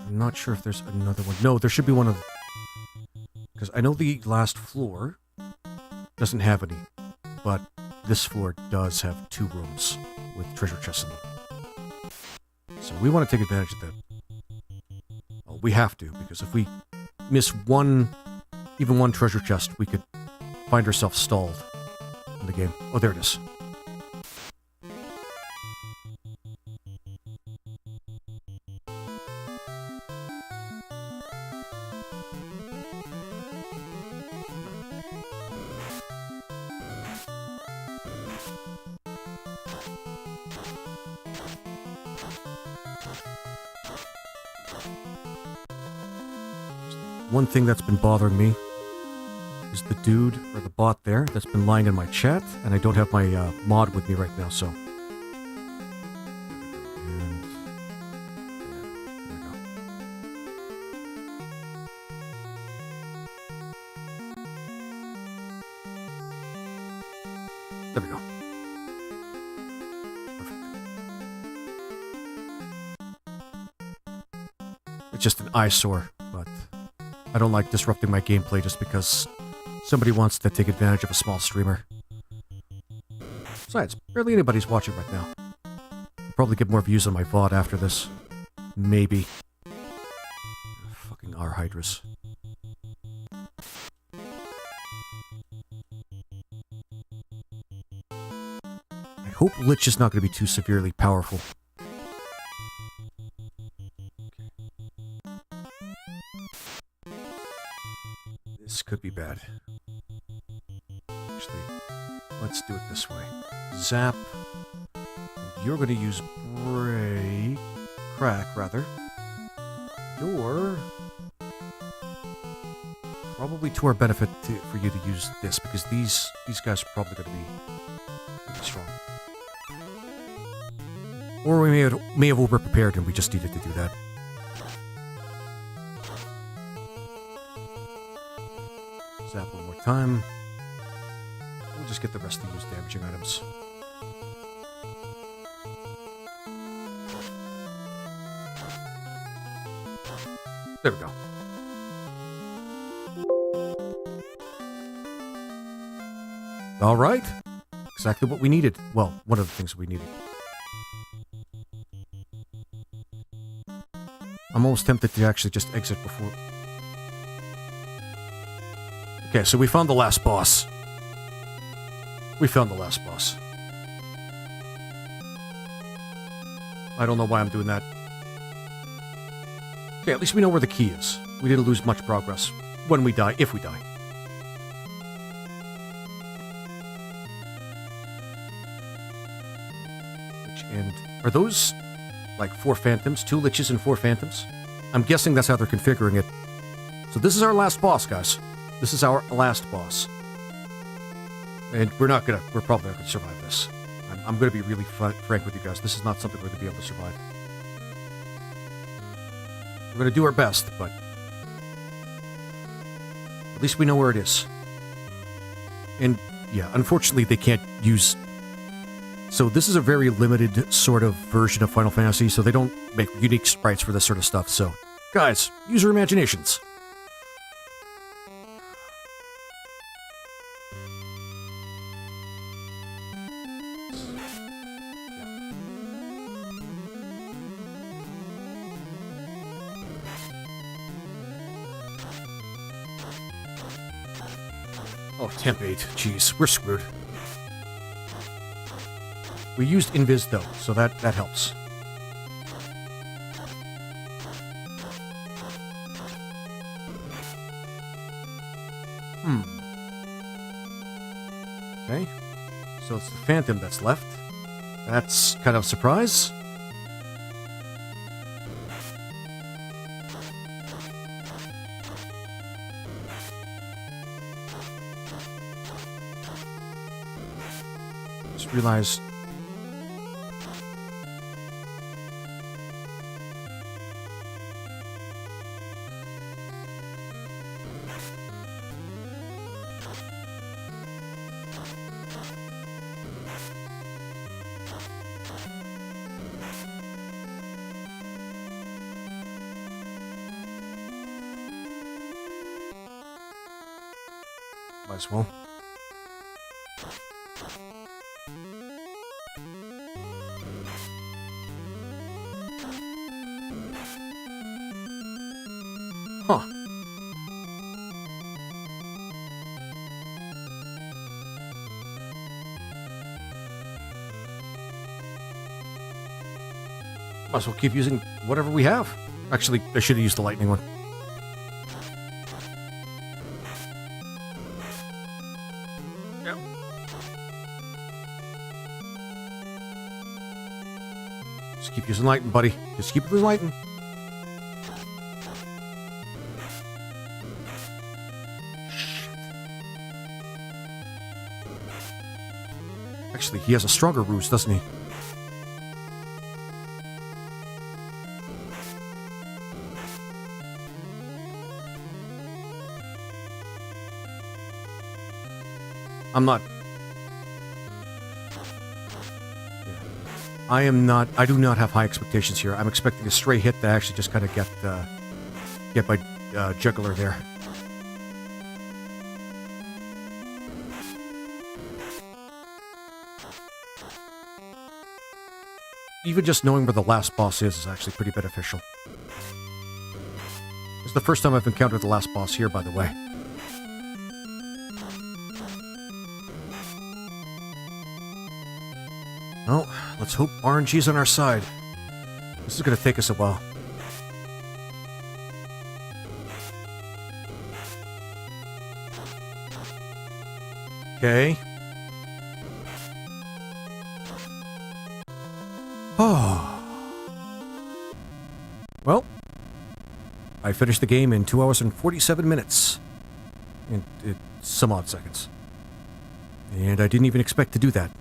I'm not sure if there's another one. No, there should be one of... Because I know the last floor doesn't have any, but this floor does have 2 rooms with treasure chests in them. So we want to take advantage of that. Well, we have to, because if we miss even one treasure chest, we could find ourselves stalled in the game. Oh, there it is. One thing that's been bothering me is the dude, or the bot there, that's been lying in my chat, and I don't have my mod with me right now, so... And... there we go. Perfect. It's just an eyesore, but... I don't like disrupting my gameplay just because somebody wants to take advantage of a small streamer. Besides, barely anybody's watching right now. I'll probably get more views on my VOD after this. Maybe. Fucking R-Hydras. I hope Lich is not going to be too severely powerful. This could be bad. Actually, let's do it this way. Zap. You're going to use crack, rather. You're probably to our benefit for you to use this, because these guys are probably going to be really strong. Or we may have over-prepared and we just needed to do that. Zap one more time. We'll just get the rest to use damaging items. There we go. All right. Exactly what we needed. Well, one of the things we needed. I'm almost tempted to actually just exit before... Okay, so we found the last boss. We found the last boss. I don't know why I'm doing that. Okay, at least we know where the key is. We didn't lose much progress when we die, if we die. And are those like 4 phantoms? 2 liches and 4 phantoms? I'm guessing that's how they're configuring it. So this is our last boss, guys. This is our last boss. And we're probably not gonna survive this. I'm gonna be really frank with you guys. This is not something we're gonna be able to survive. We're gonna do our best, but at least we know where it is. And yeah, unfortunately they can't use... So this is a very limited sort of version of Final Fantasy, so they don't make unique sprites for this sort of stuff, so Guys, use your imaginations. Oh, temp 8. Jeez, we're screwed. We used Invis, though, so that helps. Okay. So it's the Phantom that's left. That's kind of a surprise. Just realized... Might as well. Huh. Might as well keep using whatever we have. Actually, I should have used the lightning one. Yep. Just keep using lightning, buddy. Just keep using lightning. Actually, he has a stronger ruse, doesn't he? I'm not... I do not have high expectations here. I'm expecting a stray hit to actually just kind of get my juggler there. Even just knowing where the last boss is actually pretty beneficial. It's the first time I've encountered the last boss here, by the way. Well, let's hope RNG's on our side. This is going to take us a while. Okay. Oh. Well, I finished the game in 2 hours and 47 minutes. And some odd seconds. And I didn't even expect to do that.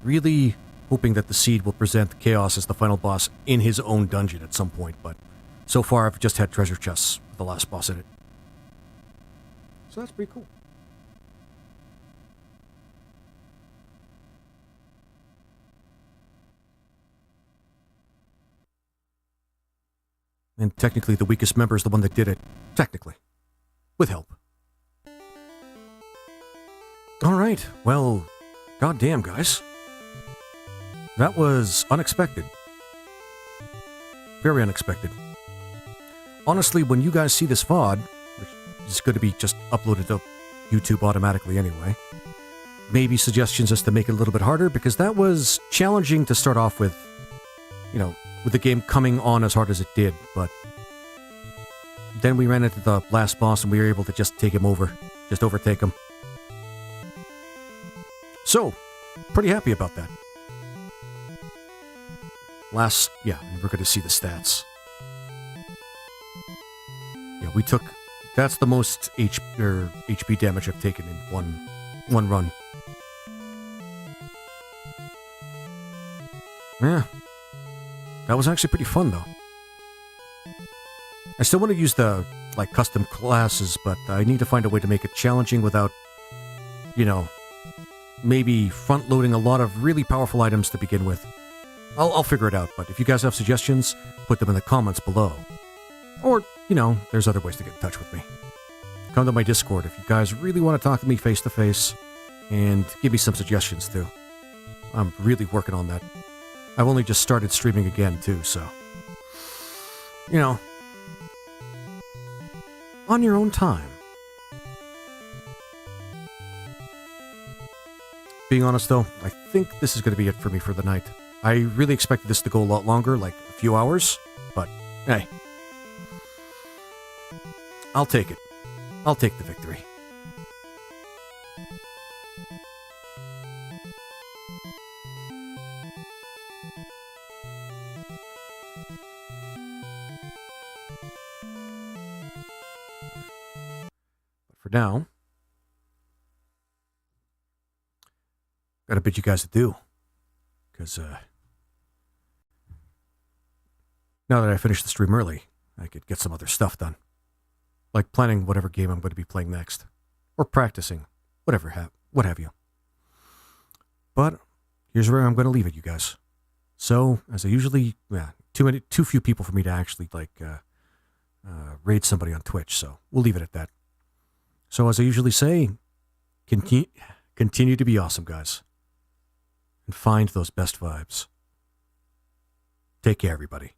Really hoping that the Seed will present Chaos as the final boss in his own dungeon at some point, but so far I've just had treasure chests with the last boss in it. So that's pretty cool. And technically the weakest member is the one that did it. Technically. With help. Alright, well, goddamn, guys. That was unexpected. Very unexpected. Honestly, when you guys see this VOD, which is going to be just uploaded to YouTube automatically anyway, maybe suggestions as to make it a little bit harder, because that was challenging to start off with, you know, with the game coming on as hard as it did, but then we ran into the last boss and we were able to just take him over, just overtake him. So, pretty happy about that. Yeah, we're going to see the stats. Yeah, we took... That's the most HP damage I've taken in one run. Yeah. That was actually pretty fun, though. I still want to use the, like, custom classes, but I need to find a way to make it challenging without, you know, maybe front-loading a lot of really powerful items to begin with. I'll figure it out, but if you guys have suggestions, put them in the comments below. Or, there's other ways to get in touch with me. Come to my Discord if you guys really want to talk to me face to face, and give me some suggestions too. I'm really working on that. I've only just started streaming again too, so... on your own time. Being honest though, I think this is going to be it for me for the night. I really expected this to go a lot longer, like a few hours, but hey. I'll take it. I'll take the victory. But for now, gotta bid you guys adieu. Because, now that I finished the stream early, I could get some other stuff done. Like planning whatever game I'm going to be playing next. Or practicing. What have you. But, here's where I'm going to leave it, you guys. So, as I usually, too few people for me to actually, raid somebody on Twitch, so we'll leave it at that. So, as I usually say, continue to be awesome, guys. And find those best vibes. Take care, everybody.